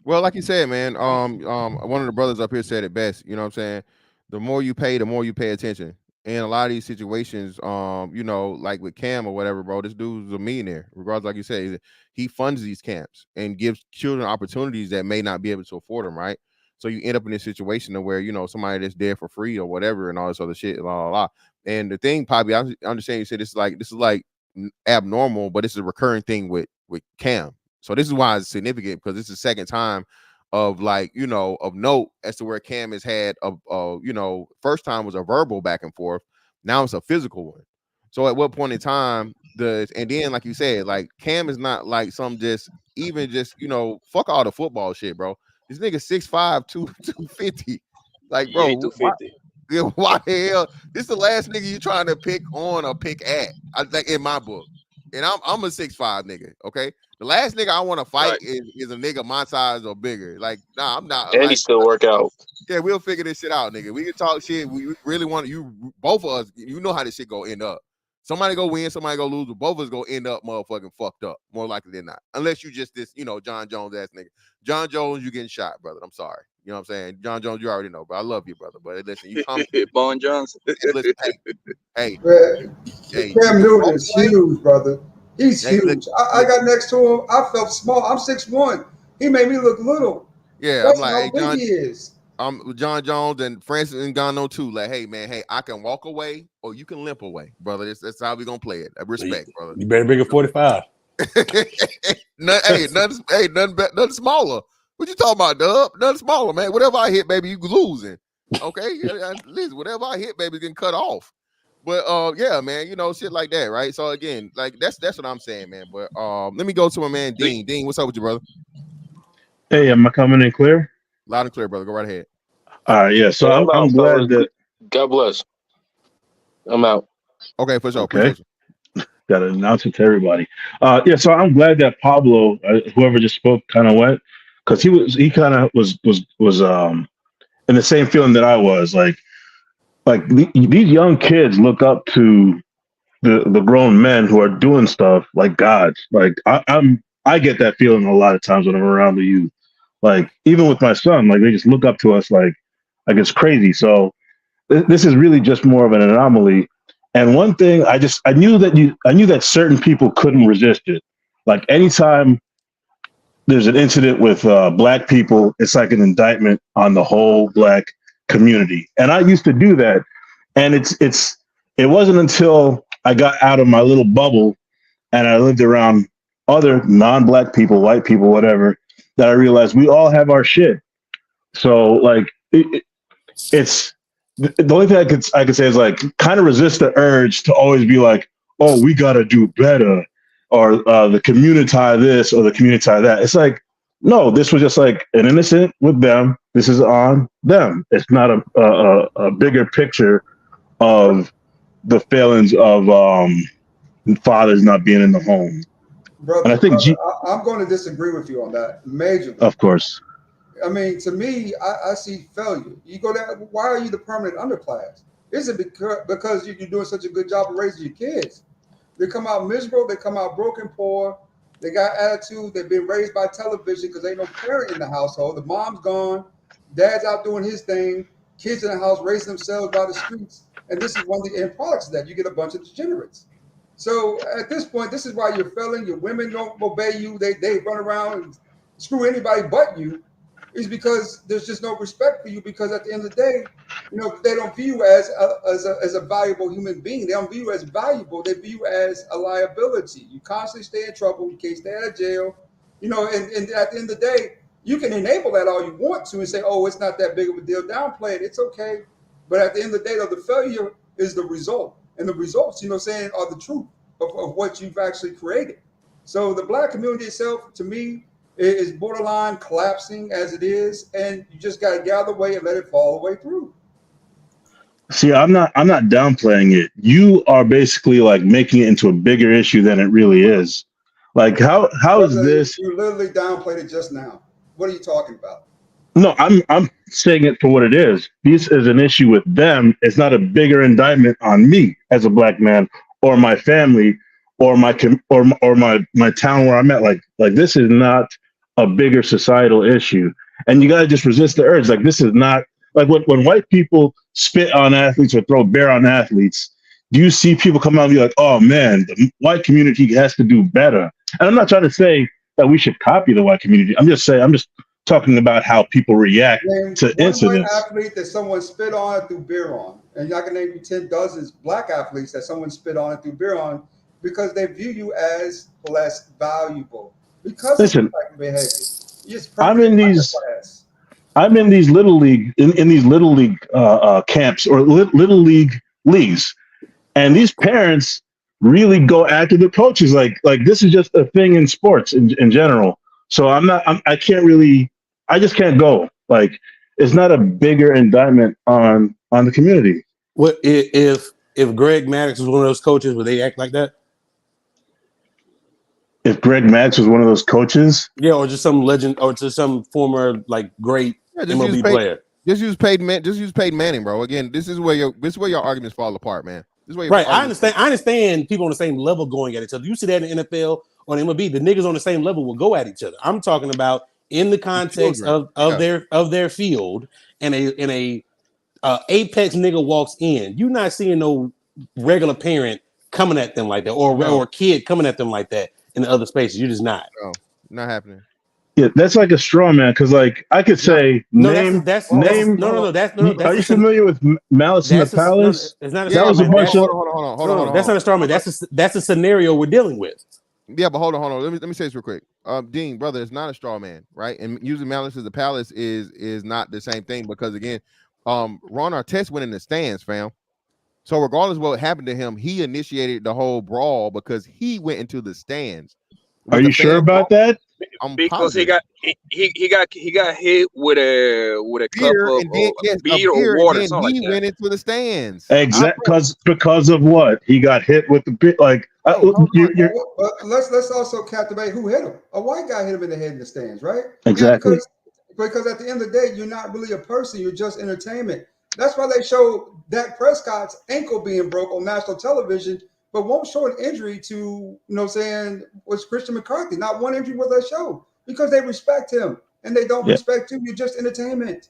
Well, like you said, man, one of the brothers up here said it best. You know what I'm saying? The more you pay, the more you pay attention. In a lot of these situations, like with Cam or whatever, bro, this dude's a millionaire. Regardless, like you said, he funds these camps and gives children opportunities that may not be able to afford them, right? So you end up in this situation where, somebody that's there for free or whatever and all this other shit, blah, blah, blah. And the thing, Poppy, I understand you said this is like abnormal, but it's a recurring thing with Cam. So this is why it's significant, because it's the second time of of note as to where Cam has had first time was a verbal back and forth. Now it's a physical one. So at what point in time and then like you said, like Cam is not like some fuck all the football shit, bro. This nigga 6'5", 250. Like, bro, Yeah, 250. why the hell? This is the last nigga you trying to pick on or pick at. I think in my book. And I'm a 6'5" nigga, okay? The last nigga I want to fight is a nigga my size or bigger. Like, nah, I'm not. And he still work out. Yeah, we'll figure this shit out, nigga. We can talk shit. We really want both of us. You know how this shit go end up. Somebody go win, somebody go lose, but both of us go end up motherfucking fucked up, more likely than not. Unless you just this, John Jones ass nigga. John Jones, you getting shot, brother. I'm sorry. You know what I'm saying? John Jones, you already know, but I love you, brother. But listen, you come Bon Johnson. listen, hey, Cam Newton is huge, brother. He's Hey, huge. I got next to him. I felt small. I'm 6'1". He made me look little. yeah, I'm That's like, how hey, big John, he is. John Jones and Francis Ngannou too. Like, hey man, hey, I can walk away or you can limp away, brother. That's how we gonna play it. Respect, brother. You better bring a 45. Nothing smaller. What you talking about, Dub? Nothing smaller, man. Whatever I hit, baby, you losing. Okay, listen, whatever I hit, baby, getting cut off. But yeah, man, you know, shit like that, right? So again, like that's what I'm saying, man. But let me go to my man Dean. Dean, what's up with you, brother? Hey, am I coming in clear? Loud and clear, brother. Go right ahead. Yeah. So I'm glad that. God bless. I'm out. Okay, for sure. Okay. Got to announce it to everybody. Yeah. So I'm glad that Pablo, whoever just spoke, kind of went, because he kind of was in the same feeling that I was like these young kids look up to the grown men who are doing stuff like gods. Like I get that feeling a lot of times when I'm around the youth. Like even with my son, like they just look up to us like it's crazy. So this is really just more of an anomaly. And one thing I knew that certain people couldn't resist it. Like anytime there's an incident with black people, it's like an indictment on the whole black community. And I used to do that. And it wasn't until I got out of my little bubble and I lived around other non-black people, white people, whatever, that I realized we all have our shit. So like it's the only thing I could say is like kind of resist the urge to always be like, oh, we gotta do better, or the community this or the community that. It's like, no, this was just like an innocent with them. This is on them. It's not a bigger picture of the failings of fathers not being in the home. Brother, and I think I'm going to disagree with you on that majorly. Of course. I mean, to me, I see failure. You go there. Why are you the permanent underclass? Is it because you're doing such a good job of raising your kids? They come out miserable. They come out broken, poor. They got attitude. They've been raised by television because ain't no parent in the household. The mom's gone. Dad's out doing his thing. Kids in the house raising themselves by the streets. And this is one of the end products of that. You get a bunch of degenerates. So at this point, this is why you're failing. Your women don't obey you. They run around and screw anybody but you. Is because there's just no respect for you, because at the end of the day, you know, they don't view you as a valuable human being. They don't view you as valuable. They view you as a liability. You constantly stay in trouble. You can't stay out of jail. You know, and at the end of the day, you can enable that all you want to and say, oh, it's not that big of a deal. Downplay it. It's okay. But at the end of the day, though, the failure is the result. And the results, you know, saying are the truth of what you've actually created. So the black community itself, to me, is borderline collapsing as it is, and you just got to gather way and let it fall the way through. See, I'm not downplaying it. You are basically like making it into a bigger issue than it really is. Like how is this? You literally downplayed it just now. What are you talking about? No, I'm saying it for what it is. This is an issue with them. It's not a bigger indictment on me as a black man or my family or my town where I'm at. Like this is not a bigger societal issue, and you gotta just resist the urge. Like this is not like when white people spit on athletes or throw bear on athletes. Do you see people come out and be like, "Oh man, the white community has to do better"? And I'm not trying to say that we should copy the white community. I'm just talking about how people react to incidents. One white athlete that someone spit on and threw beer on, and I can name you 10 dozens black athletes that someone spit on and threw beer on because they view you as less valuable. Because listen, of behavior. I'm in these little league in these little league camps or little league leagues, and these parents really go after the coaches. Like this is just a thing in sports in general. So I just can't go. Like it's not a bigger indictment on the community. What if Greg Maddox was one of those coaches, would they act like that? If Greg Maddox was one of those coaches? Yeah, or just some legend, or just some former like great MLB player. Just use Peyton Manning, bro. Again, this is where your arguments fall apart, man. This is where right. I understand people on the same level going at each other. You see that in the NFL or in MLB, the niggas on the same level will go at each other. I'm talking about in the context of their field, and a apex nigga walks in, you're not seeing no regular parent coming at them like that, or kid coming at them like that in the other spaces. You're just not. No, not happening. Yeah, that's like a straw man because, like, I could say name. Are you familiar with Malice in the Palace? It's not a That straw was a man. bunch of. Hold on. That's not a straw man. That's a scenario we're dealing with. Yeah, but hold on. Let me say this real quick. Dean, brother, it's not a straw man, right? And using Malice as the Palace is not the same thing because again, Ron Artest went in the stands, fam. So regardless of what happened to him, he initiated the whole brawl because he went into the stands. Are you sure about that? Because he got hit with a cup of beer or water, and something he like went that. into the stands. Exactly, because of what he got hit with the bit. Like let's also captivate who hit him. A white guy hit him in the head in the stands, right? Exactly. Because at the end of the day, you're not really a person. You're just entertainment. That's why they show Dak Prescott's ankle being broke on national television, but won't show an injury to, was Christian McCarthy. Not one injury was that show because they respect him and they don't respect you. You're just entertainment.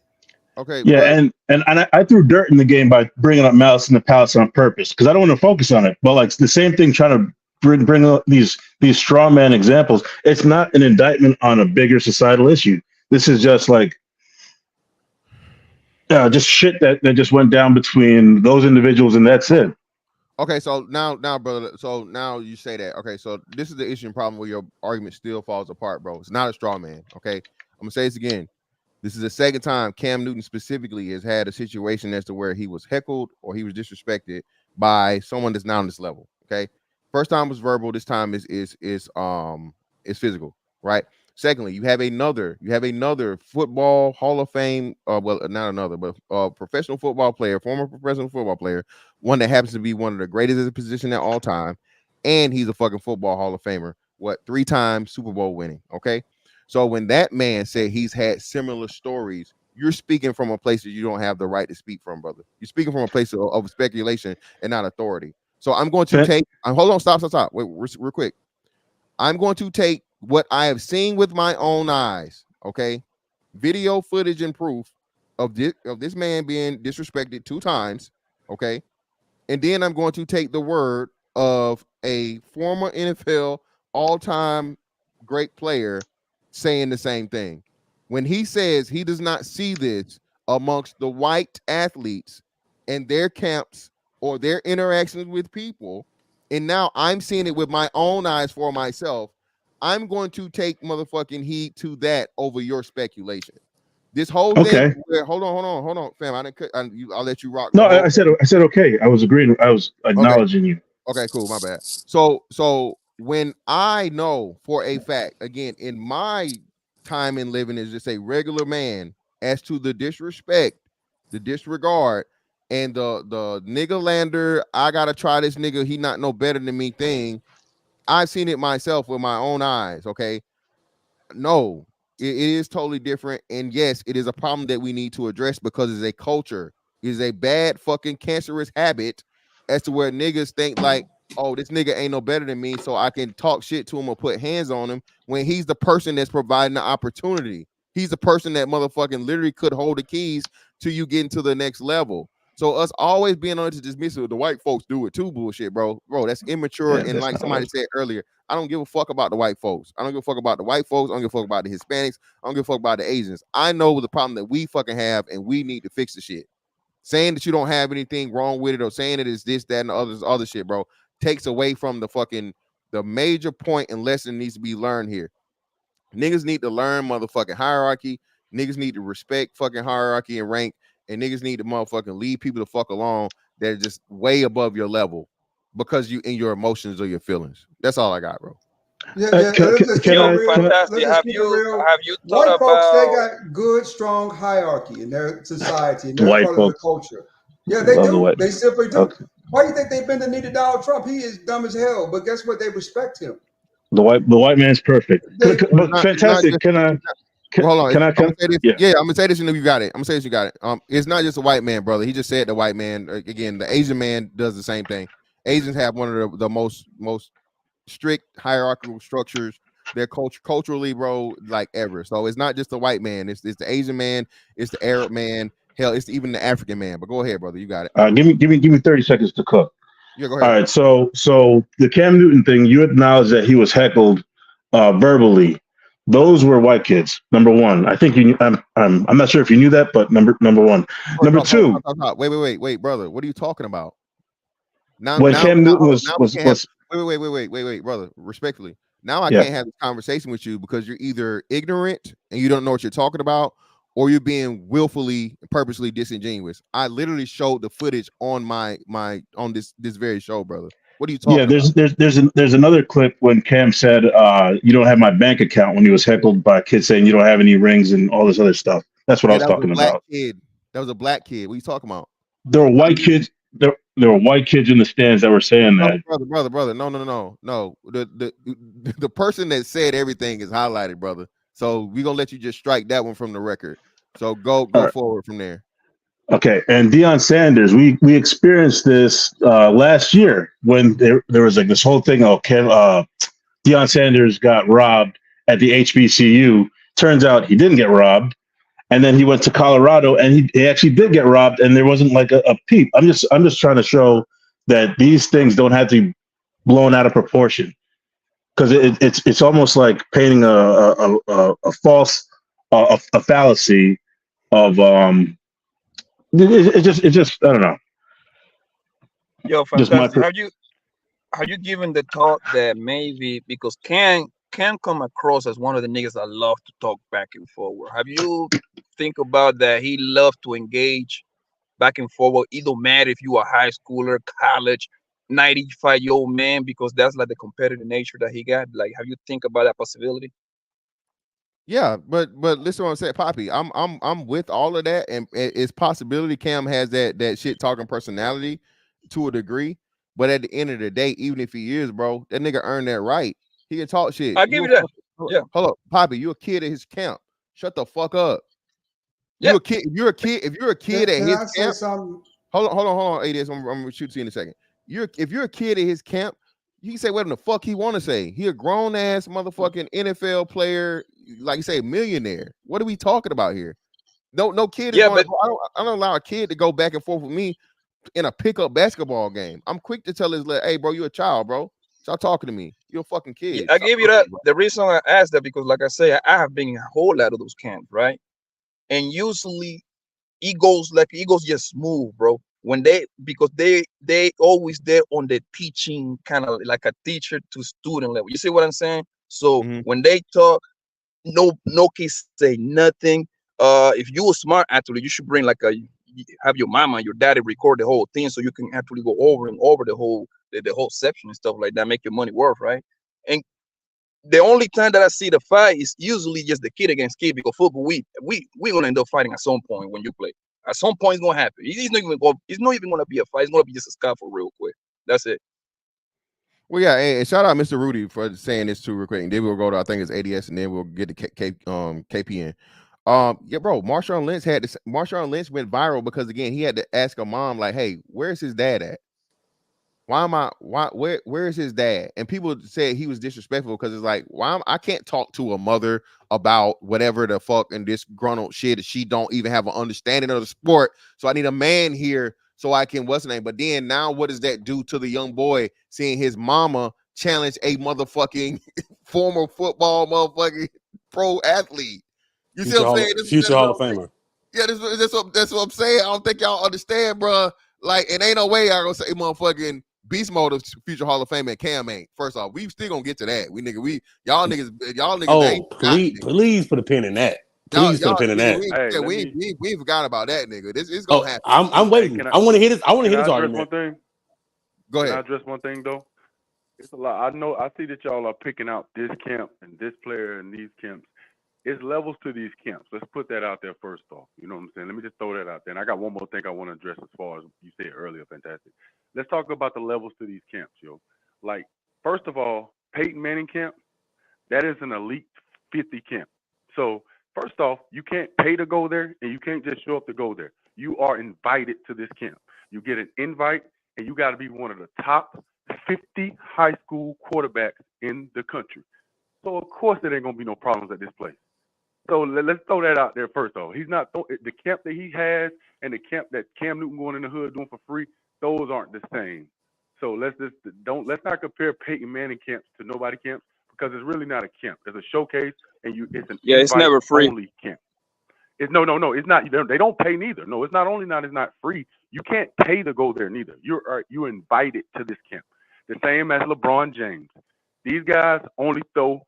Okay. Yeah, and I threw dirt in the game by bringing up Malice in the Palace on purpose because I don't want to focus on it. But like the same thing, trying to bring up these straw man examples. It's not an indictment on a bigger societal issue. This is just like just shit that just went down between those individuals, and that's it. Okay, so now, brother. So now you say that. Okay, so this is the issue and problem where your argument still falls apart, bro. It's not a straw man. Okay, I'm gonna say this again. This is the second time Cam Newton specifically has had a situation as to where he was heckled or he was disrespected by someone that's not on this level. Okay, first time was verbal. This time is physical, right? Secondly, you have another football Hall of Fame, well, not another, but professional football player, former professional football player, one that happens to be one of the greatest at the position at all time, and he's a fucking football Hall of Famer. 3 times Super Bowl winning? Okay, so when that man said he's had similar stories, you're speaking from a place that you don't have the right to speak from, brother. You're speaking from a place of speculation and not authority. So I'm going to take. Hold on, stop. Wait, real quick. I'm going to take what I have seen with my own eyes, okay? Video footage and proof of this man being disrespected 2 times, okay? And then I'm going to take the word of a former NFL all-time great player saying the same thing. When he says he does not see this amongst the white athletes and their camps or their interactions with people, and now I'm seeing it with my own eyes for myself, I'm going to take motherfucking heed to that over your speculation. This whole thing. Hold on, fam. I'll let you rock. No, I said okay. I was agreeing. I was acknowledging you. Okay, cool. My bad. So when I know for a fact, again, in my time in living as just a regular man, as to the disrespect, the disregard, and the nigga lander, I gotta try this nigga, he not no better than me thing. I've seen it myself with my own eyes. Okay, no, it is totally different, and yes, it is a problem that we need to address because it's a culture. It is a bad fucking cancerous habit as to where niggas think like, oh, this nigga ain't no better than me, so I can talk shit to him or put hands on him when he's the person that's providing the opportunity. He's the person that motherfucking literally could hold the keys to you getting to the next level. So us always being on to dismiss it, the white folks do it too, bullshit, bro. That's immature. Yeah, and like somebody said earlier, I don't give a fuck about the white folks. I don't give a fuck about the white folks. I don't give a fuck about the Hispanics. I don't give a fuck about the Asians. I know the problem that we fucking have, and we need to fix the shit. Saying that you don't have anything wrong with it or saying it is this, that, and the other shit, bro, takes away from the major point and lesson needs to be learned here. Niggas need to learn motherfucking hierarchy. Niggas need to respect fucking hierarchy and rank. And niggas need to motherfucking leave people the fuck alone that are just way above your level because you in your emotions or your feelings. That's all I got, bro. Fantastic. Have you thought white folks, they got good, strong hierarchy in their society, and they're white part folks. of the culture. Yeah, they do. They simply do. Okay. Why do you think they bend the knee to Donald Trump? He is dumb as hell, but guess what? They respect him. The white man's perfect. But fantastic. Can I? Hold on. Can I say this? Yeah, I'm gonna say this, and you got it. I'm gonna say this. You got it. It's not just a white man, brother. He just said the white man. Again, the Asian man does the same thing. Asians have one of the most strict hierarchical structures They're culturally, bro, like ever. So it's not just the white man. It's the Asian man. It's the Arab man. Hell, it's even the African man. But go ahead, brother. You got it. Give me 30 seconds to cook. Yeah, go All ahead. right, so the Cam Newton thing, you acknowledge that he was heckled verbally. Those were white kids. Number one, I think you. I'm not sure if you knew that, but number one. Number two, Wait, brother. What are you talking about? Now, when Cam Newton hold on. Now we can't have. was Wait, brother. Respectfully, now I yeah. can't have this conversation with you because you're either ignorant and you don't know what you're talking about, or you're being willfully, purposely disingenuous. I literally showed the footage on my on this very show, brother. What are you Yeah, talking about? there's another clip when Cam said, "You don't have my bank account," when he was heckled by kids saying, "You don't have any rings," and all this other stuff. That's what I Yeah, was that was a talking black about. kid. That was a black kid. What are you talking about? There were white kids. There were white kids in the stands that were saying No, that. brother. No. The person that said everything is highlighted, brother. So we're gonna let you just strike that one from the record. So All go right. forward from there. Okay, and Deion Sanders, we experienced this last year when there was like this whole thing. Oh, Deion Sanders got robbed at the HBCU. Turns out he didn't get robbed, and then he went to Colorado, and he actually did get robbed, and there wasn't like a peep. I'm just trying to show that these things don't have to be blown out of proportion, because it's almost like painting a false a fallacy of it's just I don't know. Yo, Just my fantastic. Have you given the thought that maybe because Cam come across as one of the niggas that love to talk back and forward? Have you think about that? He loved to engage back and forward. It don't matter if you are high schooler, college, 95-year-old man, because that's like the competitive nature that he got. Like, have you think about that possibility? Yeah, but listen to what I'm saying, Poppy. I'm with all of that, and it's possibility Cam has that shit talking personality to a degree. But at the end of the day, even if he is, bro, that nigga earned that right. He can talk shit. I give you that. Yeah. Hold up, Poppy. You a kid at his camp. Shut the fuck up. Yeah. You a kid. If you're a kid at Can his I say camp. something? Hold on, ADS. I'm gonna shoot to you in a second. If you're a kid at his camp, he can say whatever the fuck he want to say. He a grown ass motherfucking NFL player, like you say, millionaire. What are we talking about here? No kid is Yeah, going. but I don't allow a kid to go back and forth with me in a pickup basketball game. I'm quick to tell his, hey, bro, you a child, bro. Stop talking to me. You're a fucking yeah, kid. I Stop give you talking to that. me, bro. The reason I asked that because, like I say, I have been in a whole lot of those camps, right? And usually egos just move, bro. When because they always there on the teaching kind of like a teacher to student level. You see what I'm saying? So when they talk, no kids say nothing. If you a smart athlete, you should bring like have your mama and your daddy record the whole thing so you can actually go over and over the whole section and stuff like that, make your money worth, right? And the only time that I see the fight is usually just the kid against kid because football we gonna end up fighting at some point when you play. At some point it's gonna happen. It's not even gonna be a fight. It's gonna be just a scuffle real quick. That's it. Well, yeah, and shout out Mr. Rudy for saying this too real quick. And then we'll go to I think it's ADS, and then we'll get to KPN. Yeah, bro. Marshawn Lynch Marshawn Lynch went viral because again he had to ask a mom like, "Hey, where's his dad at? Where is his dad?" And people said he was disrespectful because it's like, I can't talk to a mother about whatever the fuck and this grown-up shit that she don't even have an understanding of the sport. So I need a man here so I can what's the name. But then now what does that do to the young boy seeing his mama challenge a motherfucking former football motherfucking pro athlete? You see what I'm saying? Future Hall of Famer. Yeah, that's what I'm saying. I don't think y'all understand, bro. Like, it ain't no way y'all gonna say motherfucking Beast Mode of future Hall of Fame and Cam ain't. First off, we still gonna get to that. Y'all niggas Oh, ain't please put a pin in that. y'all Please put a pin in nigga, that. we ain't forgot about that nigga. It's Oh, gonna happen. I'm waiting. I want to hear this. I want to Can hear I this address argument. one thing? Go Can I ahead. address one thing though? It's a lot. I see that y'all are picking out this camp and this player and these camps. It's levels to these camps. Let's put that out there first off. You know what I'm saying? Let me just throw that out there. And I got one more thing I want to address as far as you said earlier. Fantastic. Let's talk about the levels to these camps, yo. Like, first of all, Peyton Manning camp, that is an elite 50 camp. So, first off, you can't pay to go there and you can't just show up to go there. You are invited to this camp. You get an invite and you got to be one of the top 50 high school quarterbacks in the country. So of course there ain't gonna be no problems at this place. So let's throw that out there first, though. He's not the camp that he has and the camp that Cam Newton going in the hood doing for free. Those aren't the same. So let's not compare Peyton Manning camps to nobody camps because it's really not a camp. It's a showcase and it's an Yeah, it's invite never free. only camp. It's no. It's not. They don't pay neither. No, it's not only not. It's not free. You can't pay to go there neither. You're invited to this camp. The same as LeBron James. These guys only throw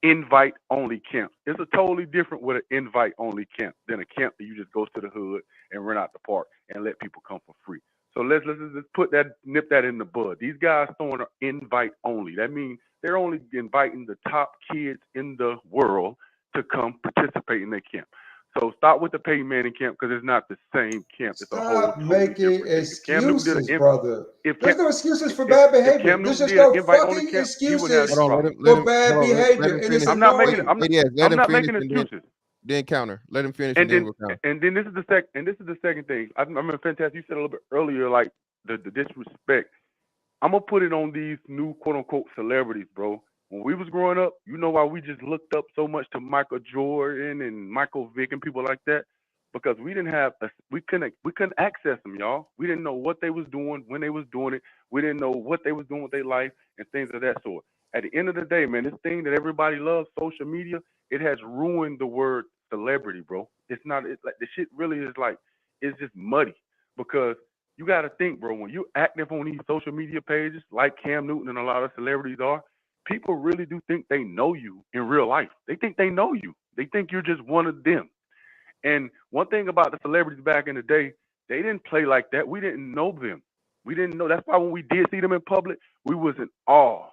invite only camp. It's a totally different with an invite only camp than a camp that you just go to the hood and rent out the park and let people come for free. So let's nip that in the bud. These guys throwing an invite only. That means they're only inviting the top kids in the world to come participate in their camp. So stop with the Peyton Manning camp because it's not the same camp. It's a whole Stop making excuses, brother. There's no excuses for bad behavior. There's just no fucking excuses for bad behavior, and it's I'm not making. annoying. I'm not making excuses. Then counter. Let him finish, And then then we'll counter. and then this is the second thing. I remember fantastic. You said a little bit earlier, like the disrespect. I'm gonna put it on these new quote unquote celebrities, bro. When we was growing up, you know why we just looked up so much to Michael Jordan and Michael Vick and people like that? Because we couldn't access them, y'all. We didn't know what they was doing, when they was doing it. We didn't know what they was doing with their life and things of that sort. At the end of the day, man, this thing that everybody loves, social media, it has ruined the word celebrity, bro. It's like the shit really is like it's just muddy because you got to think, bro, when you're active on these social media pages like Cam Newton and a lot of celebrities are, people really do think they know you in real life. They think they know you. They think you're just one of them. And one thing about the celebrities back in the day, they didn't play like that. We didn't know them. We didn't know. That's why when we did see them in public, we was in awe.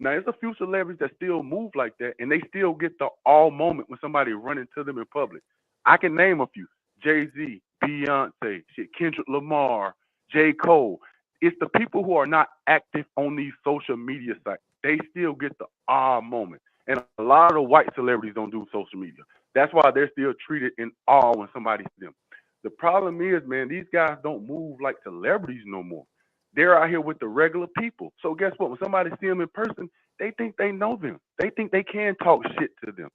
Now, there's a few celebrities that still move like that, and they still get the awe moment when somebody run into them in public. I can name a few. Jay-Z, Beyonce, shit, Kendrick Lamar, J. Cole. It's the people who are not active on these social media sites. They still get the awe moment. And a lot of the white celebrities don't do social media. That's why they're still treated in awe when somebody sees them. The problem is, man, these guys don't move like celebrities no more. They're out here with the regular people. So guess what? When somebody see them in person, they think they know them. They think they can talk shit to them.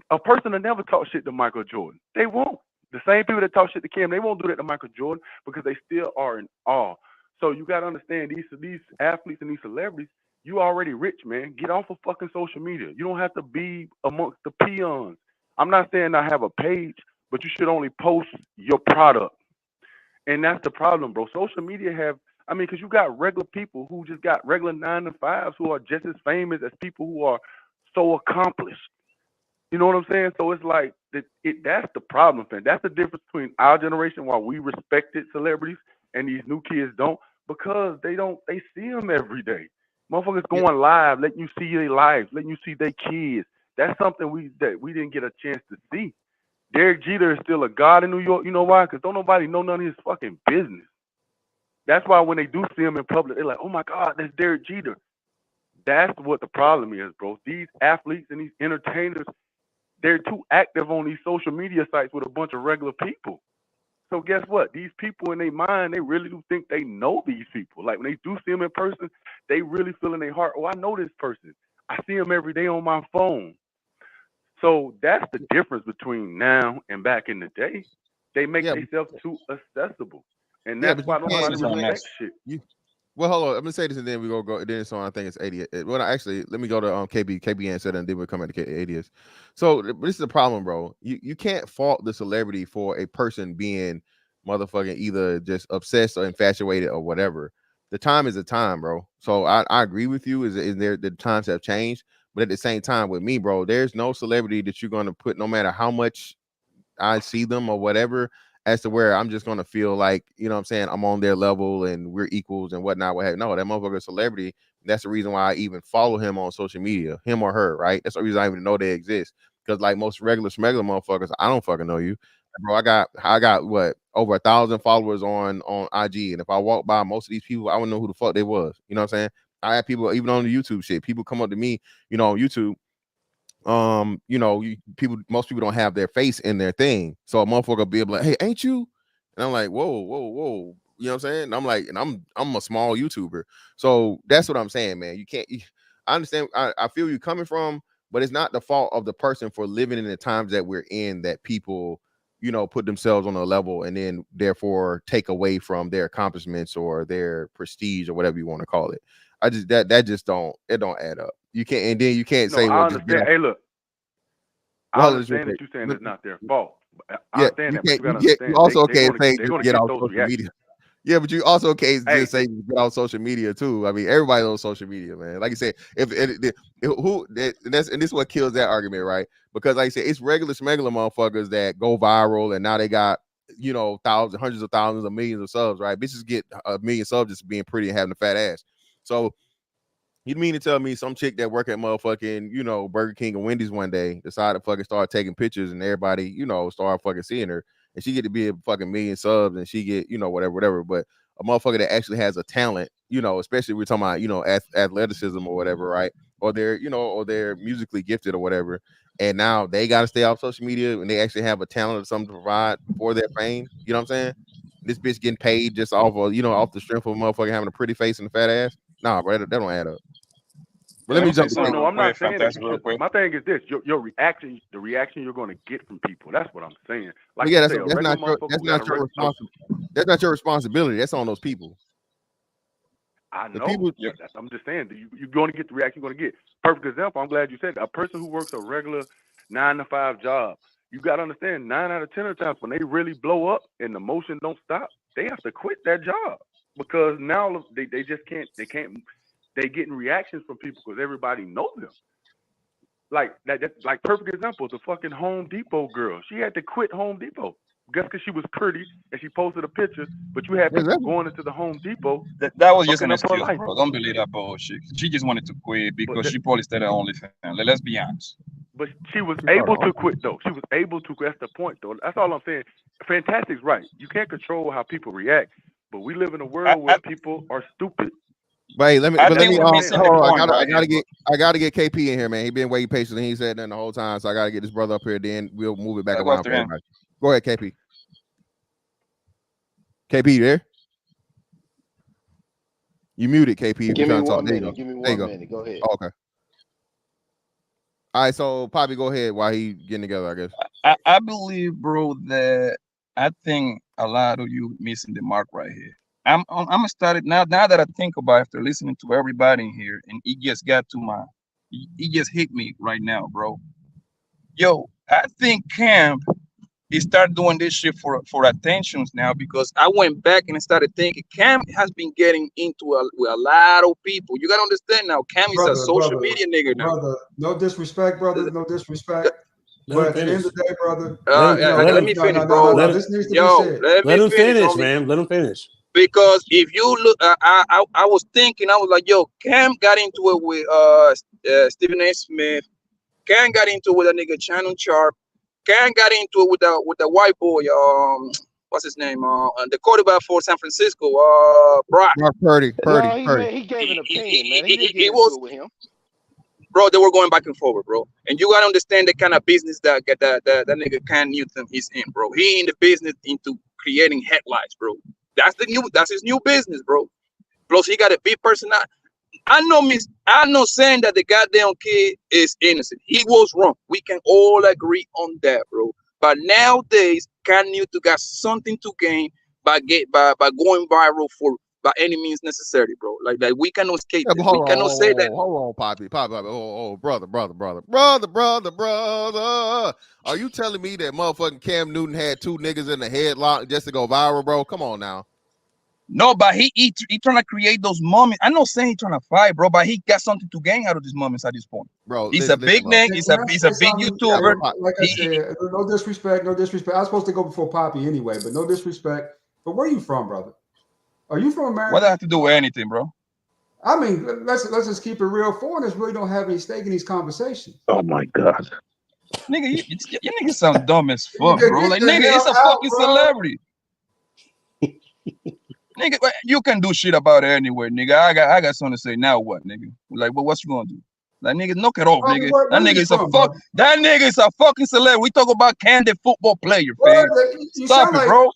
A person will never talk shit to Michael Jordan. They won't. The same people that talk shit to Cam, they won't do that to Michael Jordan because they still are in awe. So you got to understand these athletes and these celebrities, you already rich, man. Get off of fucking social media. You don't have to be amongst the peons. I'm not saying I have a page, but you should only post your product. And that's the problem, bro. Social media because you got regular people who just got regular 9-to-5s who are just as famous as people who are so accomplished. You know what I'm saying? So it's like that's the problem, fam. That's the difference between our generation, why we respected celebrities, and these new kids don't, because they see them every day. Motherfuckers going live, letting you see their lives, letting you see their kids. That's something we didn't get a chance to see. Derek Jeter is still a god in New York. You know why? Because don't nobody know none of his fucking business. That's why when they do see him in public, they're like, oh my God, that's Derek Jeter. That's what the problem is, bro. These athletes and these entertainers, they're too active on these social media sites with a bunch of regular people. So guess what? These people in their mind, they really do think they know these people. Like when they do see them in person, they really feel in their heart, oh, I know this person. I see them every day on my phone. So that's the difference between now and back in the day. They make themselves too accessible. And that's why nobody respects shit. Well, hold on. I'm gonna say this, and then we go. Then so I think it's 80. Well, actually, let me go to KB said, and then we'll come at the 80s. So this is the problem, bro. You can't fault the celebrity for a person being motherfucking either just obsessed or infatuated or whatever. The time is a time, bro. So I agree with you. Is there the times have changed, but at the same time, with me, bro, there's no celebrity that you're gonna put, no matter how much I see them or whatever, as to where I'm just gonna feel like, you know what I'm saying, I'm on their level and we're equals and whatnot. What have no, that motherfucker celebrity. That's the reason why I even follow him on social media, him or her, right? That's the reason I even know they exist. Because like most regular motherfuckers, I don't fucking know you, bro. I got what, over 1,000 followers on IG, and if I walk by most of these people, I wouldn't know who the fuck they was. You know what I'm saying? I have people even on the YouTube shit. People come up to me, you know, on YouTube. Most people don't have their face in their thing, so a motherfucker will be able to, hey, ain't you? And I'm like, whoa, you know what I'm saying? And I'm like, and I'm a small YouTuber, so that's what I'm saying, man. I understand. I feel you coming from, but it's not the fault of the person for living in the times that we're in that people, you know, put themselves on a level and then therefore take away from their accomplishments or their prestige or whatever you want to call it. I just that just don't add up. You can't, and then you can't say, well, I understand. Hey, look, I understand that you're saying it's not their fault. I understand that, but you gotta understand. You also they're can't say gonna get get off those social reactions. media. Yeah, but you also can't just say get on social media too. I mean, everybody's on social media, man. Like you said, and this is what kills that argument, right? Because like I said, it's regular smuggler motherfuckers that go viral, and now they got, you know, thousands, hundreds of thousands of millions of subs, right? Bitches get a million subs just being pretty and having a fat ass. So you mean to tell me some chick that work at motherfucking, you know, Burger King and Wendy's one day decided to fucking start taking pictures and everybody, you know, start fucking seeing her, and she get to be a fucking million subs and she get, you know, whatever. But a motherfucker that actually has a talent, you know, especially we're talking about, you know, athleticism or whatever, right? Or they're, you know, or they're musically gifted or whatever. And now they got to stay off social media and they actually have a talent or something to provide for their fame. You know what I'm saying? This bitch getting paid just off of, you know, off the strength of a motherfucker having a pretty face and a fat ass. Nah, bro, that don't add up. But let me jump. No, I'm not saying that you should. My thing is this: your reaction, the reaction you're going to get from people. That's what I'm saying. Like yeah, you that's say, not your responsibility. That's on those people. I know. I'm just saying, you're going to get the reaction you're going to get. Perfect example. I'm glad you said that. A person who works a regular 9-to-5 job, you got to understand, 9 out of 10 of the times when they really blow up and the motion don't stop, they have to quit that job because now they just can't. They getting reactions from people because everybody knows them. Like that's like perfect example. The fucking Home Depot girl. She had to quit Home Depot. Guess because she was pretty and she posted a picture. But you had people going into the Home Depot. That was just an excuse, bro. Don't believe that bullshit. She just wanted to quit because she probably started OnlyFans. Let's be honest. But she was able to quit though. She was able to. That's the point though. That's all I'm saying. Fantastic's right. You can't control how people react. But we live in a world where people are stupid. Wait, let me. I gotta get KP in here, man. He been waiting patiently. He said that the whole time, so I gotta get this brother up here. Then we'll move it back around for everybody. Go ahead, KP. KP, you there? You muted, KP. Give me 1 minute. Give me 1 minute. Go ahead. Oh, okay. All right, so Poppy, go ahead while he getting together, I guess. I believe, bro, that I think a lot of you missing the mark right here. I'm started now that I think about it, after listening to everybody in here, and it just got to it just hit me right now, bro. Yo, I think Cam he started doing this shit for attentions now, because I went back and started thinking Cam has been getting into with a lot of people. You gotta understand now, Cam is a social media nigga now. Brother, no disrespect, brother. No disrespect. But at the end of the day, brother, let me finish, bro. This needs to be said. Let him finish, man. Let him finish. Because if you look, I was thinking, I was like, yo, Cam got into it with Stephen A. Smith. Cam got into it with a nigga Shannon Sharp. Cam got into it with the white boy, what's his name? The quarterback for San Francisco, Brock. Purdy. He gave an opinion, man. He didn't get into it with him. Bro, they were going back and forward, bro. And you gotta understand the kind of business that nigga Cam Newton is in, bro. He in the business into creating headlines, bro. That's his new business, bro. Plus, he got a big personality. I'm not saying that the goddamn kid is innocent. He was wrong. We can all agree on that, bro. But nowadays, Cam Newton got something to gain by going viral by any means necessary, bro. Like we cannot escape it. We cannot say that. Hold on, Poppy. Oh, brother. Are you telling me that motherfucking Cam Newton had 2 niggas in the headlock just to go viral, bro? Come on now. No, but he trying to create those moments. I'm not saying he's trying to fight, bro, but he got something to gain out of these moments at this point. Bro, he's a big nigga. He's a big YouTuber. Like I said, no disrespect. I was supposed to go before Poppy anyway, but no disrespect. But where are you from, brother? Are you from America? What does that have to do with anything, bro? I mean, let's just keep it real. Foreigners really don't have any stake in these conversations. Oh my God, nigga, you niggas sound dumb as fuck, bro. Like nigga, it's a fucking celebrity. Nigga, you can do shit about it anyway, nigga. I got something to say. Now what, nigga? Like, well, what you gonna do? Like, nigga, knock it off, nigga. That nigga is a fuck. That nigga is a fucking celebrity. We talk about candid football player, fam. Stop it, bro.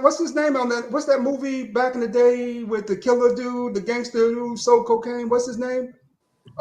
What's his name on that? What's that movie back in the day with the killer dude, the gangster who sold cocaine? What's his name?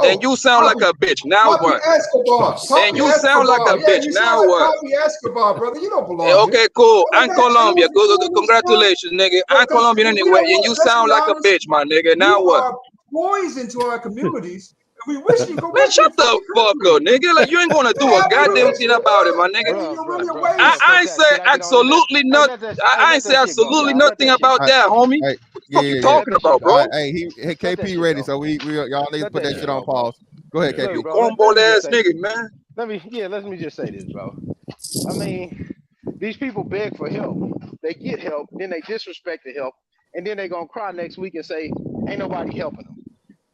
And you sound like a bitch. Now Copy what? Escobar. And you sound like a Yeah, bitch. you sound Now like what? Copy Escobar, brother. You don't belong Okay, here. cool. All I'm that Colombia. challenge you Good, doing this congratulations, nigga. I'm because Colombian we anyway, don't and want. you Let's sound be like a honest. bitch, my nigga. Now You what? are poison to our communities, and we wish you go Man, back to your shut the fucking fuck country. up, nigga. Like you ain't gonna do a Yeah, we goddamn wish thing you about it, my would. nigga. And you're really a I waste. ain't say absolutely nothing. I ain't say absolutely nothing about All right. that, homie. Hey, What the yeah, fuck you yeah, yeah. talking about, All bro? right, hey, KP ready, so we y'all need to put that shit on bro. pause. Go ahead, Look, KP. bro, Cornball let me just ass say, nigga, man. let me just say this, bro. I mean, these people beg for help. They get help, then they disrespect the help, and then they gonna cry next week and say, ain't nobody helping them.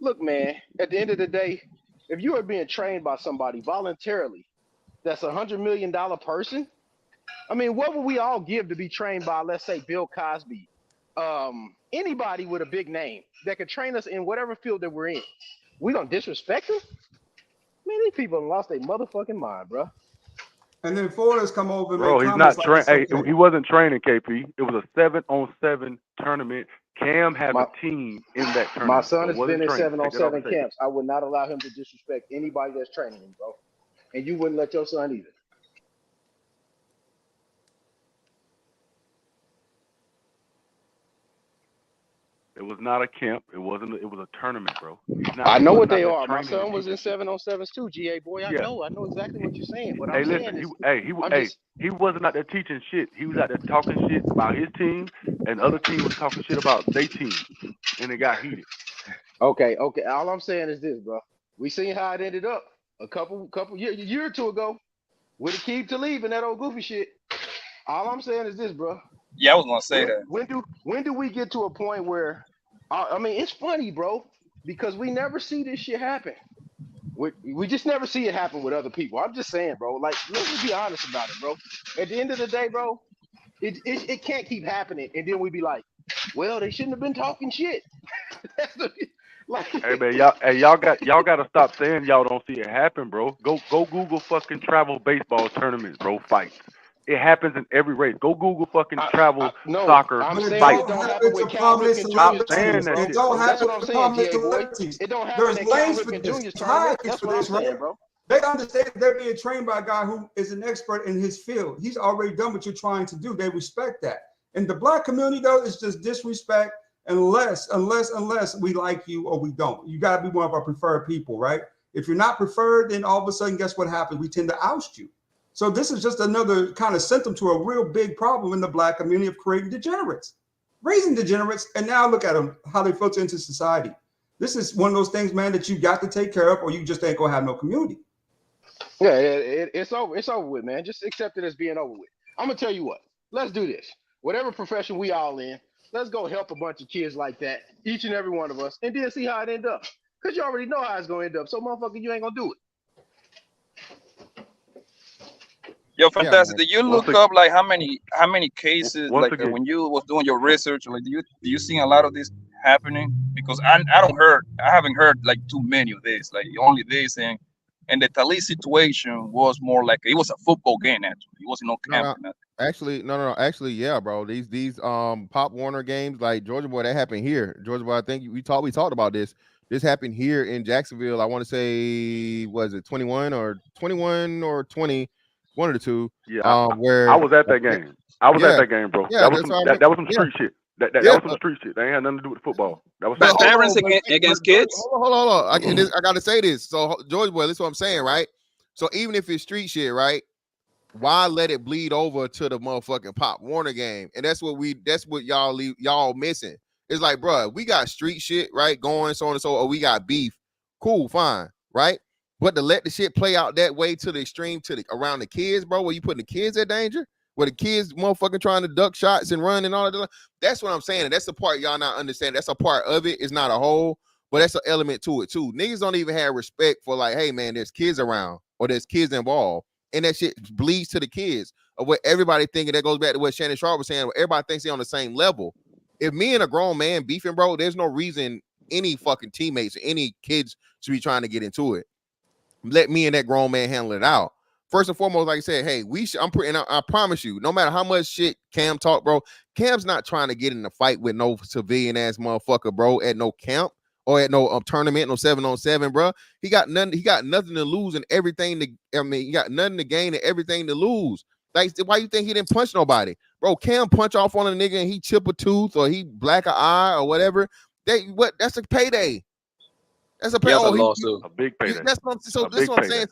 Look, man, at the end of the day, if you are being trained by somebody voluntarily, that's $100 million person. I mean, what would we all give to be trained by, let's say, Bill Cosby, anybody with a big name that could train us in whatever field that we're in? We don't disrespect them? Man, these people have lost their motherfucking mind, bro. And then foreigners come over and make Bro, he's comments not like train. it's Hey, okay. he wasn't training, KP. It was a 7-on-7 tournament. Cam has My, a team in that my tournament, son so it has been wasn't in training. Take that off the 7-on-7 table. camps. I would not allow him to disrespect anybody that's training him, bro. And you wouldn't let your son either. It was not a camp. It wasn't. It was a tournament, bro. I He know what wasn't out they there are. My training and son was in teaching shit. 7-on-7s too, GA boy. I Yeah. know exactly what you're saying. What I'm Hey, saying listen. is, I'm just He wasn't out there teaching shit. He was out there talking shit about his team, and the other team was talking shit about their team, and it got heated. okay. All I'm saying is this, bro. We seen how it ended up a year or two ago with Akeem Talib and that old goofy shit. All I'm saying is this, bro. Yeah, I was gonna say that. When do we get to a point where I mean it's funny, bro, because we never see this shit happen. We just never see it happen with other people. I'm just saying, bro. Like, let's be honest about it, bro. At the end of the day, bro, it can't keep happening, and then we be like, well, they shouldn't have been talking shit. Like, Hey man, y'all got to stop saying y'all don't see it happen, bro. Go Google fucking travel baseball tournaments, bro. Fights. It happens in every race. Go Google fucking travel no, soccer I'm But it saying fights. it don't don't happen happen to with Cal prominent Ripken Stop Jr.'s saying tournament, celebrities. that bro. It shit, don't bro. That's happen what I'm to saying, prominent GA boy. celebrities. It don't happen There's at Cal lanes for Ripken this. Jr.'s There's tournament. hierarchies That's for what I'm this, right? saying, bro. They understand they're being trained by a guy who is an expert in his field. He's already done what you're trying to do. They respect that. In the black community, though, it's just disrespect unless we like you or we don't. You got to be one of our preferred people, right? If you're not preferred, then all of a sudden, guess what happens? We tend to oust you. So this is just another kind of symptom to a real big problem in the black community of creating degenerates, raising degenerates, and now look at them, how they filter into society. This is one of those things, man, that you got to take care of or you just ain't going to have no community. Yeah, it's over. It's over with, man. Just accept it as being over with. I'm gonna tell you what. Let's do this. Whatever profession we all in, let's go help a bunch of kids like that, each and every one of us, and then see how it end up. Cause you already know how it's gonna end up. So, motherfucker, you ain't gonna do it. Yo, Yeah, fantastic. man. Did you Once look up like how many cases once like again, when you was doing your research? Like, do you see a lot of this happening? Because I haven't heard like too many of this. Like only this and the Talib situation was more like it was a football game actually. It wasn't no camp or nothing. Actually, no. Actually, yeah, bro. These Pop Warner games, like Georgia Boy, that happened here. Georgia Boy, I think we talked about this. This happened here in Jacksonville. I want to say, was it 21 or 20, one of the two. yeah, I Where was at that game. I was at yeah, that game, bro. yeah, That was that's some what I that, mean. that was some Yeah, street shit. That yeah, was some street shit. That ain't had nothing to do with football. That was but some street Parents shit. against kids. hold on. I got to say this. So, Georgia Boy, this is what I'm saying, right? So, even if it's street shit, right? Why let it bleed over to the motherfucking Pop Warner game? And that's what y'all missing. It's like, bro, we got street shit, right? Going so on and so, or we got beef. Cool, fine, right? But to let the shit play out that way to the extreme, around the kids, bro, where you putting the kids at danger, where the kids motherfucking trying to duck shots and run and all of that. That's what I'm saying. And that's the part y'all not understand. That's a part of it. It's not a whole, but that's an element to it too. Niggas don't even have respect for like, hey man, there's kids around or there's kids involved. And that shit bleeds to the kids of what everybody thinking. That goes back to what Shannon Sharp was saying. Everybody thinks they're on the same level. If me and a grown man beefing, bro, there's no reason any fucking teammates, any kids should be trying to get into it. Let me and that grown man handle it out. First and foremost, like I said, hey, I promise you, no matter how much shit Cam talk, bro, Cam's not trying to get in a fight with no civilian ass motherfucker, bro, at no camp or at no tournament, no 7-on-7, bro. He got nothing. He got nothing to lose and everything to. I mean, he got nothing to gain and everything to lose. Like, why you think he didn't punch nobody, bro? Cam punch off on a nigga and he chip a tooth or he black an eye or whatever. That's a payday. That's a pay. That's a Oh, lawsuit. A big payday. That's what, so. This is what I'm saying.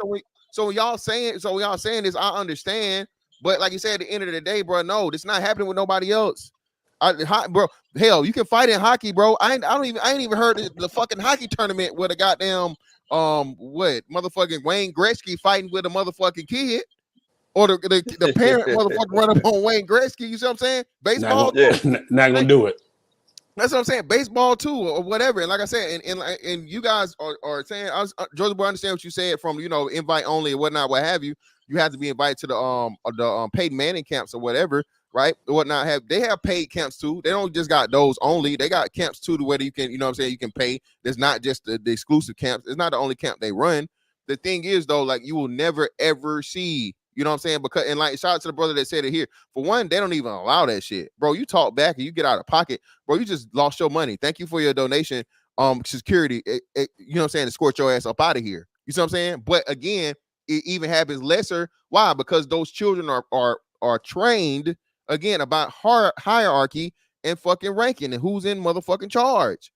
So y'all saying this. I understand, but like you said, at the end of the day, bro, no, this not happening with nobody else. Bro, hell, you can fight in hockey, bro. I ain't even heard the fucking hockey tournament with a goddamn what motherfucking Wayne Gretzky fighting with a motherfucking kid. Or the parent motherfucker run up on Wayne Gretzky. You see what I'm saying? Baseball, not gonna do it. That's what I'm saying. Baseball too, or whatever. And like I said, and you guys are saying, Georgia boy, I understand what you said from invite only or whatnot, what have you. You have to be invited to the Peyton Manning camps or whatever, right? Or whatnot. They have paid camps too. They don't just got those only. They got camps too to where you can, you can pay. There's not just the exclusive camps. It's not the only camp they run. The thing is though, like you will never ever see. You know what I'm saying? Because and like shout out to the brother that said it here. For one, they don't even allow that shit, bro. You talk back and you get out of pocket, bro. You just lost your money. Thank you for your donation. Security, you know what I'm saying, to escort your ass up out of here. You see what I'm saying? But again, it even happens lesser. Why? Because those children are trained again about hierarchy and fucking ranking and who's in motherfucking charge.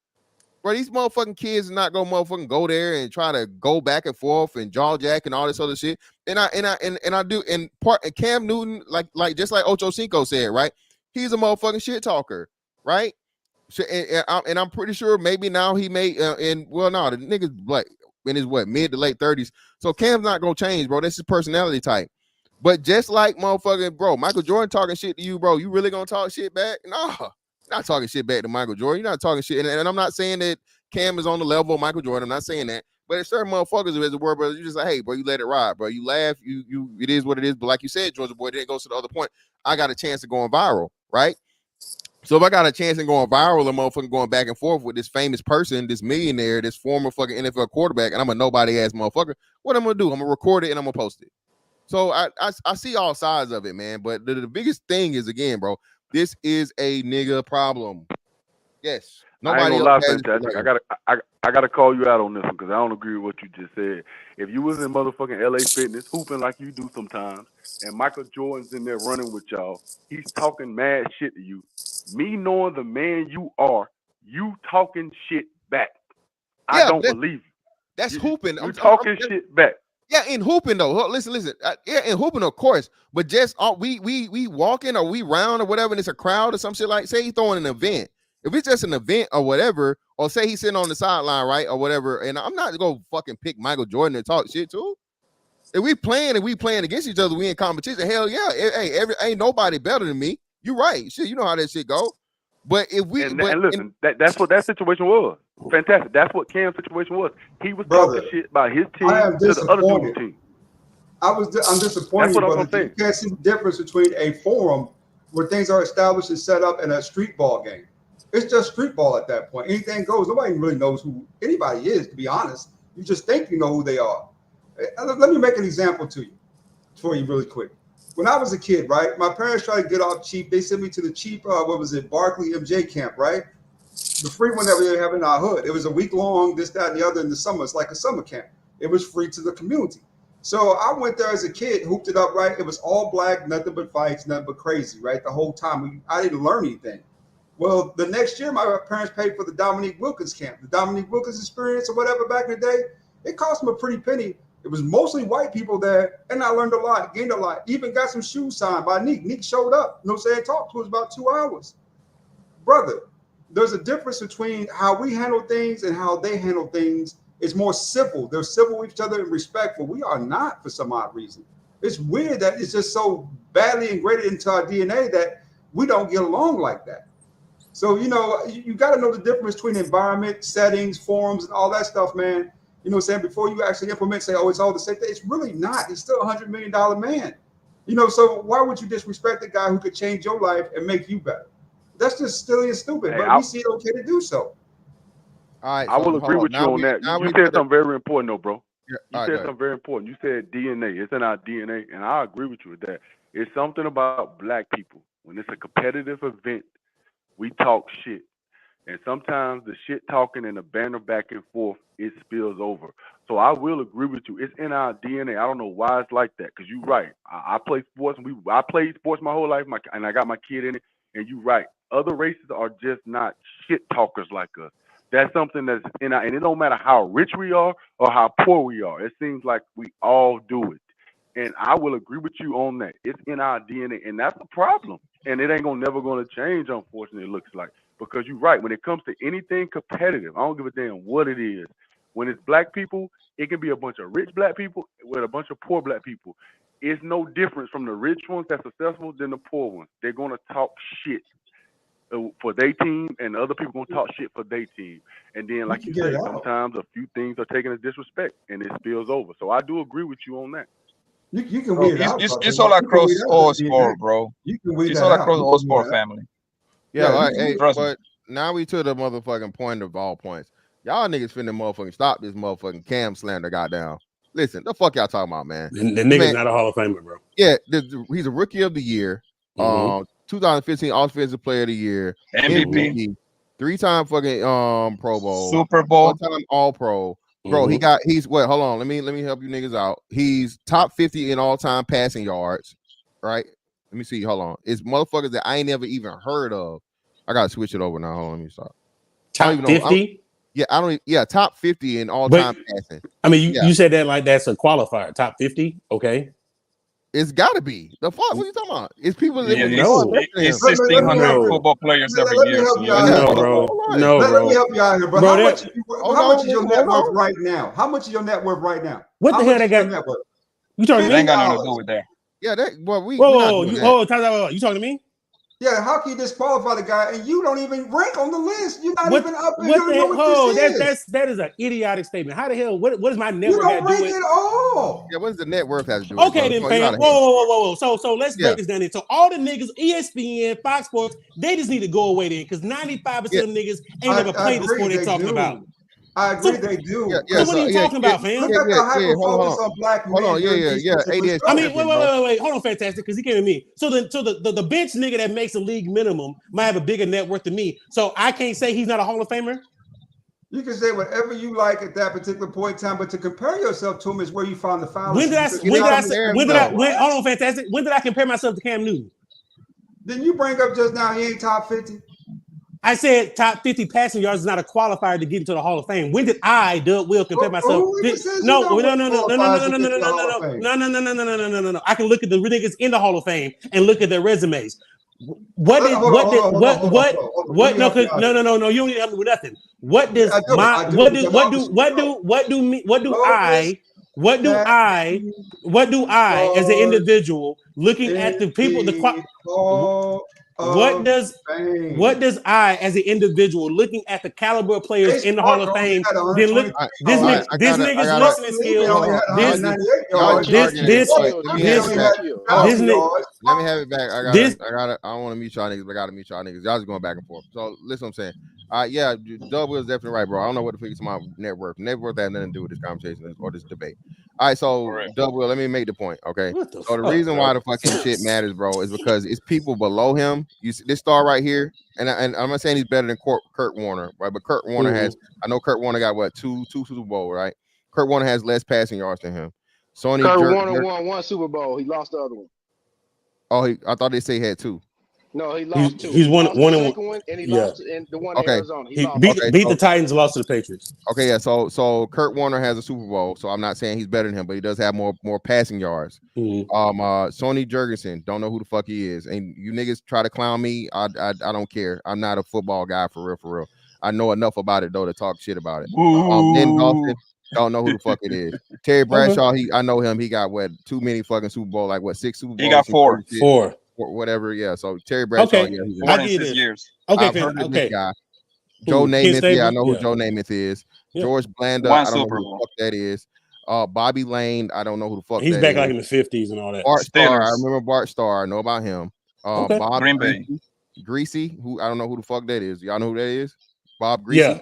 Bro, these motherfucking kids are not gonna motherfucking go there and try to go back and forth and jaw jack and all this other shit. And I do in part. And Cam Newton, like just like Ocho Cinco said, right? He's a motherfucking shit talker, right? So, and I'm pretty sure maybe now he may. The nigga's like in his mid to late 30s. So Cam's not gonna change, bro. That's his personality type. But just like motherfucking bro, Michael Jordan talking shit to you, bro. You really gonna talk shit back? No. Not talking shit back to Michael Jordan. You're not talking shit. And I'm not saying that Cam is on the level of Michael Jordan. I'm not saying that. But if certain motherfuckers as a word, bro, you just like, hey, bro, you let it ride, bro. You laugh, it is what it is. But like you said, Georgia boy, then it goes to the other point. I got a chance of going viral, right? So if I got a chance of going viral and motherfucking going back and forth with this famous person, this millionaire, this former fucking NFL quarterback, and I'm a nobody ass motherfucker, what I'm gonna do? I'm gonna record it and I'm gonna post it. So I see all sides of it, man. But the biggest thing is, again, bro, this is a nigga problem. Yes. I ain't Nobody gonna else lie, has Fantastic. I gotta call you out on this one because I don't agree with what you just said. If you was in motherfucking LA Fitness hooping like you do sometimes, and Michael Jordan's in there running with y'all, he's talking mad shit to you. Me knowing the man you are, you talking shit back. I don't believe you. That's hooping. You talking shit back. Yeah, in hooping though. Listen. Yeah, in hooping, of course. But just we walking or we round or whatever, and it's a crowd or some shit like. Say he's throwing an event. If it's just an event or whatever, or say he's sitting on the sideline, right, or whatever, and I'm not gonna fucking pick Michael Jordan and talk shit too. If we playing against each other, we in competition. Hell yeah. Hey, ain't nobody better than me. You right. Shit, you know how that shit go. But if we and listen, that's what that situation was. Fantastic. That's what Cam's situation was. He was talking shit about his team to the other dude's team. I'm disappointed, That's what brother. I'm saying. You can't see the difference between a forum where things are established and set up and a street ball game. It's just street ball at that point. Anything goes. Nobody really knows who anybody is, to be honest. You just think you know who they are. Let me make an example to you for you really quick. When I was a kid, right, my parents tried to get off cheap. They sent me to the cheap, Barkley MJ camp, right? The free one that we have in our hood. It was a week long, this, that, and the other in the summer. It's like a summer camp. It was free to the community. So I went there as a kid, hooped it up, right? It was all black, nothing but fights, nothing but crazy, right? The whole time. I didn't learn anything. Well, the next year, my parents paid for the Dominique Wilkins camp, the Dominique Wilkins experience or whatever back in the day. It cost them a pretty penny. It was mostly white people there, and I learned a lot, gained a lot. Even got some shoes signed by Neek. Neek showed up, you know what I'm saying, talked to us about 2 hours. Brother, there's a difference between how we handle things and how they handle things. It's more civil. They're civil with each other and respectful. We are not for some odd reason. It's weird that it's just so badly ingrained into our DNA that we don't get along like that. So, you got to know the difference between environment, settings, forums, and all that stuff, man. You know what I'm saying? Before you actually implement, say, oh, it's all the same thing. It's really not. He's still $100 million man. So why would you disrespect the guy who could change your life and make you better? That's just silly and stupid, but we see it okay to do so. All right, I will agree with you on that. You said something very important, though, bro. You said something very important. You said DNA. It's in our DNA, and I agree with you with that. It's something about black people. When it's a competitive event, we talk shit. And sometimes the shit talking and the banter back and forth, it spills over. So I will agree with you. It's in our DNA. I don't know why it's like that. Cause you're right. I play sports. I played sports my whole life. And I got my kid in it. And you're right. Other races are just not shit talkers like us. That's something that's in our. And it don't matter how rich we are or how poor we are. It seems like we all do it. And I will agree with you on that. It's in our DNA, and that's a problem. And it ain't never gonna change, unfortunately, it looks like. Because you're right, when it comes to anything competitive, I don't give a damn what it is. When it's black people, it can be a bunch of rich black people with a bunch of poor black people. It's no difference from the rich ones that's successful than the poor ones. They're gonna talk shit for their team, and the other people gonna talk shit for their team. And then, like you get say, it out. sometimes a few things are taken as disrespect, and it spills over. So I do agree with you on that. You can Bro, weed it out. it's all across all sport, bro. You can weed It's that all out. across You all can weed sport that out. family. Yeah, Yeah, all you right, can hey, weed- Trust me. but now we to the motherfucking point of all points. Y'all niggas finna motherfucking stop this motherfucking Cam slander goddamn. Listen, the fuck y'all talking about, man? The nigga's not a Hall of Famer, bro. Yeah, he's a rookie of the year. 2015 Offensive Player of the Year, MVP. 3-time fucking Pro Bowl, Super Bowl, 1-time All Pro. Bro, he's what? Hold on, let me help you niggas out. He's top 50 in all-time passing yards, right? Let me see. Hold on. It's motherfuckers that I ain't never even heard of. I gotta switch it over now. Hold on, let me stop. Top 50? Yeah, I don't. Yeah, top 50 in all-time passing. I mean, Yeah. you said that like that's a qualifier. Top 50, okay. It's got to be. The fuck? What are you talking about? It's people that Yeah, it's 1,600 football players every Let me year. help So you out here, bro. Let me help you out here, bro. How much is your net worth right now? How much is your net worth right now? What How the hell much they is your got? net worth? You talking to me? They ain't got nothing to do with that. Yeah, we Whoa, not whoa, doing whoa, that. you talking to me? Yeah, how can you disqualify the guy and you don't even rank on the list? You're not even up there. What You the don't know hell? what this is. That is an idiotic statement. How the hell? What does my net You worth have don't to do rank with? at all. Yeah, what does the net worth have to do with Okay, it, then, bro? fam. Whoa. So let's Yeah. break this down. So all the niggas, ESPN, Fox Sports, they just need to go away then, because 95% of them niggas ain't never played the sport they're talking about. I agree, they do. So what are you talking about, fam? Look at the hyper focus on black men. Hold on, during these specific ADS. I mean, discussions. wait. Hold on, Fantastic, because he came to me. So the bench nigga that makes a league minimum might have a bigger net worth than me. So I can't say he's not a Hall of Famer. You can say whatever you like at that particular point in time, but to compare yourself to him is where you find the fallacy. Hold on, Fantastic. When did I compare myself to Cam Newton? Then you bring up just now he ain't top 50. I said top 50 passing yards is not a qualifier to get into the Hall of Fame. When did I, Doug Will, compare myself? No. I can look at the niggas in the Hall of Fame and look at their resumes. No, you don't need to help me with nothing. What do I as an individual looking at the people, what does I as an individual looking at the caliber of players in the Hall of Fame then look this nigga's listening skills, let me have it back. I don't want to mute y'all niggas, but I gotta mute y'all niggas. Y'all just going back and forth. So listen, what I'm saying. Yeah, Dub Will's definitely right, bro. I don't know what the fuck is my net worth. Net worth has nothing to do with this conversation or this debate. All right, so Dub Will, let me make the point, okay? So the reason why the fucking shit matters, bro, is because it's people below him. You see this star right here, and I'm not saying he's better than Kurt Warner, right? But Kurt Warner has, I know Kurt Warner got what two Super Bowl, right? Kurt Warner has less passing yards than him. Kurt Warner won one Super Bowl. He lost the other one. Oh, I thought they say he had two. No, he lost two. He's one and one, and he lost in the one in Arizona. He beat the Titans and lost to the Patriots. Okay, yeah. So Kurt Warner has a Super Bowl. So I'm not saying he's better than him, but he does have more passing yards. Sonny Jurgensen, don't know who the fuck he is, and you niggas try to clown me. I don't care. I'm not a football guy for real. I know enough about it though to talk shit about it. Ben Dawson, don't know who the fuck it is. Terry Bradshaw, I know him. He got too many fucking Super Bowl, 6 Super Bowls. He got four. Whatever, yeah. So Terry Bradshaw, yeah, I get it. Years. I've heard of this guy. Joe Namath, I know who Joe Namath is. George Blanda, I don't know who the fuck that is. Bobby Lane, I don't know who the fuck he's that back is. like in the 50s and all that. Bart Starr, I remember Bart Starr. I know about him. Bob Green Bay. Greasy, who I don't know who the fuck that is. Y'all know who that is? Bob Greasy.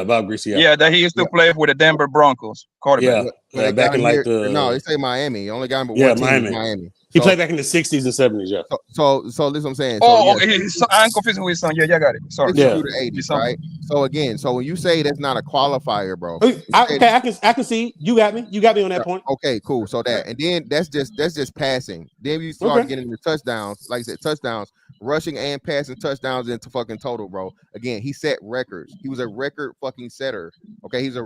Bob Greasy. Yeah, that he used to play with the Denver Broncos quarterback. Yeah, they back got in him like here. the No, they say Miami. He only got him but one team. Miami. He played back in the 60s and 70s. Yeah. So this is what I'm saying. Oh, okay. I'm confusing with his son. Yeah, I got it. Sorry. This is through the 80s, right? So again, so when you say that's not a qualifier, bro. I can see. You got me. You got me on that point. Okay, cool. So that, and then that's just passing. Then you start getting into touchdowns, like I said, touchdowns, rushing and passing touchdowns into fucking total, bro. Again, he set records. He was a record fucking setter. Okay, he was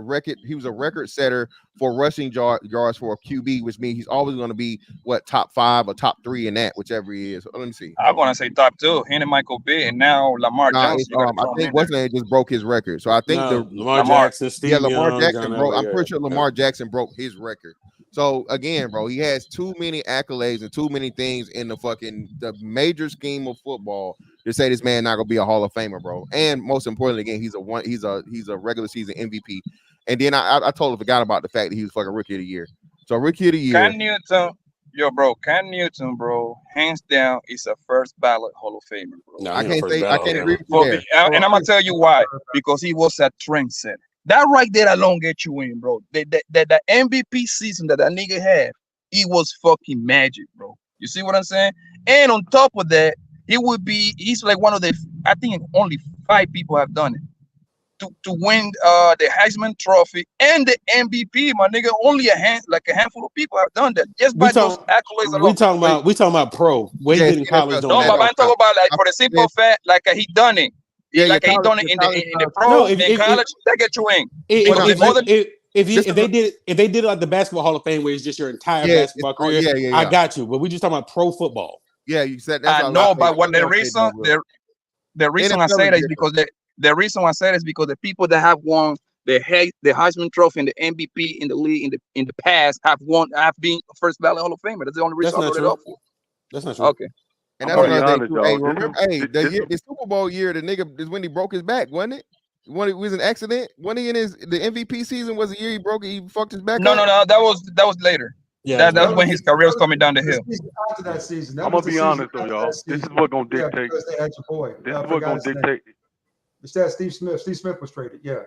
a record setter for rushing yards for a QB, which means he's always going to be top 5 or top 3 in that, whichever he is. Let me see. I'm gonna say top 2. Him and Michael Vick, and now Lamar Johnson. I think what's name just broke his record. So I think Lamar Jackson, Steve Lamar Young, Jackson broke. I'm yeah, pretty sure Lamar Jackson broke his record. So again, bro, he has too many accolades and too many things in the major scheme of football to say this man not gonna be a Hall of Famer, bro. And most importantly, again, he's a regular season MVP. And then I totally forgot about the fact that he was fucking rookie of the year. So rookie of the year. Cam Newton, bro, hands down is a first ballot Hall of Famer, bro. No, I can't agree with you there. And I'm gonna tell you why. Because he was a trendsetter. That right there alone get you in, bro. The MVP season that nigga had, it was fucking magic, bro. You see what I'm saying? And on top of that, he's like one of the, I think only 5 people have done it to win the Heisman Trophy and the MVP. My nigga, only a handful of people have done that. Just by those accolades alone. We talking about pro. Wait, in college. No, but I'm talking about like for the simple fact, like he done it. Yeah, like he done it in the pro, in college, that get you in. If they did it like the Basketball Hall of Fame, where it's just your entire basketball career, I got you. But we just talking about pro football. Yeah, you said that's. I know, but what the reason I say that is because the reason I say that is because the people that have won the Heisman Trophy and the MVP in the league in the past have been first ballot Hall of Famer. That's the only reason I brought it up for. That's not true. Okay. And that's what I think. Hey, remember, the Super Bowl year, the nigga is when he broke his back, wasn't it? When it was an accident. When he the MVP season was the year he fucked his back. No, that was later. Yeah, that's when his career was coming down the hill. After that season, I'm gonna be honest though, y'all. This is what gonna dictate. Because they had your boy. This is what gonna dictate. It's that Steve Smith. Steve Smith was traded. Yeah.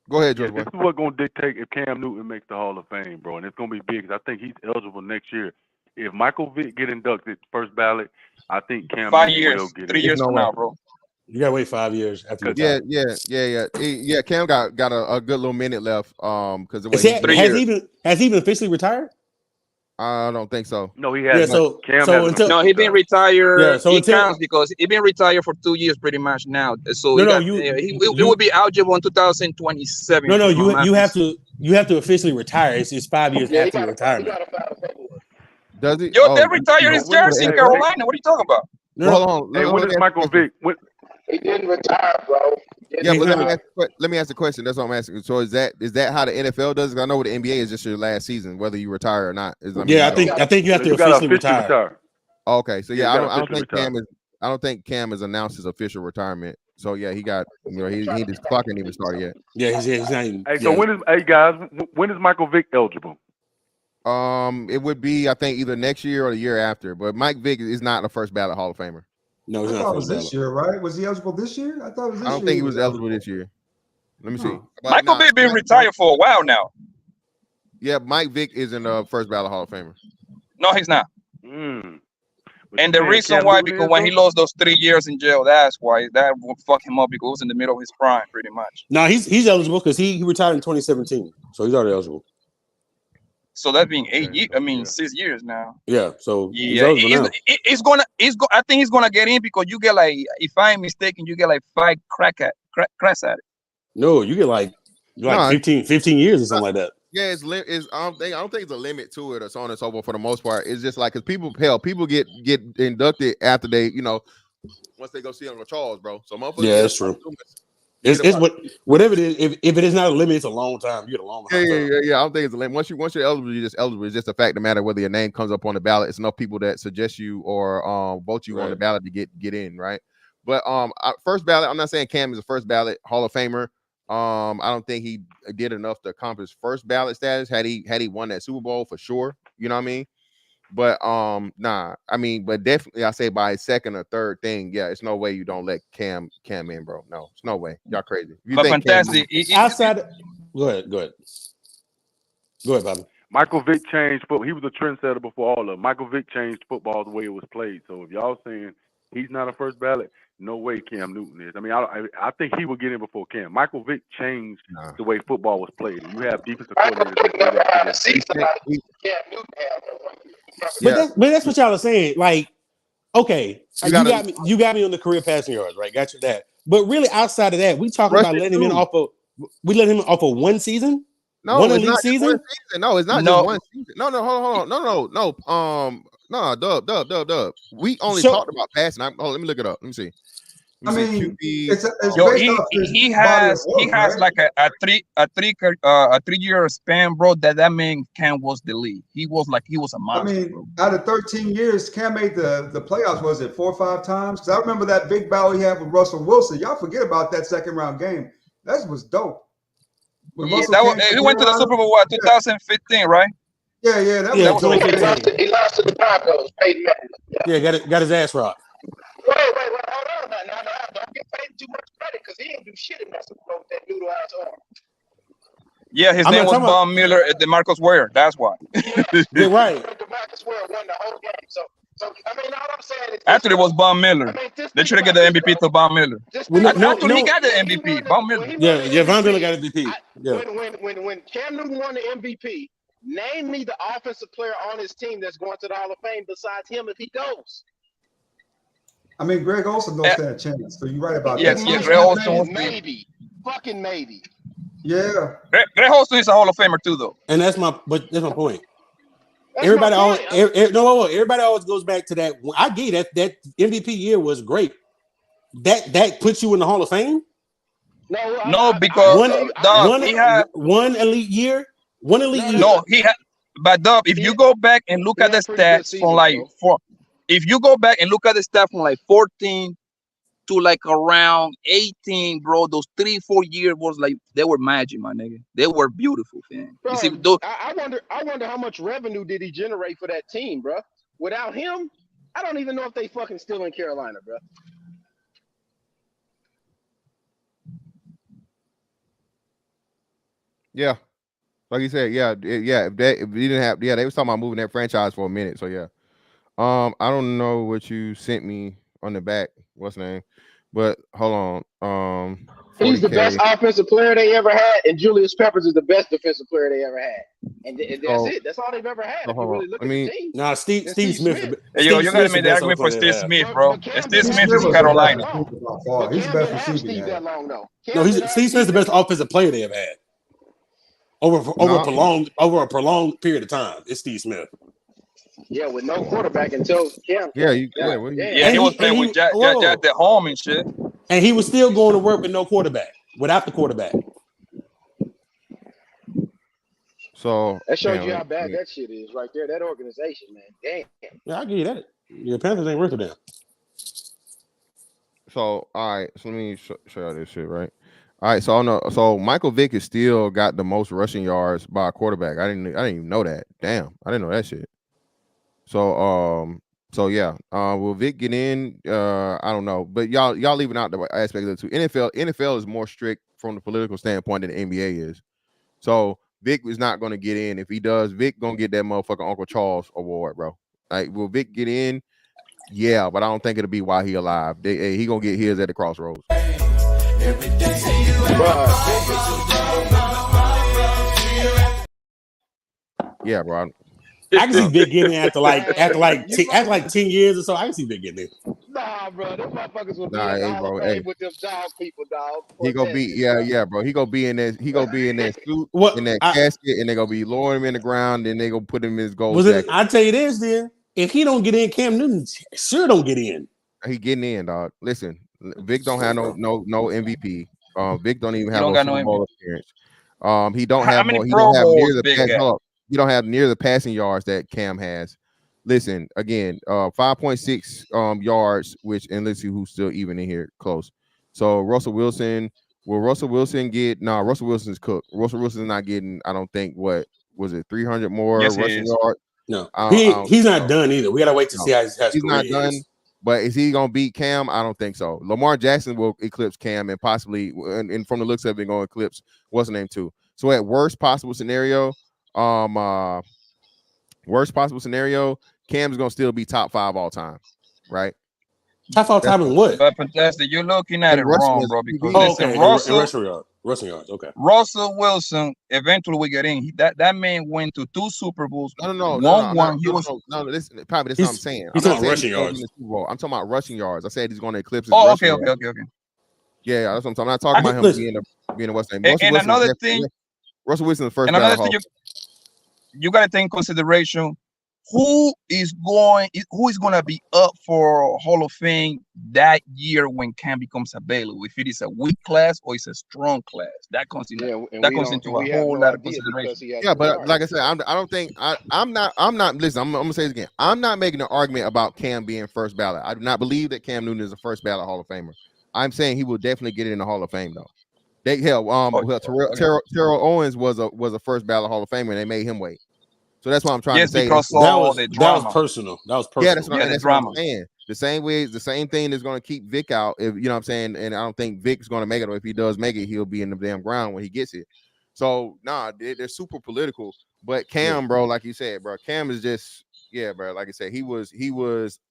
Go ahead, George. This is what's gonna dictate if Cam Newton makes the Hall of Fame, bro, and it's gonna be big. I think he's eligible next year. If Michael Vick get inducted first ballot, I think Cam 5 Newton years, will get 3 years from now, bro. You gotta wait 5 years after. Yeah. Cam got a good little minute left. Because has he even officially retired? I don't think so. No, he hasn't. No, he been retired. Yeah, so he counts because he been retired for 2 years pretty much now. So he will be eligible in 2027. No, you have to officially retire. It's 5 years after your retirement. Does it? They retired his jersey in Carolina. What are you talking about? Hold on. Hey, when is Michael Vick? He didn't retire, bro. Yeah, but let me ask the question. That's what I'm asking. So is that how the NFL does it? I know the NBA is just your last season, whether you retire or not. I think you have to officially retire. Okay, so I don't think Cam has announced his official retirement. So yeah, he got his clock ain't even started yet. Yeah, he's not even. Hey, so when is Michael Vick eligible? It would be I think either next year or the year after. But Mike Vick is not a first ballot Hall of Famer. No, he's I not. thought it was this year, right? Was he eligible this year? I thought it was this year. I don't think he was eligible this year. Let me see. Michael Vick been retired for a while now. Yeah, Mike Vick isn't a first ballot Hall of Famer. No, he's not. And the reason why, because when he lost those 3 years in jail, that's why that would fuck him up because he was in the middle of his prime, pretty much. No, he's eligible because he retired in 2017, so he's already eligible. So that's being 8 years. I mean, 6 years now. Yeah. So I think he's gonna get in because you get like, if I'm mistaken, you get like 5 cracks at it. No, you get like 15 years or something like that. Yeah, I don't think it's a limit to it or so on and so forth for the most part. It's just like because people get inducted after they once they go see Uncle Charles, bro. So motherfuckers. Yeah, that's true. It's whatever it is. If it is not a limit, it's a long time. You get a long time. Yeah. I don't think it's a limit. Once you're eligible, you're just eligible. It's just a fact of matter whether your name comes up on the ballot. It's enough people that suggest you or vote you on the ballot to get in, right? But first ballot. I'm not saying Cam is a first ballot Hall of Famer. I don't think he did enough to accomplish first ballot status. Had he won that Super Bowl for sure, you know what I mean? But nah, I mean, but definitely I say by second or third thing, yeah, it's no way you don't let Cam in, bro. No, it's no way. Y'all crazy. If you But think Cam fantastic. Outside, go ahead, Bobby. Michael Vick changed football. He was a trendsetter before all of them. Michael Vick changed football the way it was played. So if y'all saying he's not a first ballot, no way Cam Newton is. I mean, I think he would get in before Cam. Michael Vick changed the way football was played. And you have defensive coordinators that play that to this day. But that's what y'all are saying. Like, okay, you got me on the career passing yards, right? Got you that. But really, outside of that, we talking about letting him in off of one season. No, one it's elite not just season. one season. No, it's not just one season. No, hold on. No, Dub. We only talked about passing. Let me look it up. Let me see. I mean, it's Yo, based off his he body of has work, right? like a 3 year span, bro. That man Cam was the lead. He was a I monster, mean, bro. out of 13 years, Cam made the playoffs. Was it 4 or 5 times? Because I remember that big battle he had with Russell Wilson. Y'all forget about that second round game. That was dope. When Yeah, Russell came he went to the Super Bowl 2015, right? Yeah, that was dope. 2015. He lost to the Broncos. Peyton Manning. Yeah, got his ass rocked. Wait, hold on. Now, don't get paid too much credit because he didn't do shit in that Super Bowl with that noodle ass arm. Yeah, his I'm name not was talking about- Von Miller at DeMarcus Ware. That's why. Yeah, right. DeMarcus Ware won the whole game. So I mean, all I'm saying is Actually, it was Von Miller. They should have get the MVP to Von Miller. Actually, he got the MVP. Von Miller. Yeah, Von Miller got MVP. Yeah. When Cam Newton won the MVP, name me the offensive player on his team that's going to the Hall of Fame besides him if he goes. I mean, Greg Olsen don't stand a chance. So you're right about Yes, that. yes, Greg Olsen was maybe. Fucking maybe. Yeah. Greg Olsen is a Hall of Famer too, though. And that's my point. That's Everybody my always point. everybody always goes back to that. I get that MVP year was great. That puts you in the Hall of Fame. No, because one elite year. One elite year. No, he had. But Dub, if you go back and look at the stats from like if you go back and look at the stats from like 14 to like around 18, bro, those 3-4 years was like they were magic, my nigga. They were beautiful, man. Bro, You see, I wonder how much revenue did he generate for that team, bro? Without him, I don't even know if they fucking still in Carolina, bro. Yeah, like you said, yeah. If we didn't have, they was talking about moving that franchise for a minute. So yeah, I don't know what you sent me on the back. What's the name? But hold on. He's the best offensive player they ever had, and Julius Peppers is the best defensive player they ever had. And that's it. That's all they've ever had. If you really look at the team. Nah, Steve Smith. Hey, yo, you gotta make the argument for Steve Smith, bro. Steve Smith is Carolina. He's the best receiver. Steve Smith's the best offensive player they ever had. Over a prolonged period of time. It's Steve Smith. Yeah, with no quarterback until Cam. Yeah, he was playing with Jack at home and shit. And he was still going to work with no quarterback, without the quarterback. So that shows you how bad that shit is right there. That organization, man. Damn. Yeah, I give you that. Your Panthers ain't worth a damn. So all right, so let me show you this shit, right? All right, so Michael Vick has still got the most rushing yards by a quarterback. I didn't even know that. Damn, I didn't know that shit. So yeah, will Vic get in? I don't know, but y'all leaving out the aspect of the two. NFL is more strict from the political standpoint than the NBA is. So Vic is not going to get in. If he does, Vic gonna get that motherfucking Uncle Charles award, bro. Like, will Vic get in? Yeah, but I don't think it'll be while he alive. He gonna get his at the crossroads. Yeah, bro. I can see Vic getting in after like 10 years or so. I can see Vic getting in. Nah, bro, them motherfuckers will be in the Hall of Fame with them dog people, dog. He gonna be, bro. He gonna be in that. He gonna be in that suit, in that casket, and they gonna be lowering him in the ground. Then they gonna put him in his gold jacket. I tell you this, then if he don't get in, Cam Newton sure don't get in. He getting in, dog. Listen, Vic don't have no MVP. Vic don't even have no Super Bowl appearance. He don't have more. He Pro don't have near the Bowls pass. You don't have near the passing yards that Cam has. Listen, again, 5.6 yards, and let's see who's still even in here close. So Russell Wilson, will Russell Wilson get? No, Russell Wilson's cooked. Russell Wilson's not getting, I don't think, what was it, 300 more rushing yards? No, I don't he's think not so. done either. We gotta wait to No. see how his He's career not done. is. But is he gonna beat Cam? I don't think so. Lamar Jackson will eclipse Cam and possibly, and from the looks of it, going to eclipse what's the name too. So at worst possible scenario, Cam's gonna still be top 5 all time, right? Top 5 That's time in what? But Fantastic, you're looking at in it rushing wrong, as bro. a Because QB. Oh, listen, okay. In rushing yards. Okay. Russell Wilson, eventually we get in. That man went to 2 Super Bowls. No. Listen, Listen, probably that's what I'm saying. He's I'm talking not saying rushing he's going to be in yards. the Super Bowl. I'm talking about rushing yards. I said he's going to eclipse his Oh, rushing okay. yards. Yeah, that's what I'm talking. I'm not talking about him Listen, being what's name. And another thing, Russell Wilson the first and ballot another thing Hall. you got to take in consideration who is going to be up for Hall of Fame that year when Cam becomes available. If it is a weak class or it's a strong class, that comes into a whole lot of consideration. Yeah, but like I said, I don't think I'm not. Listen, I'm gonna say this again. I'm not making an argument about Cam being first ballot. I do not believe that Cam Newton is a first ballot Hall of Famer. I'm saying he will definitely get it in the Hall of Fame though. Terrell Owens was a first ballot Hall of Famer, and they made him wait. So that's what I'm trying to say. Because that was personal. That was personal. Yeah, that's what I'm saying. The same thing is going to keep Vic out. If you know what I'm saying, and I don't think Vic's going to make it. Or if he does make it, he'll be in the damn ground when he gets it. So they're super political. But Cam, bro, like you said, bro, Cam is just bro. Like I said, he was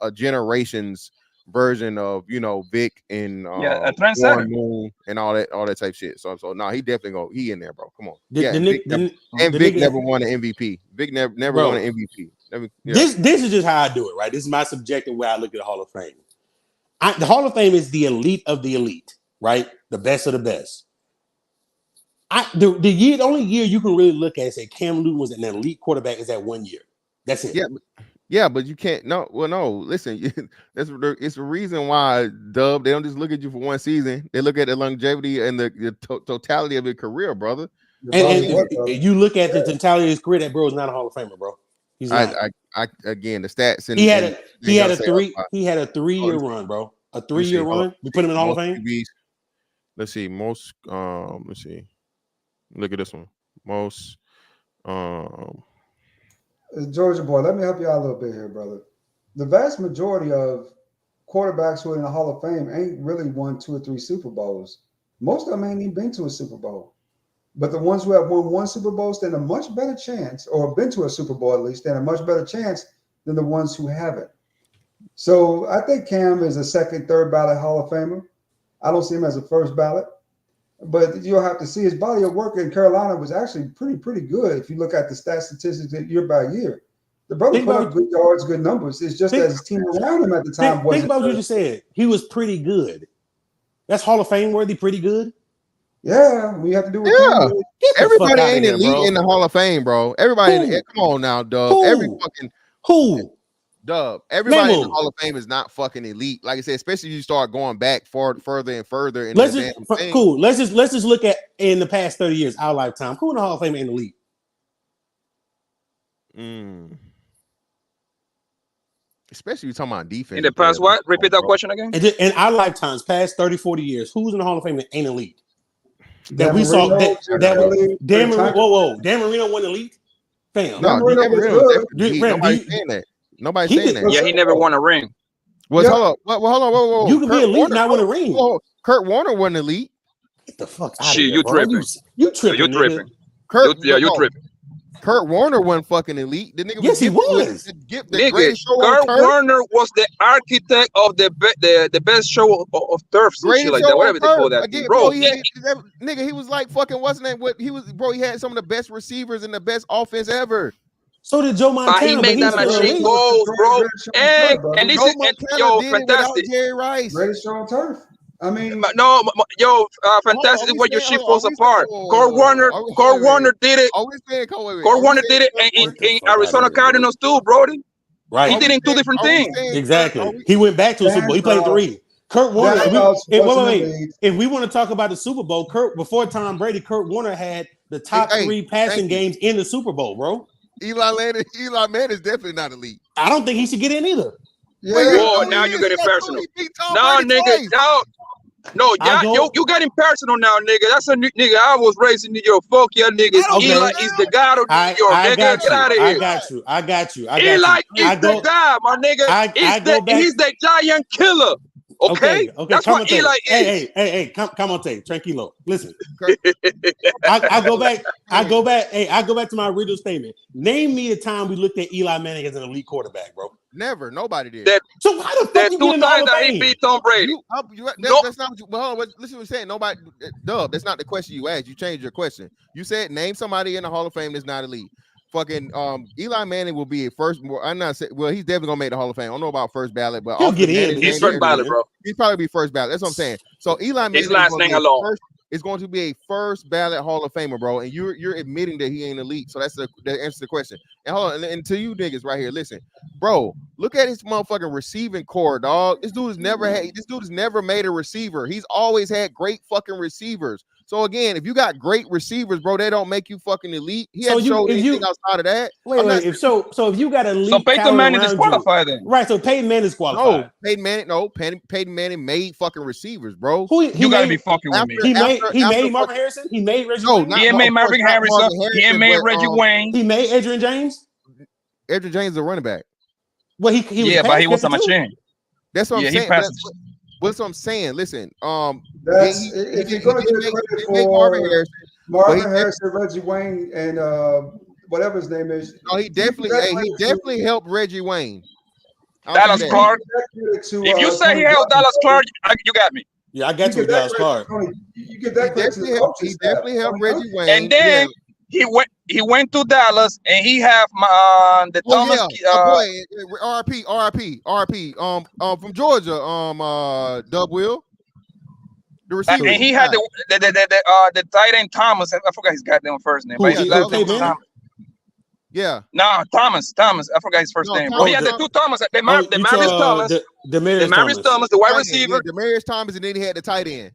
a generation's version of Vic and a trendsetter. Warren Moon and all that type shit. So he definitely he in there, bro. Come on. Vic never won an MVP. Vic never won an MVP. This is just how I do it, right? This is my subjective way I look at the Hall of Fame. The Hall of Fame is the elite of the elite, right? The best of the best. The only year you can really look at and say Cam Newton was an elite quarterback is that 1 year. That's it. Yeah, but you can't. No, listen. It's the reason why Dub. They don't just look at you for one season. They look at the longevity and the totality of your career, brother. And you look at the totality of his career. That bro is not a Hall of Famer, bro. He's not. Again, the stats. He had a 3-year run, bro. A 3-year run. We put him in the Hall of Fame. Let's see. Let's see. Look at this one. Most. Georgia boy, let me help you out a little bit here, brother. The vast majority of quarterbacks who are in the Hall of Fame ain't really won 2 or 3 Super Bowls. Most of them ain't even been to a Super Bowl. But the ones who have won 1 Super Bowl stand a much better chance, or been to a Super Bowl at least, stand a much better chance than the ones who haven't. So I think Cam is a second, third ballot Hall of Famer. I don't see him as a first ballot. But you'll have to see his body of work in Carolina was actually pretty good if you look at the statistics year by year. The brother put up good yards, good numbers. It's just that his team around him at the time wasn't. Think about what you just said. He was pretty good. That's Hall of Fame worthy, pretty good. Yeah, we have to do. Everybody ain't elite in the Hall of Fame, bro. Everybody, come on now, Dub. Everybody in the Hall of Fame is not fucking elite. Like I said, especially if you start going back further and further. Let's just look at in the past 30 years, our lifetime. Who in the Hall of Fame ain't elite? Especially you talking about defense. In the past, what? Repeat that question again. In our lifetimes, past 30, 40 years, who's in the Hall of Fame that ain't elite? That we saw. Dan Marino won elite. Fam. Nobody's saying that. Nobody's saying that. Yeah, he never won a ring. Hold on. You can be elite, not win a ring. Kurt Warner won elite. Get the fuck out Shit, of here, you bro. tripping. You tripping. You tripping. You tripping. Kurt Warner wasn't fucking elite. The nigga yes, he was. Kurt Warner was the architect of the best show of turf, shit like that, whatever they call that. Again, bro, he was like fucking he had some of the best receivers and the best offense ever. So did Joe Montana. He made that machine goals, bro. And this is fantastic. Jerry Rice. Greatest show on turf. I mean, fantastic where your shit falls apart. Kurt Warner did it. Kurt Warner did it in Arizona Cardinals too, Brody. Right. He did it in 2 different things. Exactly. He went back to a Super Bowl. He played 3. Kurt Warner. If we want to talk about the Super Bowl, before Tom Brady, Kurt Warner had the top 3 passing games in the Super Bowl, bro. Eli Manning is definitely not elite. I don't think he should get in either. Now you're getting personal. No, nigga, no. No, yeah, you got him personal now, nigga. That's a nigga. I was raised in New York. Fuck your niggas. Okay. Eli is the god of New York, I nigga. got Get you. out of I here. got you. I got you. I got Eli you. is the god, my nigga. He's the giant killer. Okay? Okay. That's what Eli is. Hey, come on, tranquilo. Listen. I go back. Hey, I go back to my original statement. Name me a time we looked at Eli Manning as an elite quarterback, bro. Never. Nobody did. So how the fuck you get in the Hall of Fame? He beat Tom Brady. That's not what you. Well, hold on, listen to what I'm saying. Nobody. Dub. That's not the question you asked. You changed your question. You said name somebody in the Hall of Fame that's not elite. Fucking Eli Manning will be a first. I'm not saying. Well, he's definitely gonna make the Hall of Fame. I don't know about first ballot, but he'll get in. He's first ballot, bro. He's probably be first ballot. That's what I'm saying. So Eli Manning his last name alone. It's going to be a first ballot Hall of Famer, bro. And you're admitting that he ain't elite. So that answers the question. And hold on, and to you niggas right here, listen, bro. Look at his motherfucking receiving core, dog. This dude has never made a receiver. He's always had great fucking receivers. So again, if you got great receivers, bro, they don't make you fucking elite. He hasn't showed anything outside of that. Wait. If you got elite, so Peyton Manning disqualified then, right? So Peyton Manning disqualified. Peyton Manning made fucking receivers, bro. You gotta be fucking with me. He made Marvin Harrison. He made Reggie. He made Marvin Harrison. He made Reggie Wayne. He made Adrian James. Adrian James is a running back. Well, he but he was a machine. That's what I'm saying. That's what I'm saying. Listen, if you're going to give credit for Marvin Harrison, Reggie Wayne, and whatever his name is. No, he definitely helped Reggie Wayne. Dallas Clark. If you say he helped Dallas Clark, you got me. Yeah, I got you with Dallas Clark. You get that credit to the coaches. He definitely helped Reggie Wayne. And then he went to Dallas and he have the Thomas RP from Georgia, Dub Will. The receiver. And he had the tight end Thomas. I forgot his goddamn first name. But his last name was Thomas. Yeah. No, Thomas. I forgot his first name. But he had the two Thomas. Demarius Thomas. Demarius Thomas, the wide receiver. Demarius Thomas, and then he had the tight end.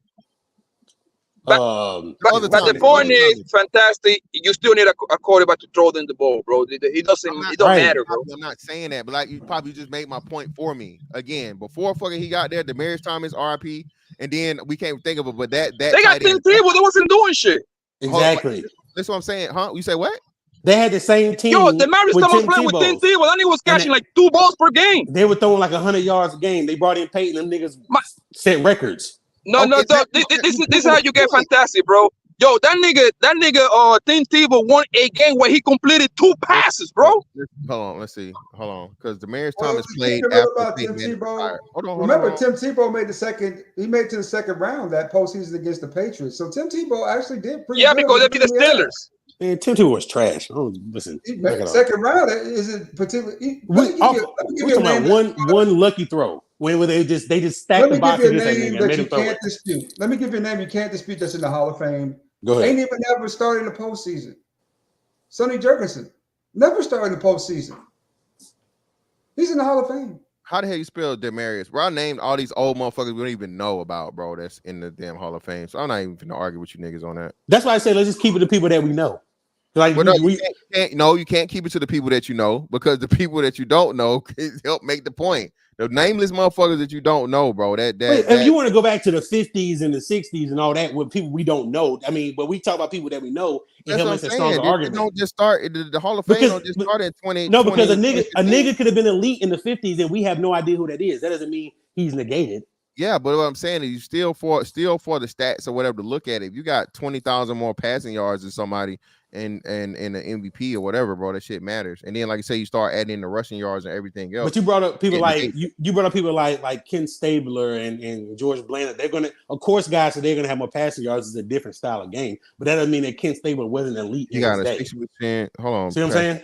But the point is, fantastic. You still need a quarterback to throw them the ball, bro. It don't matter, bro. I'm not saying that, but like you probably just made my point for me again. Before fucking he got there, Demarius Thomas, RP, and then we can't think of it, but that they got Tim Tebow. They wasn't doing shit. Exactly. That's what I'm saying, huh? You say what? They had the same team. Yo, Demarius Thomas playing with Tim Tebow. That nigga was catching like 2 balls per game. They were throwing like 100 yards a game. They brought in Peyton. Them niggas set records. No, this is how you get fantastic, bro. Yo, that nigga, Tim Tebow won a game where he completed 2 passes, bro. Hold on, let's see. Hold on, because Demarius Thomas played after Tim Tebow. Hold on. Remember, Tim Tebow made it to the second round that postseason against the Patriots. So Tim Tebow actually did pretty good. Yeah, because they beat the Steelers. Man, Tim Tebow was trash. Listen, second round is it particularly? We're talking about one lucky throw when they just stacked the box and made him throw it. Dispute. Let me give you a name you can't dispute that's in the Hall of Fame. Go ahead. Ain't even ever started in the postseason. Sonny Jurgensen never started in the postseason. He's in the Hall of Fame. How the hell you spell Demarius? Bro, I named all these old motherfuckers we don't even know about, bro. That's in the damn Hall of Fame. So I'm not even gonna argue with you niggas on that. That's why I say let's just keep it to people that we know. Like you can't keep it to the people that you know, because the people that you don't know can help make the point. The nameless motherfuckers that you don't know, bro. If you want to go back to the 50s and the 60s and all that with people we don't know, I mean, but we talk about people that we know and help us a stronger argument. Don't just start the Hall of Fame. Don't just start at 20. No, because a nigga could have been elite in the 50s and we have no idea who that is. That doesn't mean he's negated. Yeah, but what I'm saying is you still for the stats or whatever to look at it. If you got 20,000 more passing yards than somebody and an MVP or whatever, bro, that shit matters. And then, like I say, you start adding in the rushing yards and everything else. But you brought up people you brought up people like Ken Stabler and George Blanda. They're gonna, of course, guys, so they're gonna have more passing yards. It's a different style of game, but that doesn't mean that Ken Stabler wasn't elite. You got to 60%. Hold on. See what I'm saying?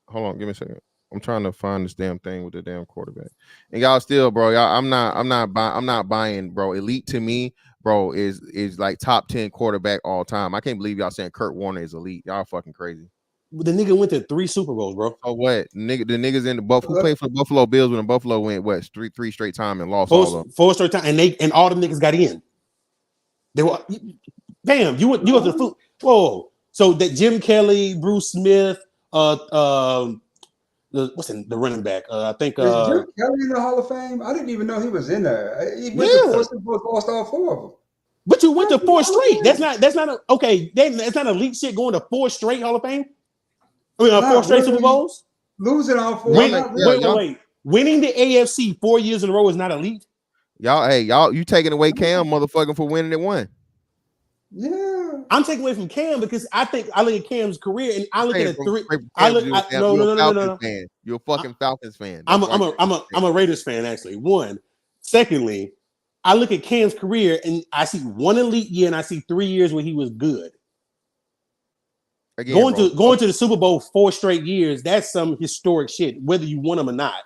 Hold on, give me a second. I'm trying to find this damn thing with the damn quarterback. And y'all still, bro, I'm not buying, bro. Elite to me, bro, is like top 10 quarterback all time. I can't believe y'all saying Kurt Warner is elite. Y'all fucking crazy. The nigga went to 3 Super Bowls, bro. Oh, what? The niggas in the Buffalo who played for the Buffalo Bills when the Buffalo went what? Three straight time and lost all of them. 4 straight time, and all the niggas got in. They were damn, you went to the foot. Whoa. So that Jim Kelly, Bruce Smith, what's the running back? I think. Is Jim Kelly in the Hall of Fame? I didn't even know he was in there. He went Yeah. to 4 Super Bowls, lost all 4 of them. But you went to 4 straight. That's not okay. That's not elite shit going to 4 straight Hall of Fame. I mean, 4 straight Super Bowls. Losing all 4. Wait. Winning the AFC 4 years in a row is not elite. Y'all, you taking away Cam, motherfucking, for winning it one. Yeah, I'm taking away from Cam because I look at Cam's career and I look at a 3. No. Fan. You're a fucking Falcons fan. I'm a Raiders fan actually. One. Secondly, I look at Cam's career and I see 1 elite year and I see 3 years where he was good. Again, going to the Super Bowl 4 straight years, that's some historic shit, whether you want them or not.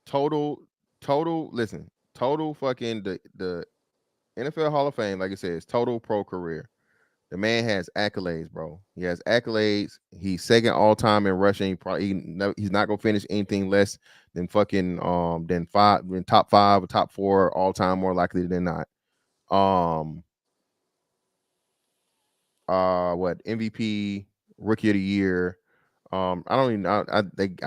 Total fucking the NFL Hall of Fame, like I said, is total pro career. The man has accolades, bro. He has accolades. He's second all time in rushing. He's not gonna finish anything less than fucking top 5 or top 4 all time, more likely than not. What MVP, Rookie of the Year. I don't even. I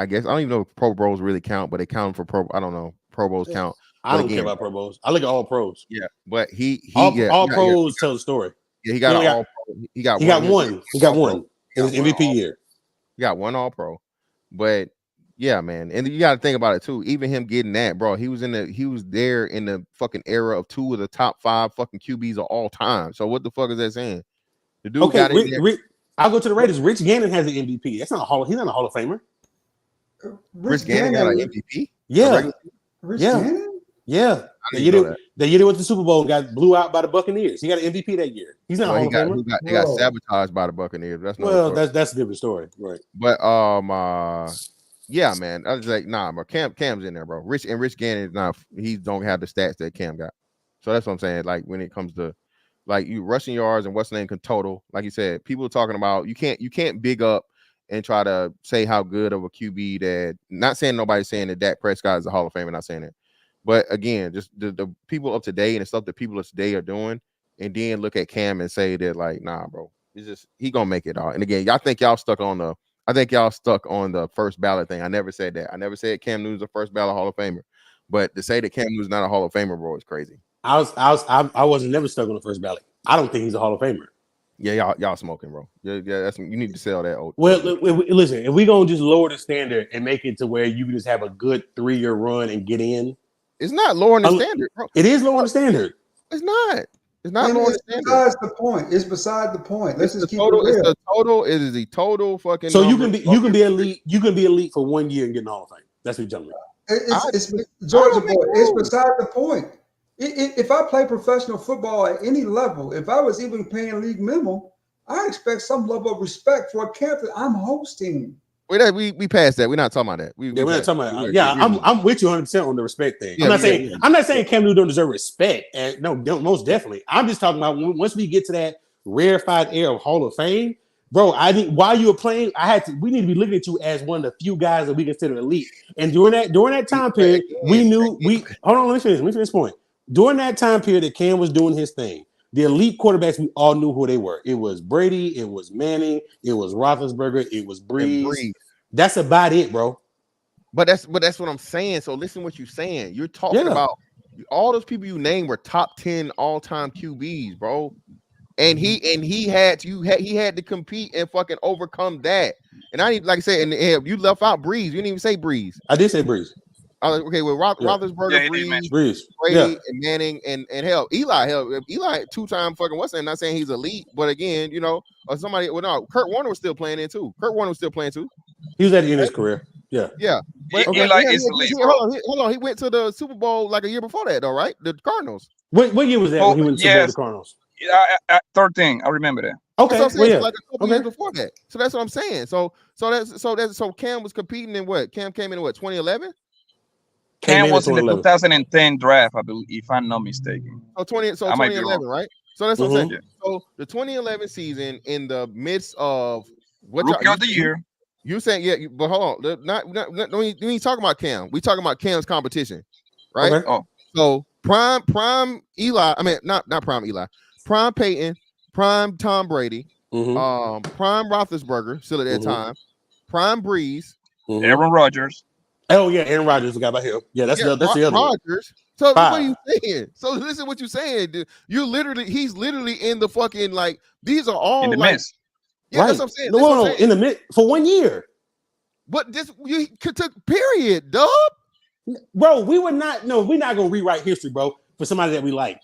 guess I don't even know if Pro Bowls really count, but they count for Pro. I don't know. Pro Bowls count. I don't care about Pro Bowls. I look at all pros. Yeah, but all pros tell the story. Yeah, he got all. He got one. He got one in his MVP year. He got 1 All Pro, but yeah, man, and you got to think about it too. Even him getting that, bro, he was there in the fucking era of 2 of the top 5 fucking QBs of all time. So what the fuck is that saying? The dude got it. I'll go to the Raiders. Rich Gannon has the MVP. That's not he's not a Hall of Famer. Rich Gannon got an MVP. Yeah. Rich Gannon? Yeah. The year they went to the Super Bowl and got blew out by the Buccaneers. He got an MVP that year. He's not a Hall of Famer. They got sabotaged by the Buccaneers. That's a different story, right? But yeah, man, I was like, nah, bro. Cam's in there, bro. Rich Gannon is not. He don't have the stats that Cam got. So that's what I'm saying. Like when it comes to like you rushing yards and what's the name total, like you said, people are talking about you can't big up and try to say how good of a QB that. Not saying nobody's saying that Dak Prescott is a Hall of Famer. Not saying that. But again, just the people up to date and the stuff that people of today are doing, and then look at Cam and say that like, nah, bro, he gonna make it all. And again, I think y'all stuck on the first ballot thing. I never said that. I never said Cam Newton's a first ballot Hall of Famer. But to say that Cam Newton's not a Hall of Famer, bro, is crazy. I wasn't never stuck on the first ballot. I don't think he's a Hall of Famer. Yeah, y'all smoking, bro. Yeah, you need to sell that. Well, listen, if we gonna just lower the standard and make it to where you can just have a good 3-year run and get in. It's not lowering the standard, bro. It is lowering the standard. It's not. It's not lowering the standard. Besides the point. It's beside the point. Let's just keep total, it real. It's the total. It is the total fucking. So you can be elite. You can be elite for 1 year and get an Hall of Fame. That's what you're telling me. It's Georgia boy. It's beside the point. If I play professional football at any level, if I was even paying league minimum, I expect some level of respect for a camp that I'm hosting. We passed that. We're not talking about that. We're not talking about that. I'm with you 100% on the respect thing. I'm not saying Cam Newton don't deserve respect. And no, most definitely. I'm just talking about once we get to that rarefied air of Hall of Fame, bro. While you were playing, we need to be looking at you as one of the few guys that we consider elite. And during that time period, hold on, let me finish this point. During that time period that Cam was doing his thing, the elite quarterbacks, we all knew who they were. It was Brady, it was Manning, it was Roethlisberger, it was Breeze. That's about it, bro. But that's what I'm saying. So listen what you're saying. You're talking about all those people you named were top 10 all-time QBs, bro. And he had to compete and fucking overcome that. And like I said, and you left out Breeze. You didn't even say Breeze. I did say Breeze. Okay, well, Roethlisberger, Breeze, Brady, and Manning, and hell, Eli 2-time fucking what's that? Not saying he's elite, but again, or somebody. Well, no, Kurt Warner was still playing in too. He was at the end of his career. Yeah. But, Eli is elite. Hold on. He went to the Super Bowl like a year before that, though, right? The Cardinals. What year was that when he went to the Cardinals? 13. I remember that. Okay, like a couple years before that. So that's what I'm saying. So Cam was competing in what? Cam came in what? 2011. Cam was in the 2010 draft, I believe, if I'm not mistaken. So 2011, right? So that's what I'm saying. So the 2011 season, in the midst of Rookie of the Year. You saying but hold on, we ain't talking about Cam. We talking about Cam's competition, right? Okay. Oh, so prime Eli. I mean, not prime Eli. Prime Peyton, prime Tom Brady, prime Roethlisberger, still at that time, prime Breeze, Aaron Rodgers. Oh yeah, Aaron Rodgers. Forgot about him. Yeah, that's the other one. Rodgers. So what are 5. you saying? So listen what you're saying, dude. He's literally in the fucking like. These are all In the like. mess. Yeah, Right. that's what I'm saying. No, in the mid for 1 year. But this you took period, dub. Bro, we're not gonna rewrite history, bro, for somebody that we like.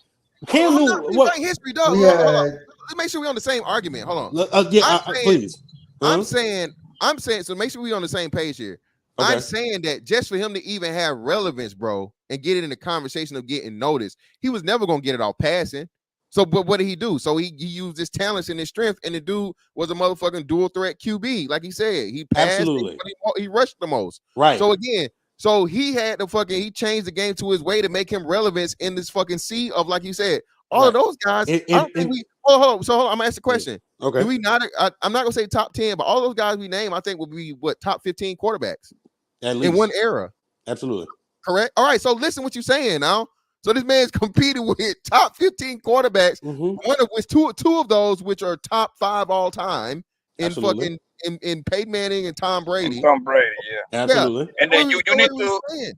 Cam Newton, what history, dog? We Hold on. had Let's make sure we're on the same argument. Hold on. please. I'm saying. So make sure we're on the same page here. Okay. I'm saying that just for him to even have relevance, bro, and get it in the conversation of getting noticed, he was never gonna get it off passing. So, but what did he do? So he used his talents and his strength, and the dude was a motherfucking dual threat QB, like he said. He passed, Absolutely. but he rushed the most. Right. So again, so he had to he changed the game to his way to make him relevance in this fucking sea of, like you said, all of those guys. I don't think we. Hold on. So hold on, I'm gonna ask the question. Okay. Do we not? I'm not gonna say top 10, but all those guys we name, I think will be what top 15 quarterbacks At least. in one era. Absolutely. Correct. All right. So listen what you're saying now. So this man's competing with top 15 quarterbacks, one of which two of those which are top 5 all time in Absolutely. fucking in Peyton Manning and Tom Brady. Tom Brady, yeah. Absolutely. And then you need to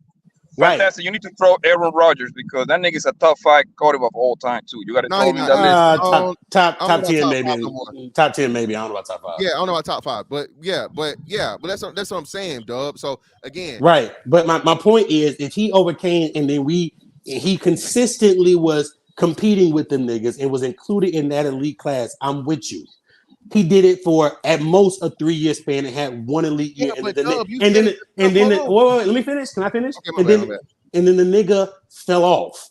Right. fantastic. You need to throw Aaron Rodgers because that nigga's a top 5 quarterback of all time too. You got to throw him in that list. Top I don't know 10 about maybe. top 5 no more. Top 10 maybe. I don't know about top 5. Yeah, I don't know about top 5, but that's what I'm saying, Dub. So again, Right. But my point is, if he overcame and then he consistently was competing with them niggas and was included in that elite class, I'm with you. He did it for at most a 3-year span and had one elite year, wait, let me finish. Can I finish? Okay, and then the nigga fell off.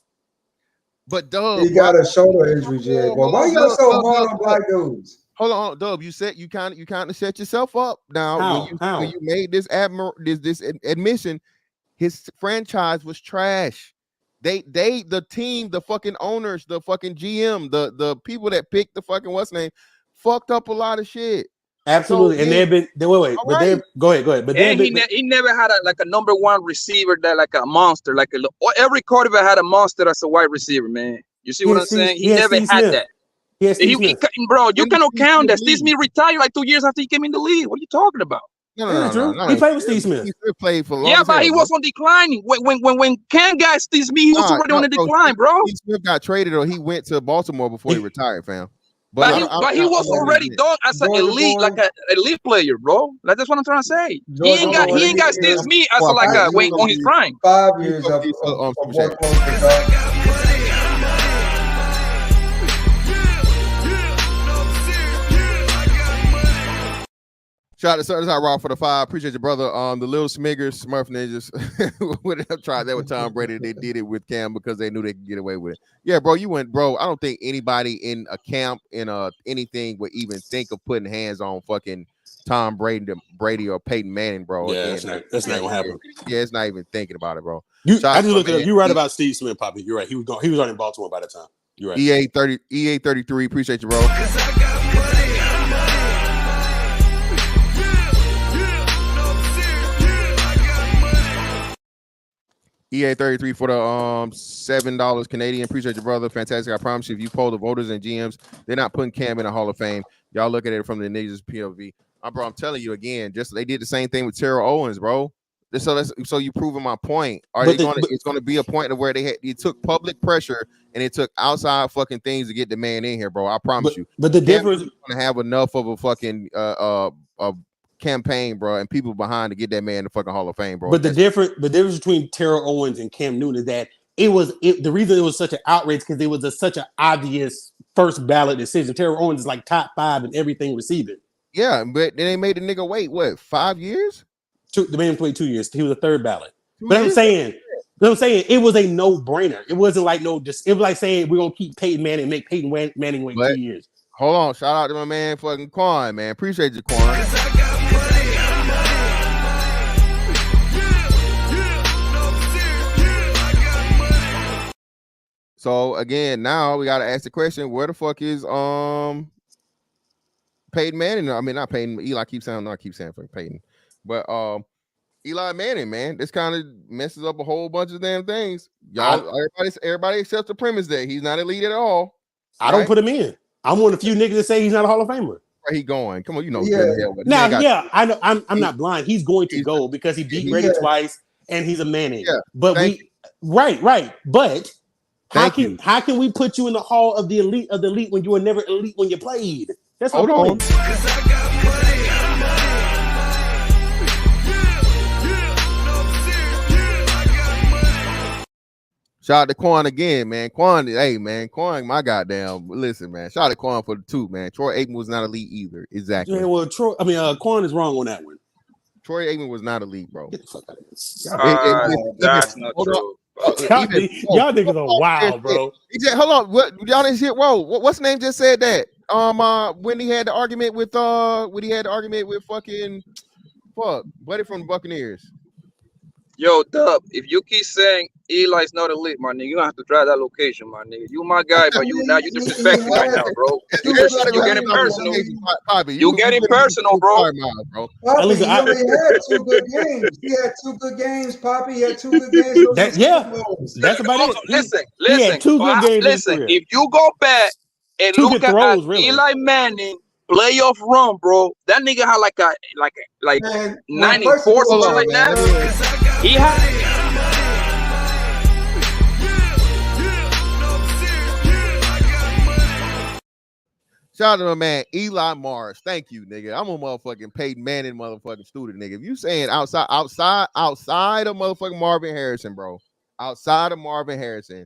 But Dub, he got a shoulder injury, Jay. Boy, why you got so hard on black dudes? Hold on, Dub. You said you kind of set yourself up now when you made this this admission. His franchise was trash. The team, the fucking owners, the fucking GM, the people that picked the fucking what's name, fucked up a lot of shit. Absolutely, and they've been go ahead. But and he never had a number 1 receiver that like a monster, every quarterback had a monster as a wide receiver, man. You see what I'm saying? He never had that. Bro, you cannot count that. Steve Smith retired like 2 years after he came in the league. What are you talking about? No. He played with Steve Smith. He played for long. Yeah, but he was on declining. When Cam got Steve Smith, he was already on the decline, bro. Steve Smith got traded or he went to Baltimore before he retired, fam. But he was already done as an elite, like an elite player, bro. Like that's what I'm trying to say. He ain't got Steve Smith as on his prime. 5 years of work. Shout out Raw for the 5. Appreciate your brother. The little Smiggers, Smurf Ninjas would have tried that with Tom Brady. They did it with Cam because they knew they could get away with it. Yeah, bro, bro. I don't think anybody in a camp in anything would even think of putting hands on fucking Tom Brady or Peyton Manning, bro. Yeah, that's not gonna happen. Yeah, it's not even thinking about it, bro. I just looked it up. You're right about Steve Smith, Poppy. You're right. He was already in Baltimore by the time. You're right. EA 33. Appreciate you, bro. EA 33 for the $7 Canadian. Appreciate your brother. Fantastic. I promise you, if you poll the voters and GMs, they're not putting Cam in the Hall of Fame. Y'all look at it from the niggas POV. Bro, I'm telling you again, they did the same thing with Terrell Owens, bro. So you proving my point. It's going to be a point of where it took public pressure and it took outside fucking things to get the man in here, bro. I promise you. But the difference is going to have enough of a fucking campaign, bro, and people behind to get that man in the fucking Hall of Fame, bro. But the difference between Terrell Owens and Cam Newton is that the reason it was such an outrage because it was such an obvious first ballot decision. Terrell Owens is like top 5 in everything receiving. Yeah, but then they made the nigga wait, what, 5 years? The man played 2 years. He was a third ballot. But I'm saying it was a no-brainer. It wasn't like it was like saying we're gonna keep Peyton Manning and make Peyton Manning wait 2 years. Hold on, shout out to my man fucking Quan, man. Appreciate you, Quan. So again, now we gotta ask the question: where the fuck is Peyton Manning? I mean, not Peyton. Eli keeps saying fucking Peyton, but Eli Manning, man, this kind of messes up a whole bunch of damn things. Y'all, everybody accepts the premise that he's not elite at all. I don't put him in. I'm one of the few niggas that say he's not a Hall of Famer. where he going. Come on, you know Yeah. good in hell. But Now, man got, yeah, I know. I'm not blind. He's going to he's go because he beat he Brady had twice, and he's a Manning. yeah. But Thank we, right. But how Thank you. can we put you in the hall of the elite when you were never elite when you played? That's my Hold point. on. Shout out to Quan again, man. Quan, hey man, Quan, my goddamn. Listen, man. Shout out to Quan for the two, man. Troy Aikman was not elite either. Exactly. Yeah, well, Quan is wrong on that one. Troy Aikman was not elite, bro. Get the fuck out of here. That's not true. Y'all niggas are wild, bro. Hold on, what y'all didn't hear? Whoa, what's name just said that? When he had the argument with fucking buddy from the Buccaneers. Yo, Dub, if you keep saying Eli's not elite, my nigga, you gonna have to drive that location, my nigga. You my guy, but you disrespecting right now, bro. You getting personal. You getting personal, bro. Poppy, he only had 2 good games. He had 2 good games, Poppy. He had 2 good games. That's about also, it. Listen. He had 2 good games. Listen, if you go back and 2 look good throws, really. Eli Manning playoff run, bro, that nigga had like 94 something like that. He had. Shout out to my man Eli Morris. Thank you, nigga. I'm a motherfucking Peyton Manning motherfucking student, nigga. If you saying outside of motherfucking Marvin Harrison, bro, outside of Marvin Harrison,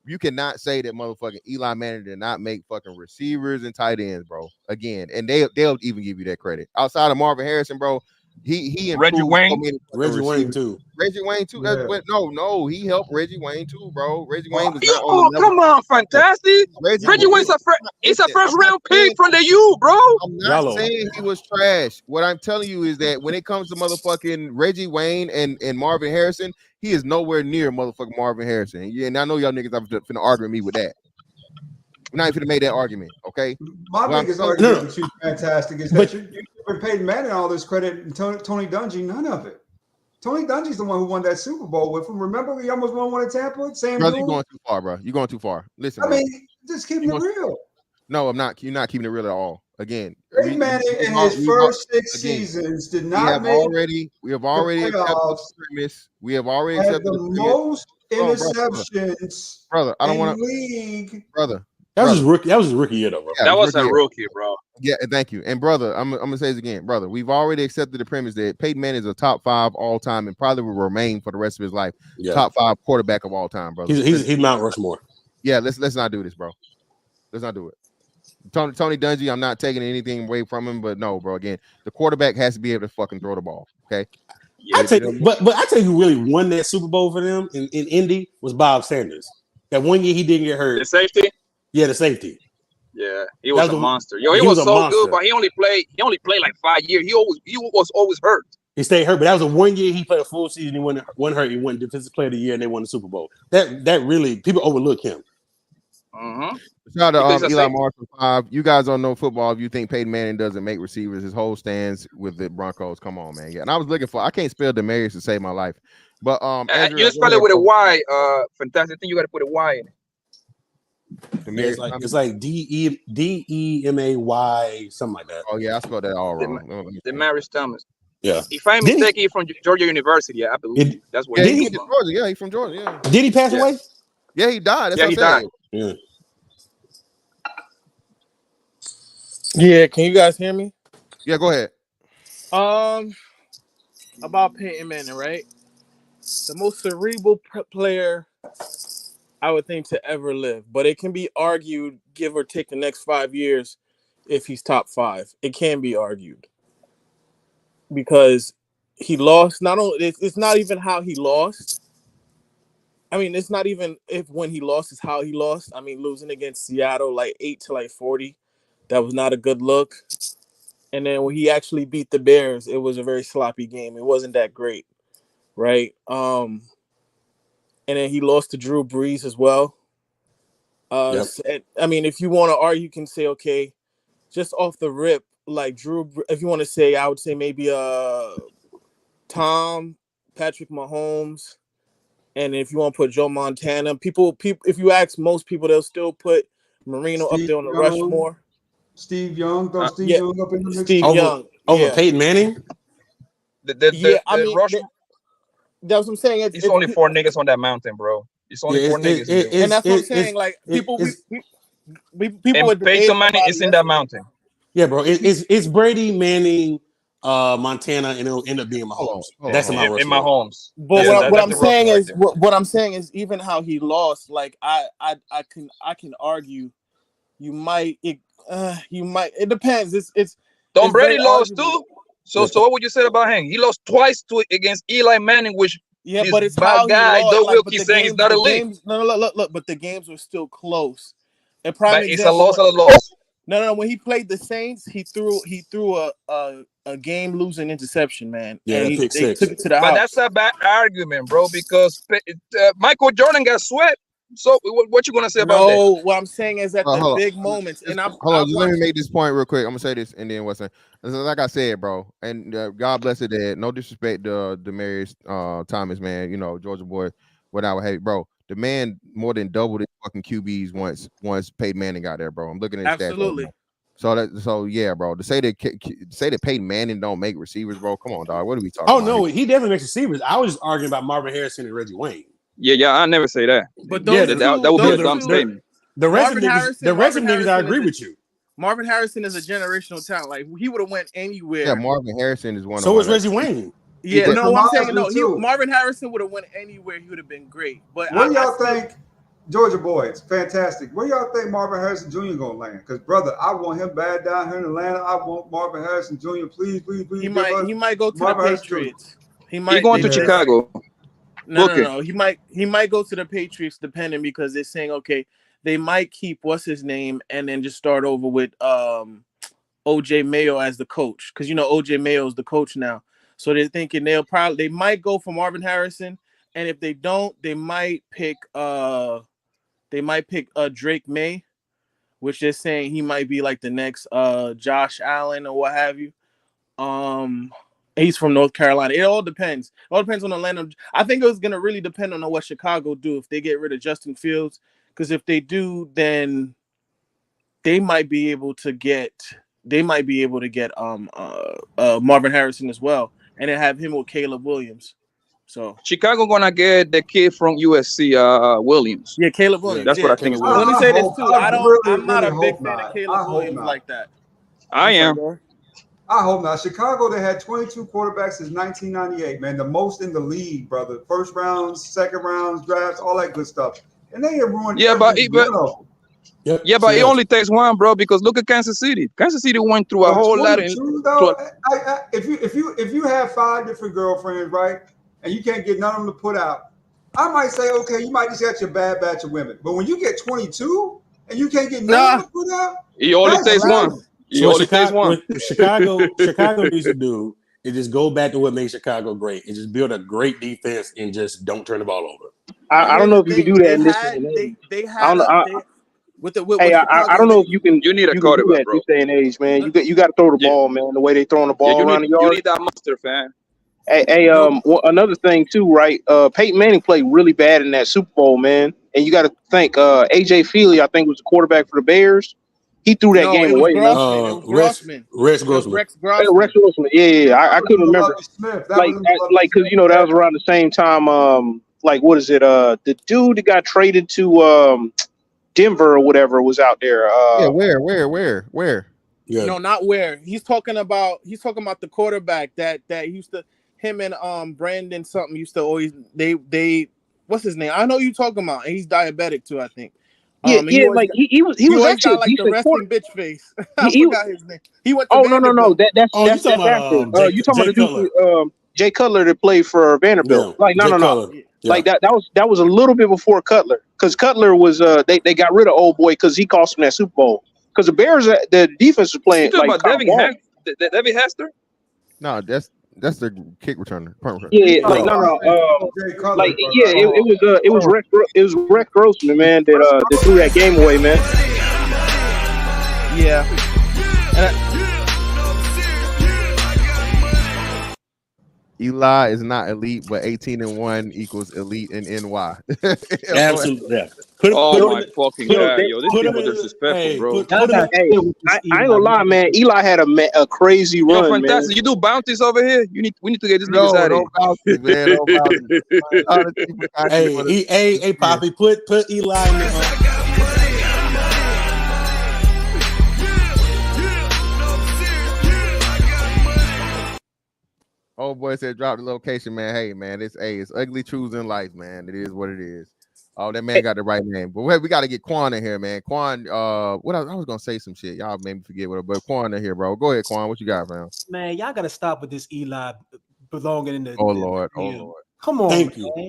you cannot say that motherfucking Eli Manning did not make fucking receivers and tight ends, bro. Again, and they'll even give you that credit. Outside of Marvin Harrison, bro, he Reggie Wayne. Reggie Wayne too. Reggie Wayne too. Yeah. But no, he helped Reggie Wayne too, bro. Reggie Wayne was Yo, not on the level. come on, fantastic. Reggie Wayne's a first round pick from the U, bro. I'm not saying he was trash. What I'm telling you is that when it comes to motherfucking Reggie Wayne and Marvin Harrison, he is nowhere near motherfucking Marvin Harrison. Yeah, and I know y'all niggas are finna argue with me with that. We're not even finna make that argument, okay? My biggest argument with you, fantastic, is that you're giving Peyton Manning all this credit and Tony Dungy none of it. Tony Dungy's the one who won that Super Bowl with him. Remember, he almost won one at Tampa. Sam Brother, you're going too far, bro. You're going too far. Listen, I mean, just keeping it real. No, I'm not. You're not keeping it real at all. Again, Peyton Manning in his first 6 seasons did not make. We have already accepted the premise. We have already accepted the most interceptions. Brother, I don't want to league. Brother. That was his rookie year, though, bro. That was a rookie, bro. Yeah, thank you. And brother, I'm gonna say this again, brother. We've already accepted the premise that Peyton Manning is a top 5 all time and probably will remain for the rest of his life. Yeah. Top 5 quarterback of all time, brother. He's Mount Rushmore. Yeah, let's not do this, bro. Let's not do it. Tony Dungy, I'm not taking anything away from him, but no, bro. Again, the quarterback has to be able to fucking throw the ball. Okay. I tell you who really won that Super Bowl for them in Indy was Bob Sanders. That one year he didn't get hurt. The safety? Yeah, the safety. Yeah, he was a monster. Yo, he was so good, but he only played like 5 years. He was always hurt. He stayed hurt, but that was the one year he played a full season. He won hurt. He won Defensive Player of the Year, and they won the Super Bowl. That really people overlook him. Shout out to Eli Morris for 5. You guys don't know football if you think Peyton Manning doesn't make receivers. His whole stands with the Broncos. Come on, man. Yeah, and I was looking for. I can't spell Demarius to save my life, but you spell it with a Y. Fantastic. I think you got to put a Y in it. It's like D-E-M-A-Y, something like that. Oh yeah, I spelled that all wrong. Demarius Thomas. Yeah. If I'm mistaken, he's from Georgia University. I believe that's where he's from. Georgia. Yeah, he's from Georgia. Yeah. Did he pass away? Yeah, he died. That's he died. Yeah. Yeah, can you guys hear me? Yeah, go ahead. About Peyton Manning, right? The most cerebral player I would think to ever live, but it can be argued, give or take the next 5 years, if he's top 5. It can be argued because he lost. Not only it's not even how he lost. I mean, it's not even when he lost, it's how he lost. I mean, losing against Seattle like 8-40, that was not a good look. And then when he actually beat the Bears, it was a very sloppy game. It wasn't that great, right? And then he lost to Drew Brees as well. I mean, if you want to argue, you can say, okay, just off the rip, like Drew, if you want to say, I would say maybe Tom, Patrick Mahomes, and if you want to put Joe Montana, people, if you ask most people, they'll still put Marino up there on the Rushmore. Steve Young, throw Steve Yeah, Young up in the mix. Steve Young. Over Yeah. Peyton Manning. I mean, rush. That's what I'm saying. It's only 4 niggas on that mountain, bro. It's only 4 niggas. And that's what I'm saying. Like people and were debating Peyton Manning about is it in that yesterday. mountain. Yeah, bro. It's Brady, Manning, Montana, and it'll end up being Mahomes. That's my in Mahomes. But what I'm saying is what I'm saying is even how he lost. Like I can argue. You might. It depends. It's Tom Brady very lost arguable. too. So what would you say about him? He lost twice against Eli Manning, which this but it's bad how he guy, lost. Doug Like, Wilkie, saying he's not elite. No, look. But the games were still close. A prime But example. it's a loss. No. When he played the Saints, he threw a game losing interception, man. Yeah, and pick they six. took it to the But house. that's a bad argument, bro, because Michael Jordan got swept. So what you gonna say about that? No, what I'm saying is at the big moments, and Hold on, just let me make this point real quick. I'm gonna say this, and then what's that? Like I said, bro, and God bless it, Dad. No disrespect to Demarius Thomas, man. You know, Georgia boy, whatever. Hey, bro, the man more than doubled his fucking QBs once Peyton Manning got there, bro. I'm looking at his stats. Absolutely. So yeah, bro. To say that Peyton Manning don't make receivers, bro. Come on, dog. What are we talking Oh about? no, he definitely makes receivers. I was just arguing about Marvin Harrison and Reggie Wayne. Yeah, I never say that. But those that would be a dumb statement. The rest of niggas, I agree with you. Marvin Harrison is a generational talent. Like he would have went anywhere. Yeah, Marvin Harrison is one. So is Reggie Wayne. Yeah, no, I'm saying no. Marvin Harrison would have went anywhere. He would have been great. But what do y'all think, Georgia boys? Fantastic. Where y'all think Marvin Harrison Jr. gonna land? Because brother, I want him bad down here in Atlanta. I want Marvin Harrison Jr. Please. He might go to Marvin the Harrison Patriots. He going to Chicago. No. He might go to the Patriots, depending, because they're saying okay, they might keep what's his name and then just start over with OJ Mayo as the coach, because OJ Mayo is the coach now. So they're thinking they might go for Marvin Harrison, and if they don't, they might pick Drake May, which they're saying he might be like the next Josh Allen or what have you. He's from North Carolina. It all depends. It all depends on Atlanta. I think it's gonna really depend on what Chicago do if they get rid of Justin Fields, because if they do, then they might be able to get Marvin Harrison as well, and then have him with Caleb Williams. So Chicago gonna get the kid from USC, Williams. Yeah, Caleb Williams. That's what I think. Let me say this too. I'm not a big fan of Caleb Williams like that. I am. I hope not. Chicago, they had 22 quarterbacks since 1998, man. The most in the league, brother. First rounds, second rounds, drafts, all that good stuff. And they have ruined it only takes one, bro, because look at Kansas City. Kansas City went through a whole lot. If you have 5 different girlfriends, right, and you can't get none of them to put out, I might say, okay, you might just got your bad batch of women. But when you get 22 and you can't get none of them to put out, it only takes one. Chicago needs to do is just go back to what makes Chicago great and just build a great defense and just don't turn the ball over. I don't know if you can do that in this day and age. I don't know if you can. You need a quarterback, bro. This day and age, man. You got to throw the ball, man. The way they throwing the ball around the yard. You need that monster, fan. Another thing too, right? Peyton Manning played really bad in that Super Bowl, man. And you got to think AJ Feely, I think, was the quarterback for the Bears. He threw that game away. Rex Grossman. Rex Grossman. Yeah. I couldn't remember. Like, because that was around the same time. What is it? The dude that got traded to Denver or whatever was out there. Where? Yeah. No, not where. He's talking about the quarterback that used to, him and Brandon something used to always they what's his name? I know you talking about, and he's diabetic too, I think. He was actually got, like, the resting bitch face. I forgot his name. He went to Vanderbilt. No. That's after. You talking about the dude Jay Cutler that played for Vanderbilt? Yeah. No. Yeah. Like that was a little bit before Cutler, because Cutler was they got rid of old boy because he cost them that Super Bowl. Because the Bears, the defense was playing. You talking about Devin Hester? No, that's the kick returner. Yeah, it was Rex Grossman, man, that threw that game away, man. Yeah. Eli is not elite, but 18-1 equals elite in NY. Absolutely, yeah. Put him, Oh put him my in the, fucking put him, god, yo, these put him people in the, disrespectful, hey, bro. put him in. Hey, I ain't gonna lie, man. Eli had a crazy Yo, run, man. fantastic. You do bounties over here? We need to get these niggas No, out of no bounties, man. No bounties. All the people content for the Hey, Poppy, put Eli in the. Oh boy said drop the location, man. Hey man, it's ugly truths in life, man. It is what it is. Oh, that man got the right name. But we got to get Quan in here, man. Quan, what I was gonna say some shit. Y'all made me forget what, but Quan in here, bro. Go ahead, Quan. What you got, fam? Man, y'all gotta stop with this Eli belonging in the. Oh Lord, oh Lord. Come on,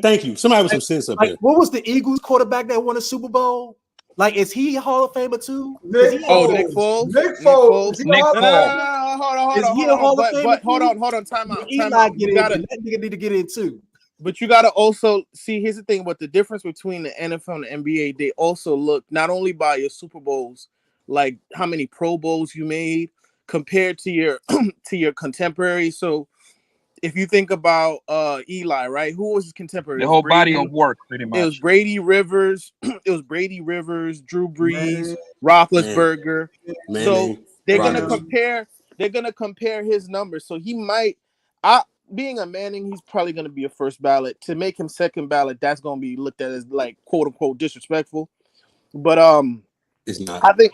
Thank you. Somebody with some sense up here. What was the Eagles quarterback that won a Super Bowl? Like, is he a Hall of Famer too? Nick Foles. Nick Foles. Nick No, hold Is on. he a Hall of Famer? But hold on. Time out. Eli get in. That nigga need to get in too. But you got to also see, here's the thing, what the difference between the NFL and the NBA, they also look not only by your Super Bowls, like how many Pro Bowls you made compared to your to your contemporary. So if you think about Eli, right? Who was his contemporary? The whole body of work, pretty much. It was Brady Rivers. It was Brady Rivers, Drew Brees, Roethlisberger. So they're gonna compare. They're gonna compare his numbers. So he might. Being a Manning, he's probably going to be a first ballot. To make him second ballot, that's going to be looked at as like quote unquote disrespectful. But it's not. I think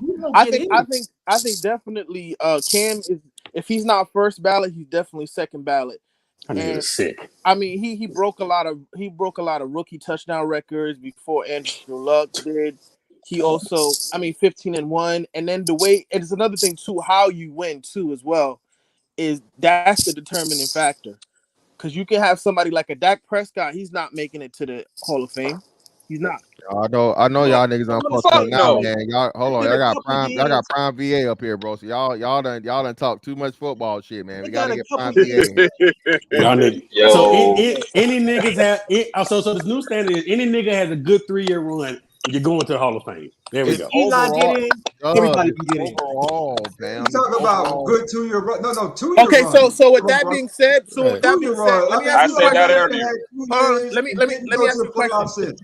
definitely Cam is, if he's not first ballot, he's definitely second ballot. I think it's sick. I mean, he broke a lot of rookie touchdown records before Andrew Luck did. He also, 15-1, and then the way, and it's another thing too, how you win too as well, is that's the determining factor. Because you can have somebody like a Dak Prescott, he's not making it to the Hall of Fame. He's not. I know y'all niggas on fucked up now, man. Y'all hold on, y'all got prime VA up here, bro. So y'all done talk too much football shit, man. We gotta get prime VA. Y'all niggas. So any niggas have so this new standard is any nigga has a good 3-year run, you're going to the Hall of Fame. There we go. Eli get in, everybody can get in. Overall, man. You talking about good 2-year run? No, 2-year Okay, run. so with that being said, let me ask you a question. Let me ask you a question.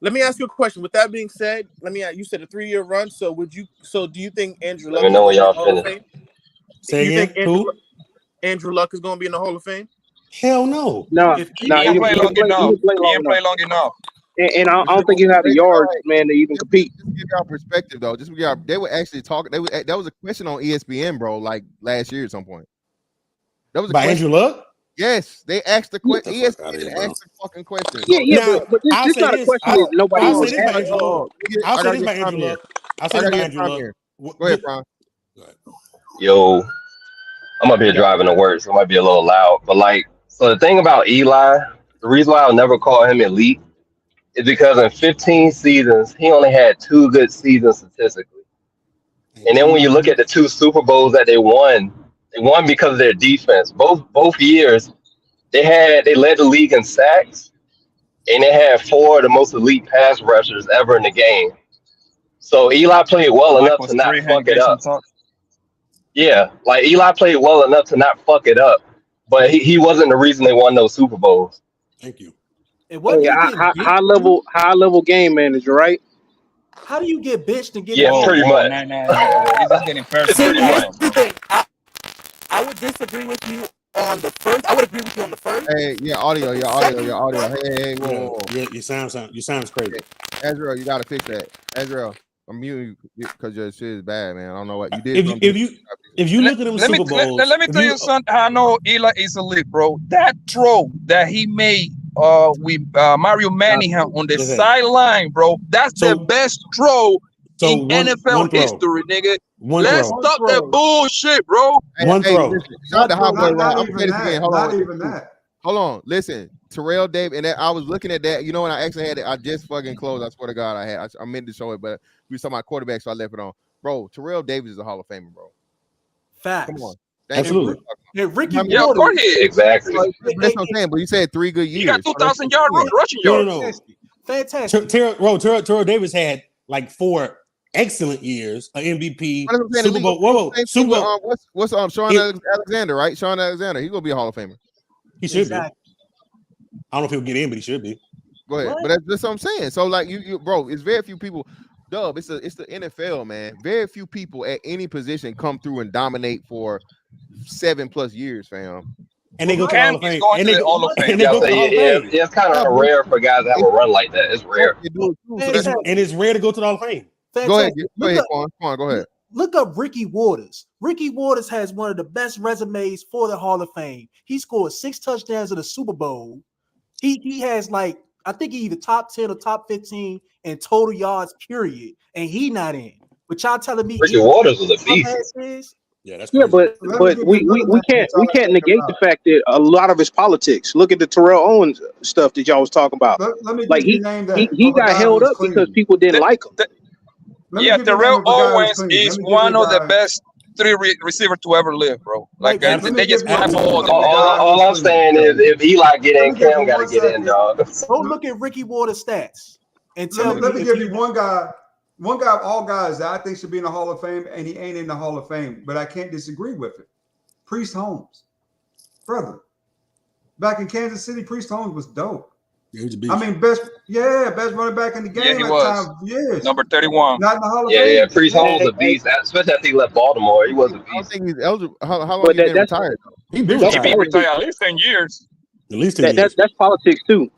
Let me ask you a question. With that being said, you said a 3-year run. So do you think Andrew Luck is going to be in the Hall of Fame? Say again? Who? Andrew Luck is going to be in the Hall of Fame? Hell no. No, he didn't play long enough. And I don't think you have the yards, man, to even compete. Just give y'all perspective though. They were actually talking. That was a question on ESPN, bro, like last year at some point. That was a by question. Andrew Luck? Yes, they asked the question. ESPN asked the fucking question. Yeah, but this is not a question that nobody I'll was say this by asking. Andrew Luck. I'll say this by Andrew Luck. I'll say this by Andrew Luck. Go ahead, Brian. Yo, I'm up here driving to work, so it might be a little loud. But so the thing about Eli, the reason why I'll never call him elite is because in 15 seasons, he only had 2 good seasons statistically. And then when you look at the 2 Super Bowls that they won because of their defense. Both years, they led the league in sacks, and they had 4 of the most elite pass rushers ever in the game. So Eli played well enough to not fuck it up. Yeah, Eli played well enough to not fuck it up, but he wasn't the reason they won those Super Bowls. Thank you. High level game manager, right? How do you get bitched and get? Yeah, pretty much. He's just getting personal. Here's the thing. I would disagree with you on the first. I would agree with you on the first. Hey, your audio. Hey, whoa. Yeah, you sounds crazy. Ezra, you gotta fix that. Ezra, I'm muting you because your shit is bad, man. I don't know what you did. If you look at them Super Bowls, let me tell you something. I know Eli is elite, bro. That throw that he made with Mario Manningham on the sideline, bro. That's the best throw in NFL history, nigga. Let's stop that bullshit, bro. One throw. Not even that. Hold on, listen. Terrell Davis, and I was looking at that. You know, when I actually had it, I just fucking closed. I swear to God, I meant to show it, but we saw my quarterback, so I left it on. Bro, Terrell Davis is a Hall of Famer, bro. Facts. Come on. Absolutely. And Ricky yeah, go ahead. Exactly. That's what I'm saying. But you said 3 good years. He got 2,000 yard rushing yards. No. Fantastic. Terrell Davis had 4 excellent years, an MVP, Super Bowl. Super Bowl. What's Sean Alexander, right? Sean Alexander. He's gonna be a Hall of Famer. He should Exactly. be. I don't know if he'll get in, but he should be. Go ahead. But that's what I'm saying. So like you bro, it's very few people. Dub, it's the NFL, man. Very few people at any position come through and dominate for 7+ years, fam. And they go to the Cam Hall of is Fame. going And to they the go, Hall of Fame. and they go to the Hall of Fame. It's kind of rare for guys to have a run like that. It's rare. And it's rare to go to the Hall of Fame. Go ahead. Fantastic. Go ahead, Quan. Go ahead. Look up Ricky Waters. Ricky Waters has one of the best resumes for the Hall of Fame. He scored 6 touchdowns in the Super Bowl. He has like, I think he either top 10 or top 15 in total yards, period. And he not in. But y'all telling me Richard Waters was a beast. Yeah, that's Yeah, but we can't negate the fact that a lot of his politics. Look at the Terrell Owens stuff that y'all was talking about. Let me Like give you the name that he of a got guy held who's up clean. because people didn't like him. Yeah, Terrell Owens is one of the best 3 receivers to ever live, bro. Like they just blackballed him. All I'm saying is, if Eli get in, Cam got to get in, dog. Go look at Ricky Waters' stats and tell me. Let me give you one guy of all guys that I think should be in the Hall of Fame, and he ain't in the Hall of Fame, but I can't disagree with it. Priest Holmes, brother. Back in Kansas City, Priest Holmes was dope. Yeah, he was a beast. I mean, best running back in the game he at was. time. Yes. Number 31. Not in the Hall of Yeah, Fame. yeah. Priest Holmes a beast, especially after he left Baltimore. He was a I don't beast. think he's eligible. How long he been retired? He been He retired. been retired at least 10 years. At least 10 years. That's politics too.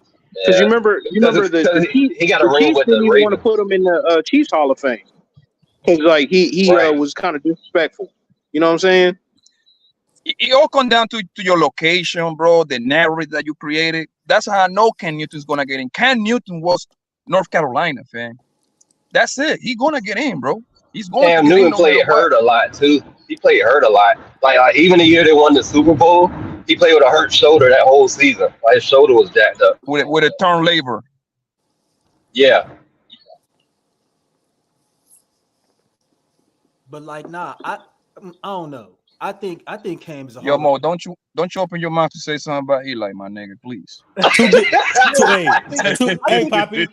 Because you remember the Chiefs, he got a the ring Chiefs with didn't the even want to Ravens. put him in the Chiefs Hall of Fame because like he Right. was kind of disrespectful. You know what I'm saying? It all comes down to your location, bro, the narrative that you created. That's how I know Cam Newton's going to get in. Cam Newton was North Carolina, fan. That's it. He's going to get in, bro. He's going Cam to get in Newton no played matter what. hurt a lot too. He played hurt a lot. Like even the year they won the Super Bowl, he played with a hurt shoulder that whole season. Like his shoulder was jacked up. With a torn labor. Yeah. But like, nah, I don't know. I think Cam is a Yo, Hall Mo, of don't you open your mouth to say something about Eli, my nigga, please. Hey, Poppy,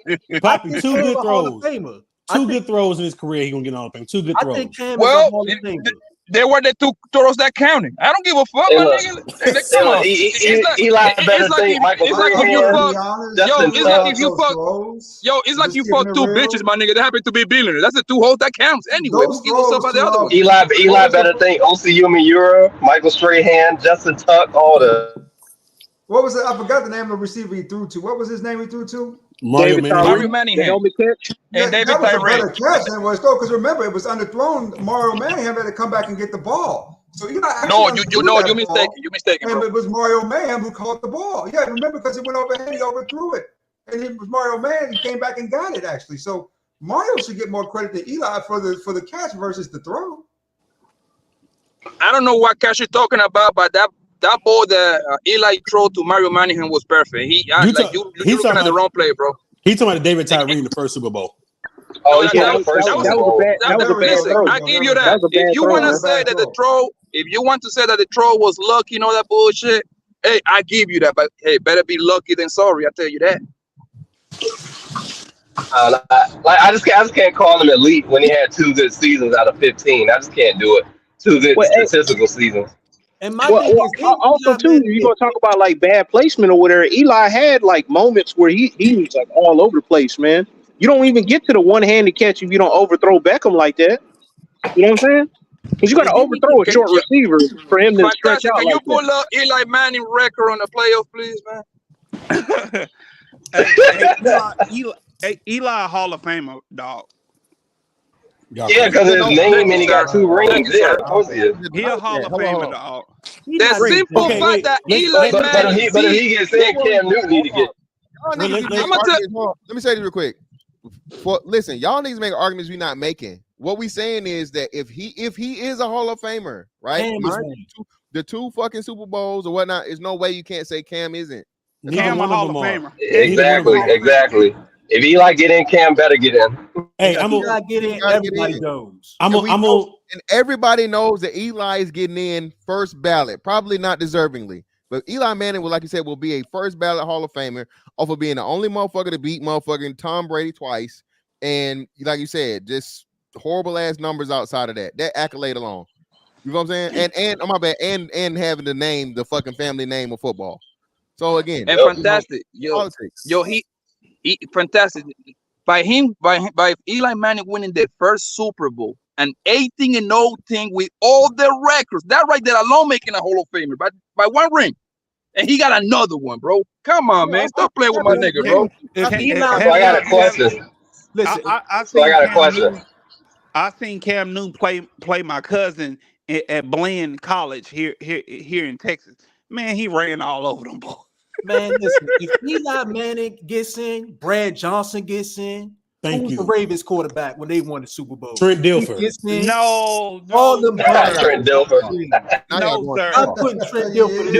two Cam good a Hall of throws. Famer. Two good throws in his career. He gonna get in the Hall of Fame. Two good I throws. think Cam is a Well, Hall of Famer. they were the 2 throws that counted. I don't give a fuck, Hey, my look. nigga. Come on. Eli better think Michael It's like if you Strahan, fuck. Justin It's like Tuck. if you fuck. Yo, it's like you fuck 2 bitches, my nigga. That happen to be billionaires. That's the 2 hoes that counts anyway. Who gives a fuck about the other one? Eli better think O.C. Umenyiora, Michael Strahan, Justin Tuck, all the. What was it? I forgot the name of the receiver he threw to. What was his name he threw to? Mario Manningham. helmet catch. And David that was a Tyree. better catch than it was though, because remember it was underthrown. Mario Manningham had to come back and get the ball. So you mistaken, bro. And it was Mario Manningham who caught the ball. Yeah, remember because he went overhand, he overthrew it, and it was Mario Manningham. He came back and got it actually. So Mario should get more credit than Eli for the catch versus the throw. I don't know what catch you're talking about, but that ball that Eli threw to Mario Manningham was perfect. You're looking at the wrong play, bro. He's talking about David Tyree in the first Super Bowl. Oh, yeah, the first Super Bowl. Listen, I give you that. If you want to say that the throw was lucky and all that bullshit, hey, I give you that. But hey, better be lucky than sorry. I tell you that. I just can't call him elite when he had 2 good seasons out of 15. I just can't do it. 2 good statistical seasons. And my thing is, also too, you gonna talk about like bad placement or whatever. Eli had like moments where he was like all over the place, man. You don't even get to the one-handed catch if you don't overthrow Beckham like that. You know what I'm saying? Because you got to overthrow a short receiver for him to stretch out. Can you pull up Eli Manning record on the playoff, please, man? Eli Hall of Famer, dog. Yeah, because his name and he got 2 rings. Yeah, of course he is. He a Hall of Famer, dog. The simple fact that Eli Manning. But if he gets in, Cam Newton need to get. Let me say this real quick. Listen, y'all niggas make arguments we're not making. What we saying is that if he is a Hall of Famer, right? The 2 fucking Super Bowls or whatnot, there's no way you can't say Cam isn't. Cam a Hall of Famer. Exactly. If Eli get in, Cam better get in. Hey, Eli get in, everybody goes. And everybody knows that Eli is getting in first ballot, probably not deservingly. But Eli Manning, like you said, will be a first ballot Hall of Famer off of being the only motherfucker to beat motherfucking Tom Brady twice. And like you said, just horrible ass numbers outside of that accolade alone. You know what I'm saying? And oh my bad, and having the fucking family name of football. So again, And fantastic, yo, he fantastic. By Eli Manning winning the first Super Bowl, an 18-0 thing with all the records. That right there alone making a Hall of Famer by one ring. And he got another one, bro. Come on, man. Stop playing with my nigga, bro. So I got a question. Listen, I So I seen got a Cam question. Newton. I seen Cam Newton play my cousin at Bland College here in Texas. Man, he ran all over them boys. man, listen. If Eli Manning gets in, Brad Johnson gets in. Thank Who's you. the Ravens quarterback when they won the Super Bowl? Trent He Dilfer. gets in. No, All them bums. Trent Dilfer. No, sir. I'm putting Trent Dilfer.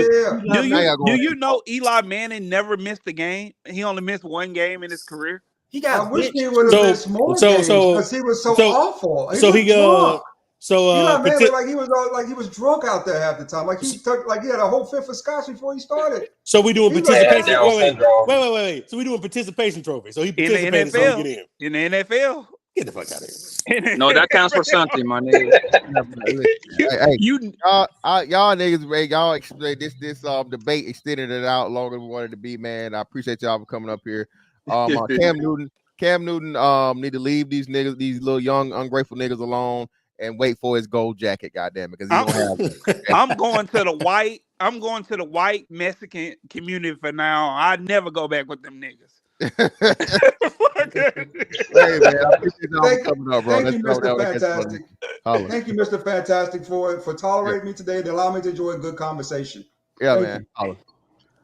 Do you know Eli Manning never missed a game? He only missed one game in his career. He got I wish benched. he would have missed more games because he was so awful. He was drunk. Eli Manning looked like he was drunk out there half the time. Like he had a whole fifth of scotch before he started. So we doing He participation. looked bad. Wait. So we doing participation trophy. So he In the participated, so he NFL. get in. In the NFL. Get the fuck out of here. No, that counts for something, my nigga. Hey, y'all niggas, man, y'all explain this debate extended it out longer than we wanted to be, man. I appreciate y'all for coming up here. Cam Newton need to leave these niggas, these little young ungrateful niggas alone and wait for his gold jacket, goddamn it, because he don't have one. I'm going to the white Mexican community for now. I never go back with them niggas. Hey man, I appreciate y'all for coming up, bro. Thank you, Mr. Fantastic. Thank you, Mr. Fantastic, for tolerating me today and allowing me to enjoy a good conversation. Yeah, Thank man. you.